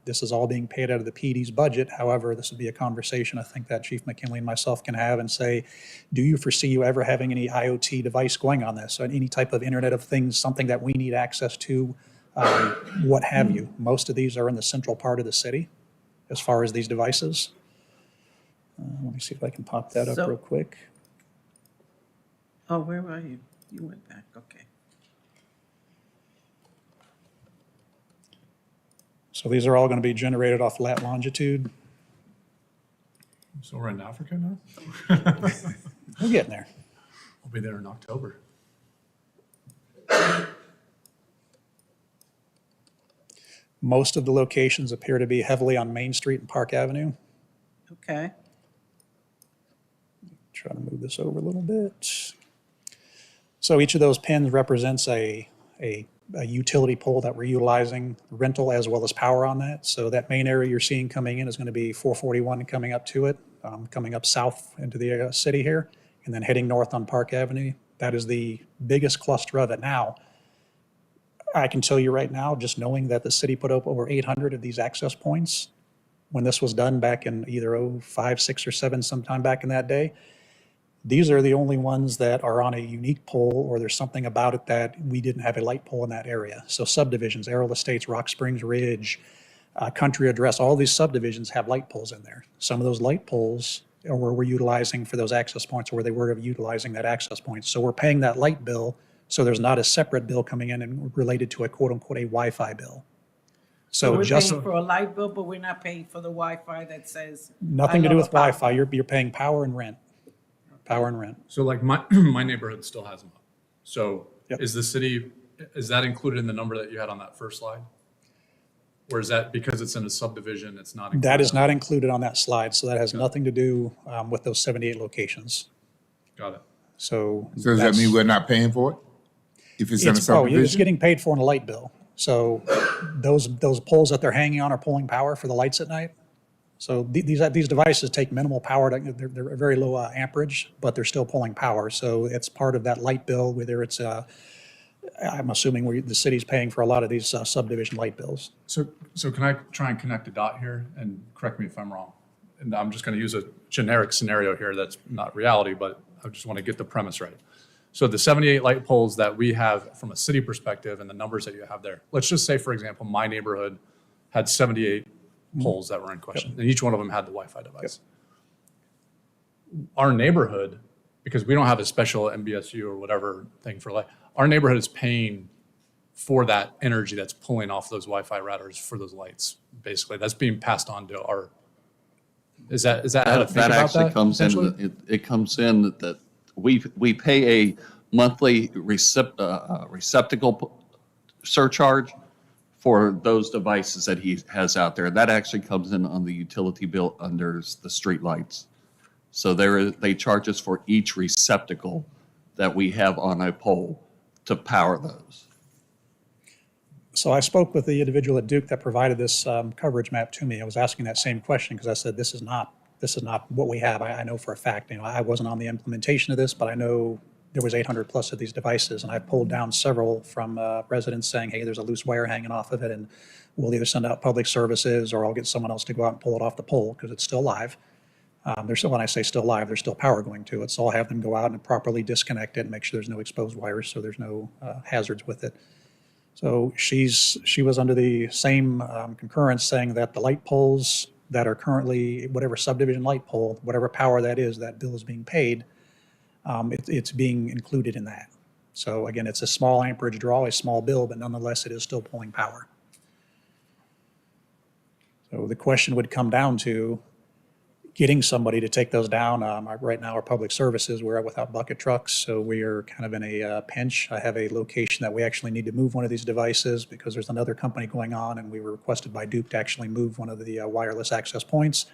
This is all being paid out of the PD's budget. However, this would be a conversation I think that Chief McKinley and myself can have and say, do you foresee you ever having any IoT device going on this, or any type of Internet of Things, something that we need access to, what have you? Most of these are in the central part of the city as far as these devices. Let me see if I can pop that up So- real quick. Oh, where are you? You went back, okay. So these are all going to be generated off lat longitude. So we're in Africa now? We're getting there. We'll be there in October. Most of the locations appear to be heavily on Main Street and Park Avenue. Okay. Try to move this over a little bit. So each of those pins represents a utility pole that we're utilizing, rental as well as power on that. So that main area you're seeing coming in is going to be 441 and coming up to it, coming up south into the city here, and then heading north on Park Avenue. That is the biggest cluster of it now. I can tell you right now, just knowing that the city put up over 800 of these access points when this was done back in either 05, 6, or 7, sometime back in that day, these are the only ones that are on a unique pole, or there's something about it that we didn't have a light pole in that area. So subdivisions, Errol Estates, Rock Springs Ridge, Country Address, all these subdivisions have light poles in there. Some of those light poles are where we're utilizing for those access points, or where they were utilizing that access point. So we're paying that light bill, so there's not a separate bill coming in and related to a quote-unquote a Wi-Fi bill. So we're just paying for a light bill, but we're not paying for the Wi-Fi that says. nothing to do with Power. Wi-Fi. You're paying power and rent. Power and rent. So like my neighborhood still has them up. So Yep. is the city, is that included in the number that you had on that first slide? Or is that because it's in a subdivision, it's not? That is not included on that slide, so that has nothing to do with those 78 locations. Got it. So. So does that that's- mean we're not paying for it? If it's in a It's subdivision? getting paid for in a light bill. So those poles that they're hanging on are pulling power for the lights at night. So these devices take minimal power, they're very low amperage, but they're still pulling power. So it's part of that light bill, whether it's, I'm assuming the city's paying for a lot of these subdivision light bills. So can I try and connect a dot here, and correct me if I'm wrong? And I'm just going to use a generic scenario here that's not reality, but I just want to get the premise right. So the 78 light poles that we have from a city perspective and the numbers that you have there, let's just say, for example, my neighborhood had 78 poles that were in question, and each one of them had the Wi-Fi device. Our neighborhood, because we don't have a special MBSU or whatever thing for light, our neighborhood is paying for that energy that's pulling off those Wi-Fi routers for those lights. Basically, that's being passed on to our. Is that how to think That about actually that? comes potentially? in, it comes in that we pay a monthly receptacle surcharge for those devices that he has out there. That actually comes in on the utility bill under the street lights. So they charge us for each receptacle that we have on a pole to power those. So I spoke with the individual at Duke that provided this coverage map to me. I was asking that same question because I said, this is not what we have. I know for a fact, I wasn't on the implementation of this, but I know there was 800 plus of these devices, and I pulled down several from residents saying, hey, there's a loose wire hanging off of it, and we'll either send out public services or I'll get someone else to go out and pull it off the pole because it's still live. When I say still live, there's still power going to it. So I'll have them go out and properly disconnect it and make sure there's no exposed wires, so there's no hazards with it. So she was under the same concurrence, saying that the light poles that are currently, whatever subdivision light pole, whatever power that is, that bill is being paid, it's being included in that. So again, it's a small amperage draw, a small bill, but nonetheless, it is still pulling power. So the question would come down to getting somebody to take those down. Right now, our public services, we're without bucket trucks, so we are kind of in a pinch. I have a location that we actually need to move one of these devices because there's another company going on, and we were requested by Duke to actually move one of the wireless access points.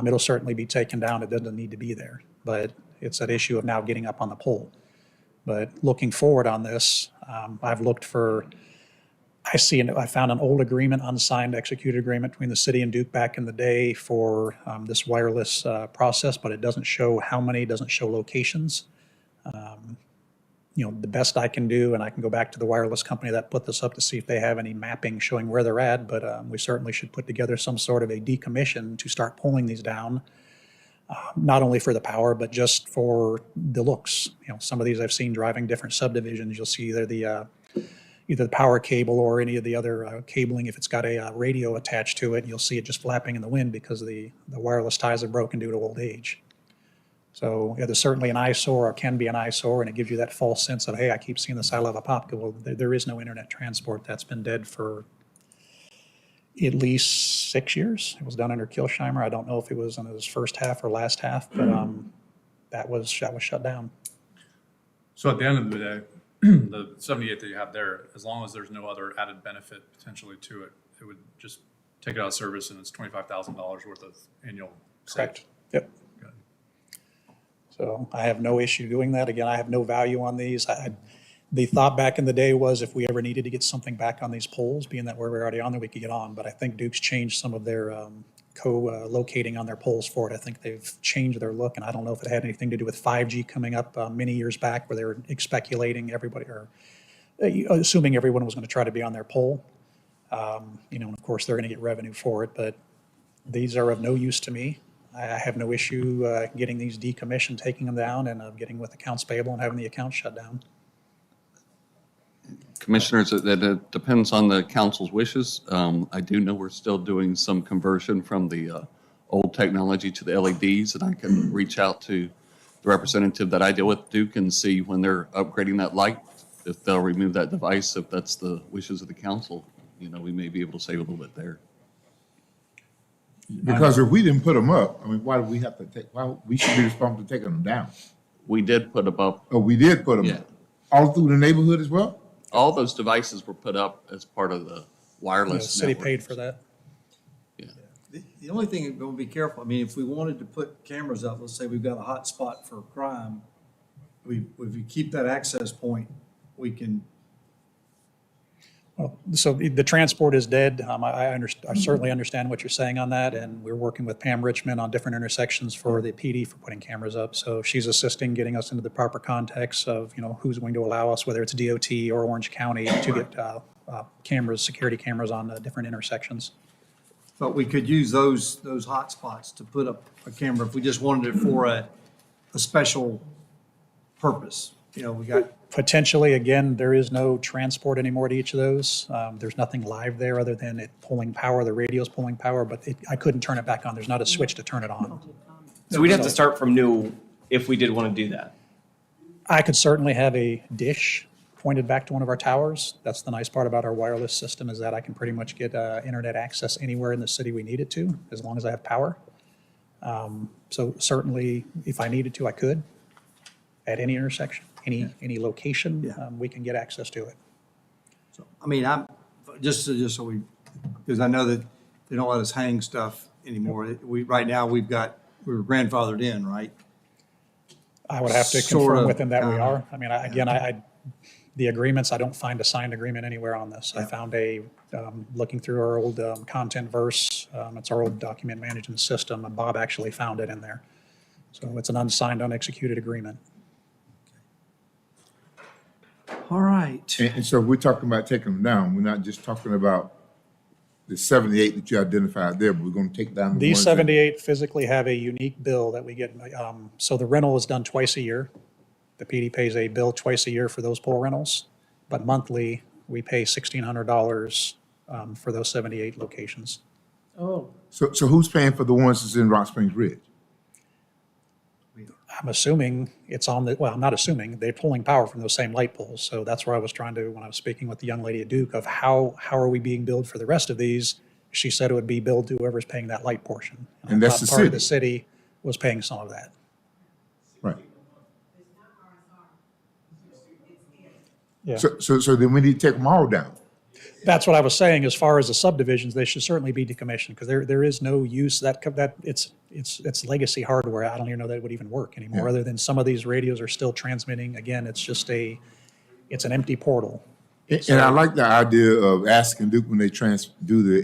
It'll certainly be taken down. It doesn't need to be there, but it's that issue of now getting up on the pole. But looking forward on this, I've looked for, I found an old agreement, unsigned executed agreement between the city and Duke back in the day for this wireless process, but it doesn't show how many, doesn't show locations. the best I can do, and I can go back to the wireless company that put this up to see if they have any mapping showing where they're at, but we certainly should put together some sort of a decommission to start pulling these down, not only for the power, but just for the looks. Some of these I've seen driving different subdivisions, you'll see either the power cable or any of the other cabling, if it's got a radio attached to it, you'll see it just flapping in the wind because the wireless ties are broken due to old age. So there's certainly an eyesore, or can be an eyesore, and it gives you that false sense of, hey, I keep seeing this, I love Apopka. Well, there is no internet transport. That's been dead for at least 6 years. It was done under Kilsheimer. I don't know if it was in his first half or last half, but that was shut down. So at the end of the day, the 78 that you have there, as long as there's no other added benefit potentially to it, it would just take it out of service, and it's $25,000 worth of annual Correct. savings. Yep. Good. So I have no issue doing that. Again, I have no value on these. The thought back in the day was if we ever needed to get something back on these poles, being that we're already on there, we could get on. But I think Duke's changed some of their co-locating on their poles for it. I think they've changed their look, and I don't know if it had anything to do with 5G coming up many years back, where they were speculating everybody, or assuming everyone was going to try to be on their pole. And of course, they're going to get revenue for it, but these are of no use to me. I have no issue getting these decommissioned, taking them down, and getting with accounts payable and having the account shut down. Commissioners, that depends on the council's wishes. I do know we're still doing some conversion from the old technology to the LEDs, and I can reach out to the representative that I deal with, Duke, and see when they're upgrading that light, if they'll remove that device, if that's the wishes of the council. We may be able to save a little bit there. Because if we didn't put them up, I mean, why do we have to why we should be responsible for taking them down? We did put them up. Oh, we did put them Yeah. up? All through the neighborhood as well? All those devices were put up as part of the The wireless city network. paid for that. The only thing, we're going to be careful, I mean, if we wanted to put cameras up, let's say we've got a hot spot for crime, if we keep that access point, we can, Well, so the transport is dead. I certainly understand what you're saying on that, and we're working with Pam Richmond on different intersections for the PD for putting cameras up. So she's assisting, getting us into the proper context of, who's going to allow us, whether it's DOT or Orange County, to get cameras, security cameras on different intersections. but we could use those hot spots to put up a camera if we just wanted it for a special purpose. We got, Potentially, again, there is no transport anymore to each of those. There's nothing live there other than it pulling power, the radio's pulling power, but I couldn't turn it back on. There's not a switch to turn it on. So we'd have to start from new if we did want to do that. I could certainly have a dish pointed back to one of our towers. That's the nice part about our wireless system, is that I can pretty much get internet access anywhere in the city we need it to, as long as I have power. So certainly, if I needed to, I could, at any intersection, any location, we can get access to it. so, I mean, I'm, just so we, because I know that they don't let us hang stuff anymore. Right now, we're grandfathered in, right? I would have to Sort confirm of, with them that we kinda. are. I mean, the agreements, I don't find a signed agreement anywhere on this. I found looking through our old content verse, it's our old document management system, and Bob actually found it in there. So it's an unsigned, unexecuted agreement. All right. And so we're talking about taking them down. We're not just talking about the 78 that you identified there, but we're going to take down the These ones that- 78 physically have a unique bill that we get. So the rental is done twice a year. The PD pays a bill twice a year for those pole rentals, but monthly, we pay $1,600 for those 78 locations. Oh, So who's paying for the ones that's in Rock Springs Ridge? I'm assuming it's on well, I'm not assuming, they're pulling power from those same light poles. So that's where I was trying to, when I was speaking with the young lady at Duke, of how are we being billed for the rest of these? She said it would be billed to whoever's paying that light portion. And that's the Part of the city. city was paying some of that. Right. Yeah. So then we need to take them all down. That's what I was saying, as far as the subdivisions, they should certainly be decommissioned, because there is no use, that it's legacy hardware. I don't even know that it would even work anymore, Yeah. other than some of these radios are still transmitting. Again, it's just it's an empty portal. And I like the idea of asking Duke when they do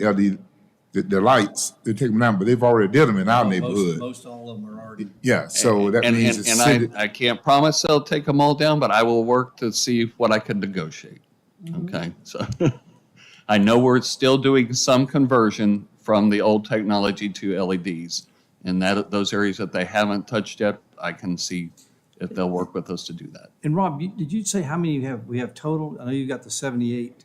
the the lights, they take them down, but they've already did them in our neighborhood. Most all of them are already. Yeah, so that And, means and, the and city, I can't promise they'll take them all down, but I will work to see what I can negotiate. Okay, so I know we're still doing some conversion from the old technology to LEDs. And that, those areas that they haven't touched yet, I can see if they'll work with us to do that. And Rob, did you say how many we have total? I know you got the 78.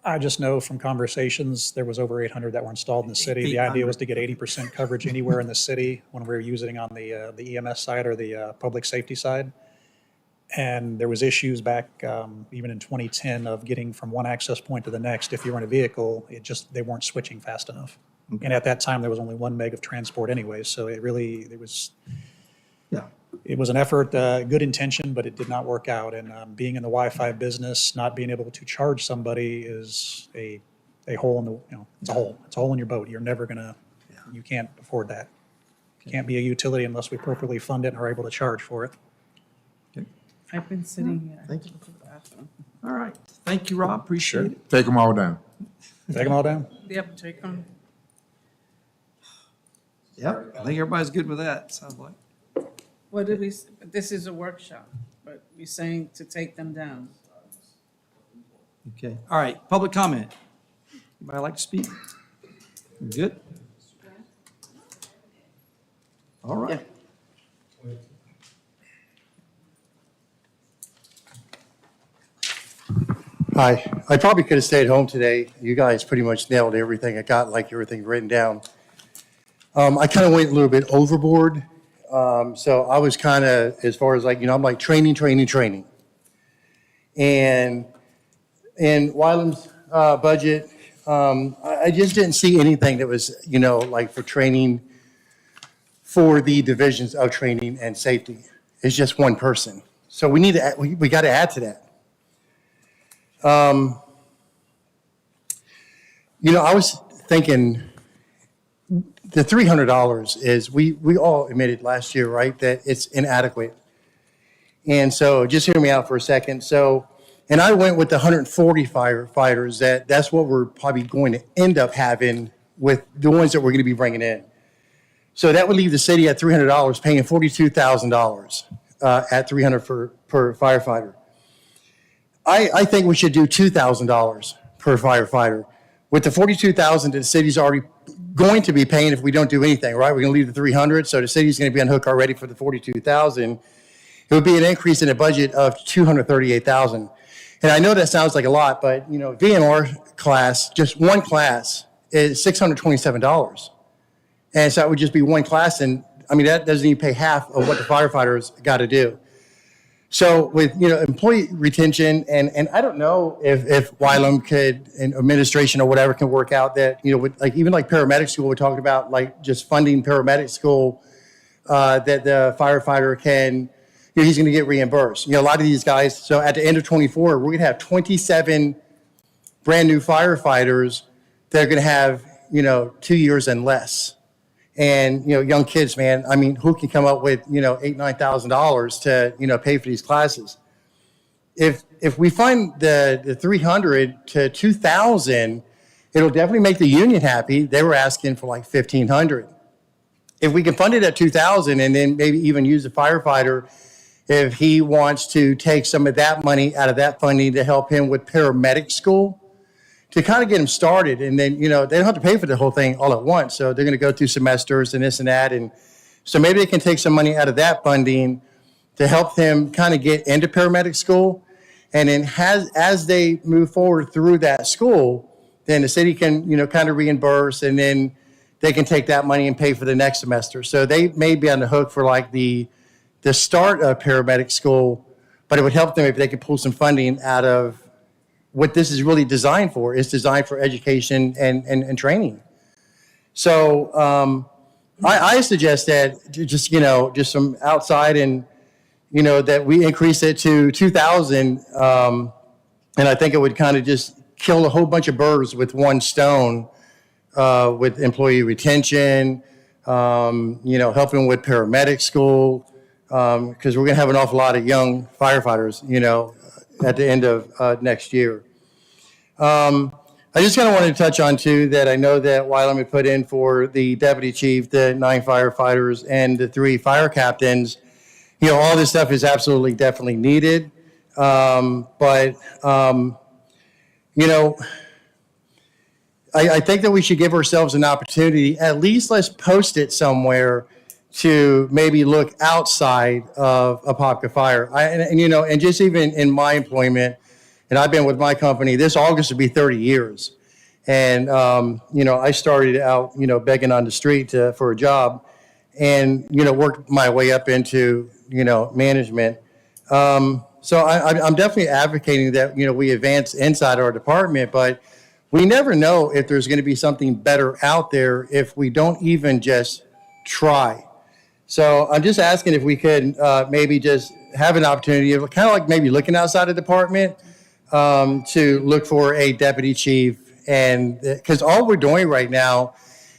I just know from conversations, there was over 800 that were installed in the city. The idea was to get 80% coverage anywhere in the city when we were using on the EMS side or the public safety side. And there was issues back even in 2010 of getting from one access point to the next. If you were in a vehicle, they weren't switching fast enough. And at that time, there was only 1 meg of transport anyway. So it was an effort, good intention, but it did not work out. And being in the Wi-Fi business, not being able to charge somebody is a hole in the, it's a hole. It's a hole in your boat. You're never gonna, you can't afford that. You can't be a utility unless we properly fund it and are able to charge for it. I've been sitting here. Thank you. All right. Thank you, Rob. Appreciate it. take them all down. Take them all down. Yep, take them. Yep. I think everybody's good with that, sounds like. What did we, this is a workshop, but we're saying to take them down. Okay. All right. Public comment. Anybody like to speak? Good? All right. Hi, I probably could have stayed home today. You guys pretty much nailed everything. I got like everything written down. I kind of went a little bit overboard. So I was kind of, as far as like, I'm like training. And in Wyland's budget, I just didn't see anything that was, like for training for the divisions of training and safety. It's just one person. So we need to, we got to add to that. I was thinking the $300 is, we all admitted last year, right, that it's inadequate. And so just hear me out for a second. So, and I went with the 140 firefighters, that's what we're probably going to end up having with the ones that we're going to be bringing in. So that would leave the city at $300, paying $42,000 at $300 per firefighter. I think we should do $2,000 per firefighter. With the $42,000 that the city's already going to be paying if we don't do anything, right? We're going to leave the $300, so the city's going to be on hook already for the $42,000. It would be an increase in the budget of $238,000. And I know that sounds like a lot, but VMR class, just one class, is $627. And so it would just be one class, and I mean that doesn't even pay half of what the firefighters got to do. So with, employee retention, and I don't know if Wylam could, and administration or whatever can work out that, with even like paramedic school, we're talking about like just funding paramedic school, that the firefighter can, he's going to get reimbursed. A lot of these guys, so at the end of 24, we're going to have 27 brand new firefighters that are going to have, 2 years and less. And, young kids, man, I mean, who can come up with, $8,000, $9,000 to, pay for these classes? If we find the 300 to 2,000, it'll definitely make the union happy. They were asking for like 1,500. If we can fund it at 2,000 and then maybe even use the firefighter, if he wants to take some of that money out of that funding to help him with paramedic school, to kind of get them started, and then, they don't have to pay for the whole thing all at once. So they're going to go through semesters and this and that. And so maybe they can take some money out of that funding to help them kind of get into paramedic school. And then as they move forward through that school, then the city can, kind of reimburse, and then they can take that money and pay for the next semester. So they may be on the hook for like the start of paramedic school, but it would help them if they could pull some funding out of what this is really designed for. It's designed for education and training. So I suggest that just some outside, and, that we increase it to 2,000. And I think it would kind of just kill a whole bunch of birds with one stone, with employee retention, helping with paramedic school, because we're going to have an awful lot of young firefighters, at the end of next year. I just kind of wanted to touch on too, that I know that Wylam had put in for the deputy chief, the 9 firefighters and the 3 fire captains. You know, all this stuff is absolutely definitely needed. You know, I think that we should give ourselves an opportunity, at least let's post it somewhere to maybe look outside of Apopka Fire. And just even in my employment, and I've been with my company, this August will be 30 years. And, I started out, begging on the street for a job and, worked my way up into, management. So I'm definitely advocating that, we advance inside our department, but we never know if there's going to be something better out there if we don't even just try. So I'm just asking if we could maybe just have an opportunity of kind of like maybe looking outside the department to look for a deputy chief. And because all we're doing right now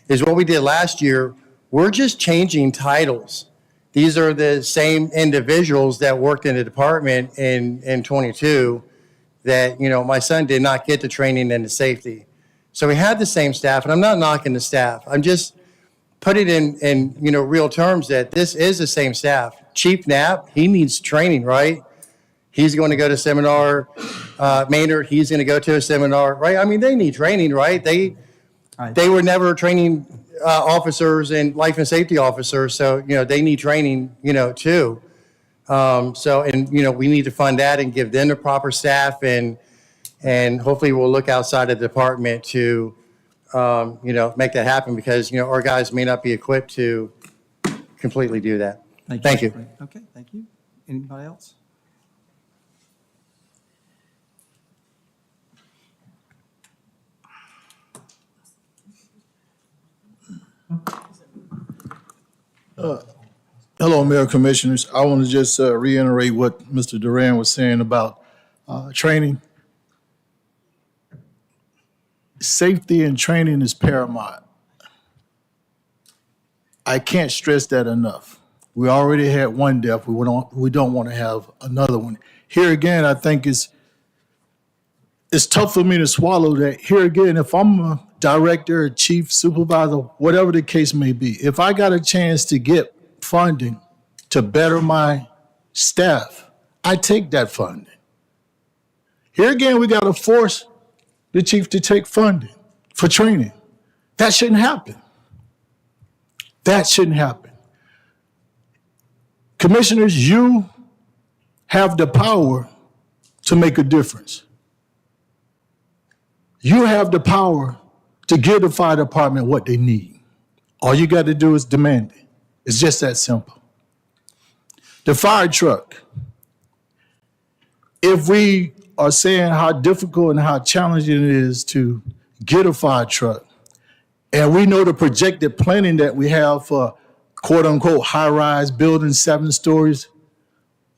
is what we did last year. We're just changing titles. These are the same individuals that worked in the department in 22 that, my son did not get the training and the safety. So we had the same staff, and I'm not knocking the staff. I'm just putting it in real terms that this is the same staff. Chief Knapp, he needs training, right? He's going to go to seminar. Maynard, he's going to go to a seminar, right? I mean, they need training, right? They were never training officers and life and safety officers, so they need training, too. We need to fund that and give them the proper staff, and hopefully we'll look outside of the department to make that happen, because our guys may not be equipped to completely do that. Thank you. Okay, thank you. Anybody else? Hello, Mayor Commissioners. I want to just reiterate what Mr. Duran was saying about training. Safety and training is paramount. I can't stress that enough. We already had one death. We don't want to have another one. Here again, I think it's tough for me to swallow that. Here again, if I'm a director, chief, supervisor, whatever the case may be, if I got a chance to get funding to better my staff, I take that funding. Here again, we got to force the chief to take funding for training. That shouldn't happen. That shouldn't happen. Commissioners, you have the power to make a difference. You have the power to give the fire department what they need. All you got to do is demand it. It's just that simple. The fire truck, if we are saying how difficult and how challenging it is to get a fire truck, and we know the projected planning that we have for quote unquote high-rise buildings, 7 stories,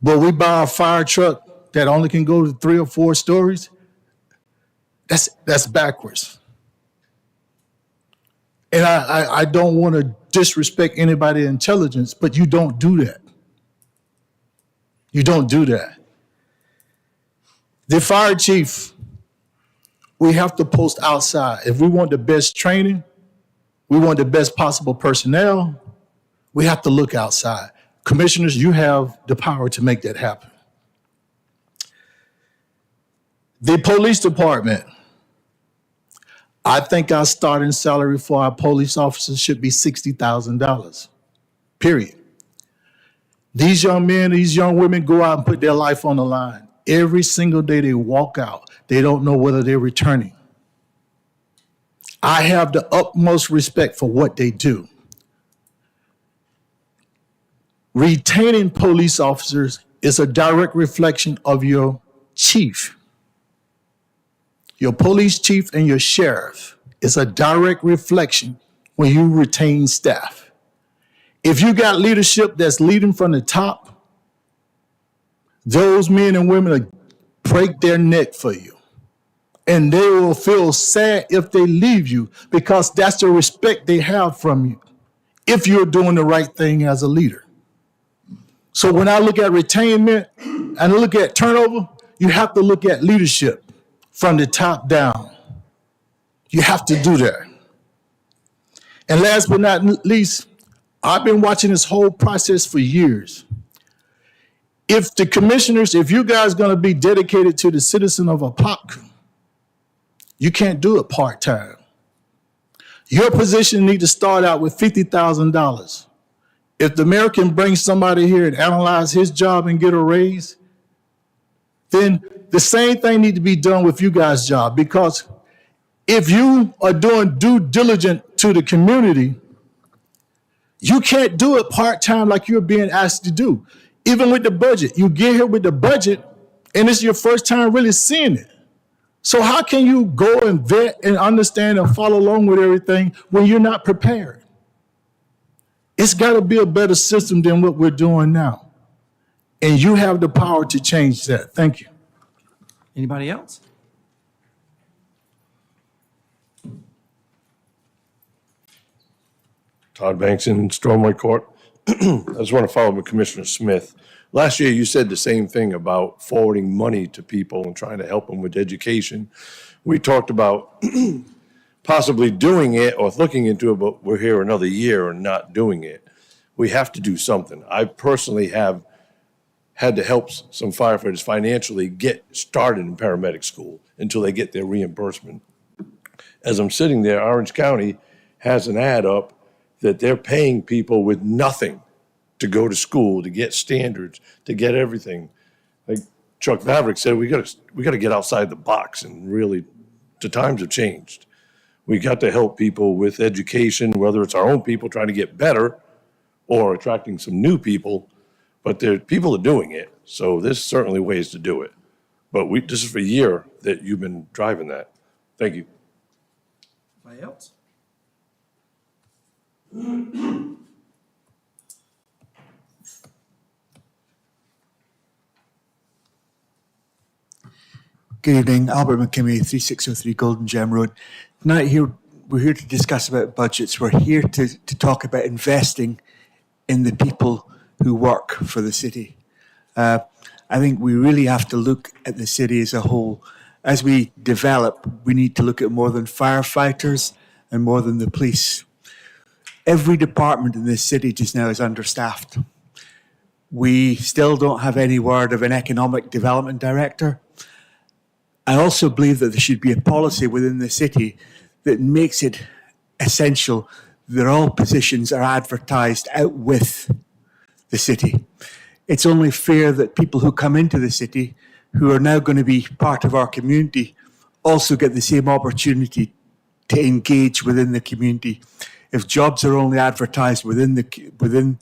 but we buy a fire truck that only can go to 3 or 4 stories, that's backwards. And I don't want to disrespect anybody's intelligence, but you don't do that. You don't do that. The fire chief, we have to post outside. If we want the best training, we want the best possible personnel, we have to look outside. Commissioners, you have the power to make that happen. The police department, I think our starting salary for our police officers should be $60,000, period. These young men, these young women go out and put their life on the line. Every single day they walk out, they don't know whether they're returning. I have the utmost respect for what they do. Retaining police officers is a direct reflection of your chief. Your police chief and your sheriff is a direct reflection when you retain staff. If you got leadership that's leading from the top, those men and women will break their neck for you. And they will feel sad if they leave you, because that's the respect they have from you if you're doing the right thing as a leader. So when I look at retainment and I look at turnover, you have to look at leadership from the top down. You have to do that. And last but not least, I've been watching this whole process for years. If the commissioners, if you guys are going to be dedicated to the citizen of Apopka, you can't do it part-time. Your position need to start out with $50,000. If the mayor can bring somebody here and analyze his job and get a raise, then the same thing need to be done with you guys' job. Because if you are doing due diligence to the community, you can't do it part-time like you're being asked to do. Even with the budget, you get here with the budget and it's your first time really seeing it. So how can you go and vet and understand and follow along with everything when you're not prepared? It's got to be a better system than what we're doing now. And you have the power to change that. Thank you. Anybody else? Todd Banks in Stormway Court. I just want to follow up with Commissioner Smith. Last year, you said the same thing about forwarding money to people and trying to help them with education. We talked about possibly doing it or looking into it, but we're here another year and not doing it. We have to do something. I personally have had to help some firefighters financially get started in paramedic school until they get their reimbursement. As I'm sitting there, Orange County has an ad up that they're paying people with nothing to go to school, to get standards, to get everything. Like Chuck Vavrick said, we got to get outside the box, and really, the times have changed. We got to help people with education, whether it's our own people trying to get better or attracting some new people, but people are doing it. So there's certainly ways to do it. But this is for a year that you've been driving that. Thank you. Anybody else? Good evening, Albert McKimmie, 3603 Golden Gem Road. Tonight we're here to discuss about budgets. We're here to talk about investing in the people who work for the city. I think we really have to look at the city as a whole. As we develop, we need to look at more than firefighters and more than the police. Every department in this city just now is understaffed. We still don't have any word of an economic development director. I also believe that there should be a policy within the city that makes it essential that all positions are advertised out with the city. It's only fair that people who come into the city, who are now going to be part of our community, also get the same opportunity to engage within the community. If jobs are only advertised within the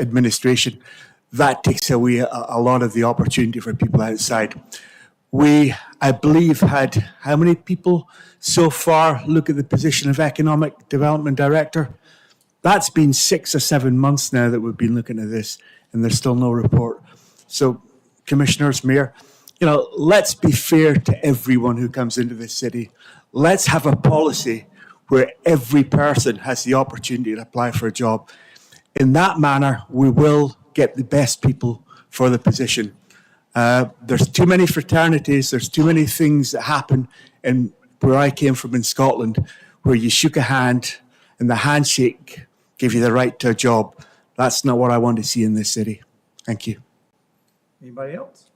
administration, that takes away a lot of the opportunity for people outside. We, I believe, had how many people so far look at the position of Economic Development Director? That's been 6 or 7 months now that we've been looking at this, and there's still no report. So, Commissioners, Mayor, let's be fair to everyone who comes into this city. Let's have a policy where every person has the opportunity to apply for a job. In that manner, we will get the best people for the position. There's too many fraternities, there's too many things that happen in where I came from in Scotland, where you shook a hand and the handshake gave you the right to a job. That's not what I want to see in this city. Thank you. Anybody else?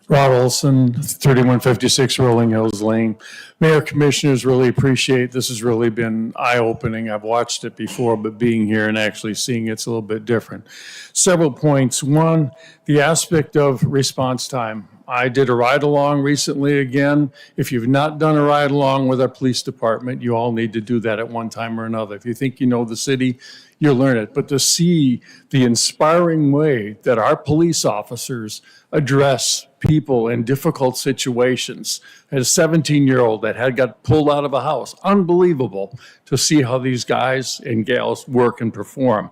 Rod Olson, 3156 Rolling Hills Lane. Mayor, Commissioners, really appreciate, this has really been eye-opening. I've watched it before, but being here and actually seeing it's a little bit different. Several points. One, the aspect of response time. I did a ride-along recently again. If you've not done a ride-along with our police department, you all need to do that at one time or another. If you think you know the city, you'll learn it. But to see the inspiring way that our police officers address people in difficult situations. I had a 17-year-old that got pulled out of a house. Unbelievable to see how these guys and gals work and perform.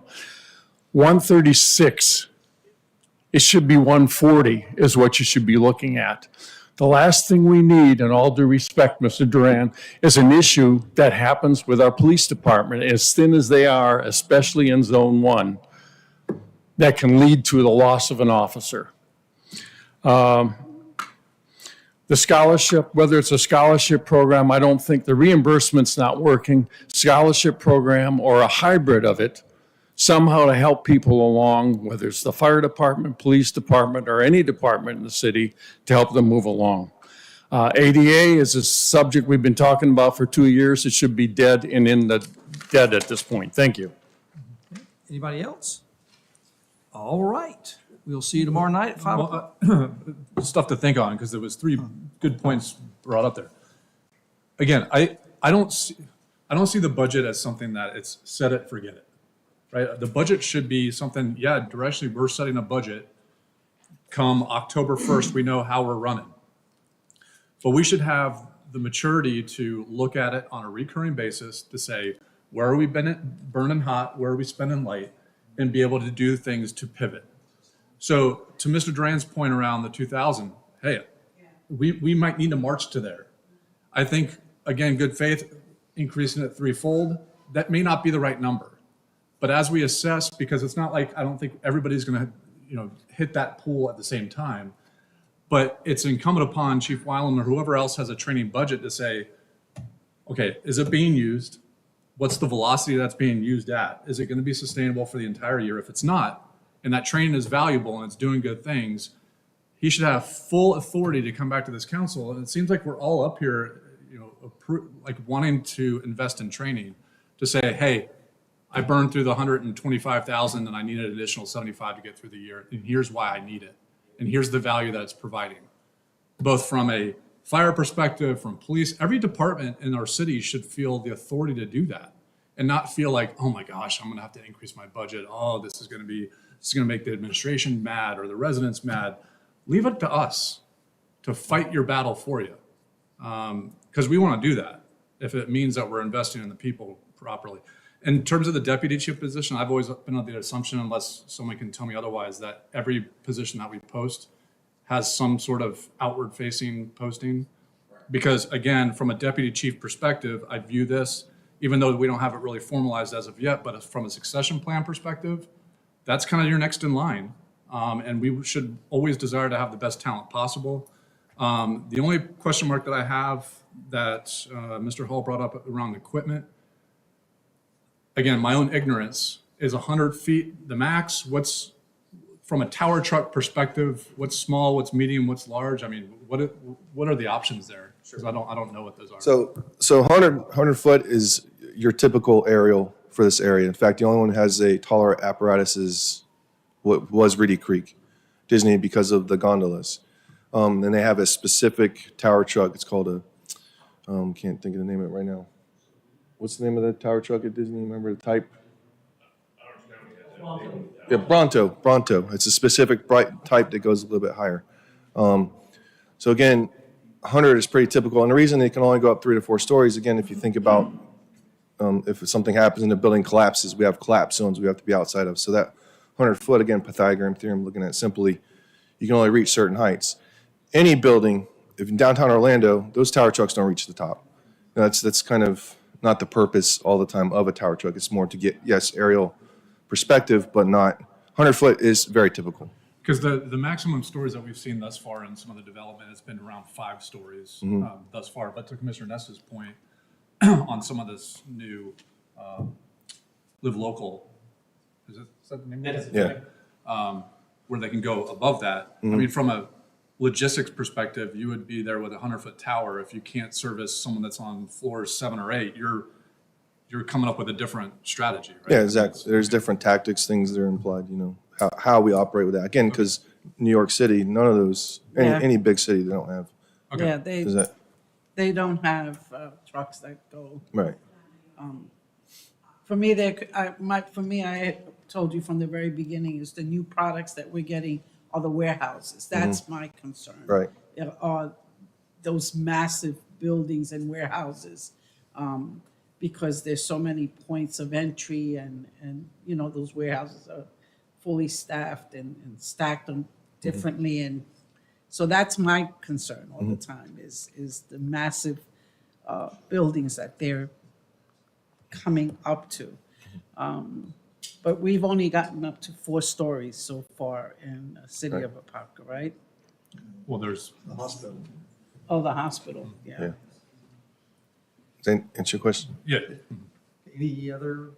136, it should be 140 is what you should be looking at. The last thing we need, in all due respect, Mr. Duran, is an issue that happens with our police department, as thin as they are, especially in Zone 1, that can lead to the loss of an officer. The scholarship, whether it's a scholarship program, I don't think the reimbursement's not working, scholarship program or a hybrid of it, somehow to help people along, whether it's the fire department, police department, or any department in the city, to help them move along. ADA is a subject we've been talking about for 2 years. It should be dead and in the dead at this point. Thank you. Anybody else? All right. We'll see you tomorrow night at 5 o'clock. Stuff to think on, because there was 3 good points brought up there. Again, I don't see the budget as something that it's set it, forget it, right? The budget should be something, yeah, directionally, we're setting a budget. Come October 1st, we know how we're running. But we should have the maturity to look at it on a recurring basis to say, where are we burning hot, where are we spending light, and be able to do things to pivot. So to Mr. Duran's point around the 2,000, hey, we might need to march to there. I think, again, good faith, increasing it threefold, that may not be the right number. But as we assess, because it's not like, I don't think everybody's gonna, hit that pool at the same time, but it's incumbent upon Chief Wylam or whoever else has a training budget to say, okay, is it being used? What's the velocity that's being used at? Is it gonna be sustainable for the entire year? If it's not, and that training is valuable and it's doing good things, he should have full authority to come back to this council. And it seems like we're all up here, like wanting to invest in training to say, hey, I burned through the 125,000 and I need an additional 75 to get through the year. And here's why I need it. And here's the value that it's providing. Both from a fire perspective, from police, every department in our city should feel the authority to do that and not feel like, oh my gosh, I'm gonna have to increase my budget. Oh, this is gonna make the administration mad or the residents mad. Leave it to us to fight your battle for you. Because we want to do that if it means that we're investing in the people properly. In terms of the deputy chief position, I've always been on the assumption, unless someone can tell me otherwise, that every position that we post has some sort of outward facing posting. Because again, from a deputy chief perspective, I view this, even though we don't have it really formalized as of yet, but from a succession plan perspective, that's kind of your next in line. And we should always desire to have the best talent possible. The only question mark that I have that Mr. Hall brought up around equipment, again, my own ignorance, is 100 feet the max? What's, from a tower truck perspective, what's small, what's medium, what's large? I mean, what are the options there? Because I don't know what those are. So 100 foot is your typical aerial for this area. In fact, the only one who has a taller apparatus is what was Reedy Creek, Disney, because of the gondolas. And they have a specific tower truck. It's called a, can't think of the name of it right now. What's the name of the tower truck at Disney? Remember the type? Yeah, Bronto. It's a specific bright type that goes a little bit higher. So again, 100 is pretty typical. And the reason it can only go up 3 to 4 stories, again, if you think about if something happens and the building collapses, we have collapse zones we have to be outside of. So that 100 foot, again, Pythagorean theorem, looking at it simply, you can only reach certain heights. Any building, if in downtown Orlando, those tower trucks don't reach the top. That's kind of not the purpose all the time of a tower truck. It's more to get, yes, aerial perspective, but not, 100 foot is very typical. Because the maximum stories that we've seen thus far in some of the development has been around 5 stories thus far. But to Commissioner Ness's point, on some of this new Live Local, is that the name of it? Yeah. Where they can go above that. I mean, from a logistics perspective, you would be there with a 100-foot tower. If you can't service someone that's on floors 7 or 8, you're coming up with a different strategy, right? Yeah, exactly. There's different tactics, things that are implied, how we operate with that. Again, because New York City, none of those, any big city, they don't have. Okay. Yeah, they don't have trucks that go. Right. For me, I told you from the very beginning, is the new products that we're getting are the warehouses. That's my concern. Right. Are those massive buildings and warehouses, because there's so many points of entry and those warehouses are fully staffed and stacked them differently, and So that's my concern all the time, is the massive buildings that they're coming up to. But we've only gotten up to 4 stories so far in the city of Apopka, right? Well, there's, Oh, the hospital, yeah. Yeah. Does that answer your question? yeah, Any other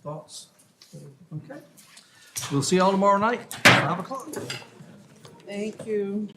thoughts? Okay. We'll see y'all tomorrow night, 5 o'clock. Thank you.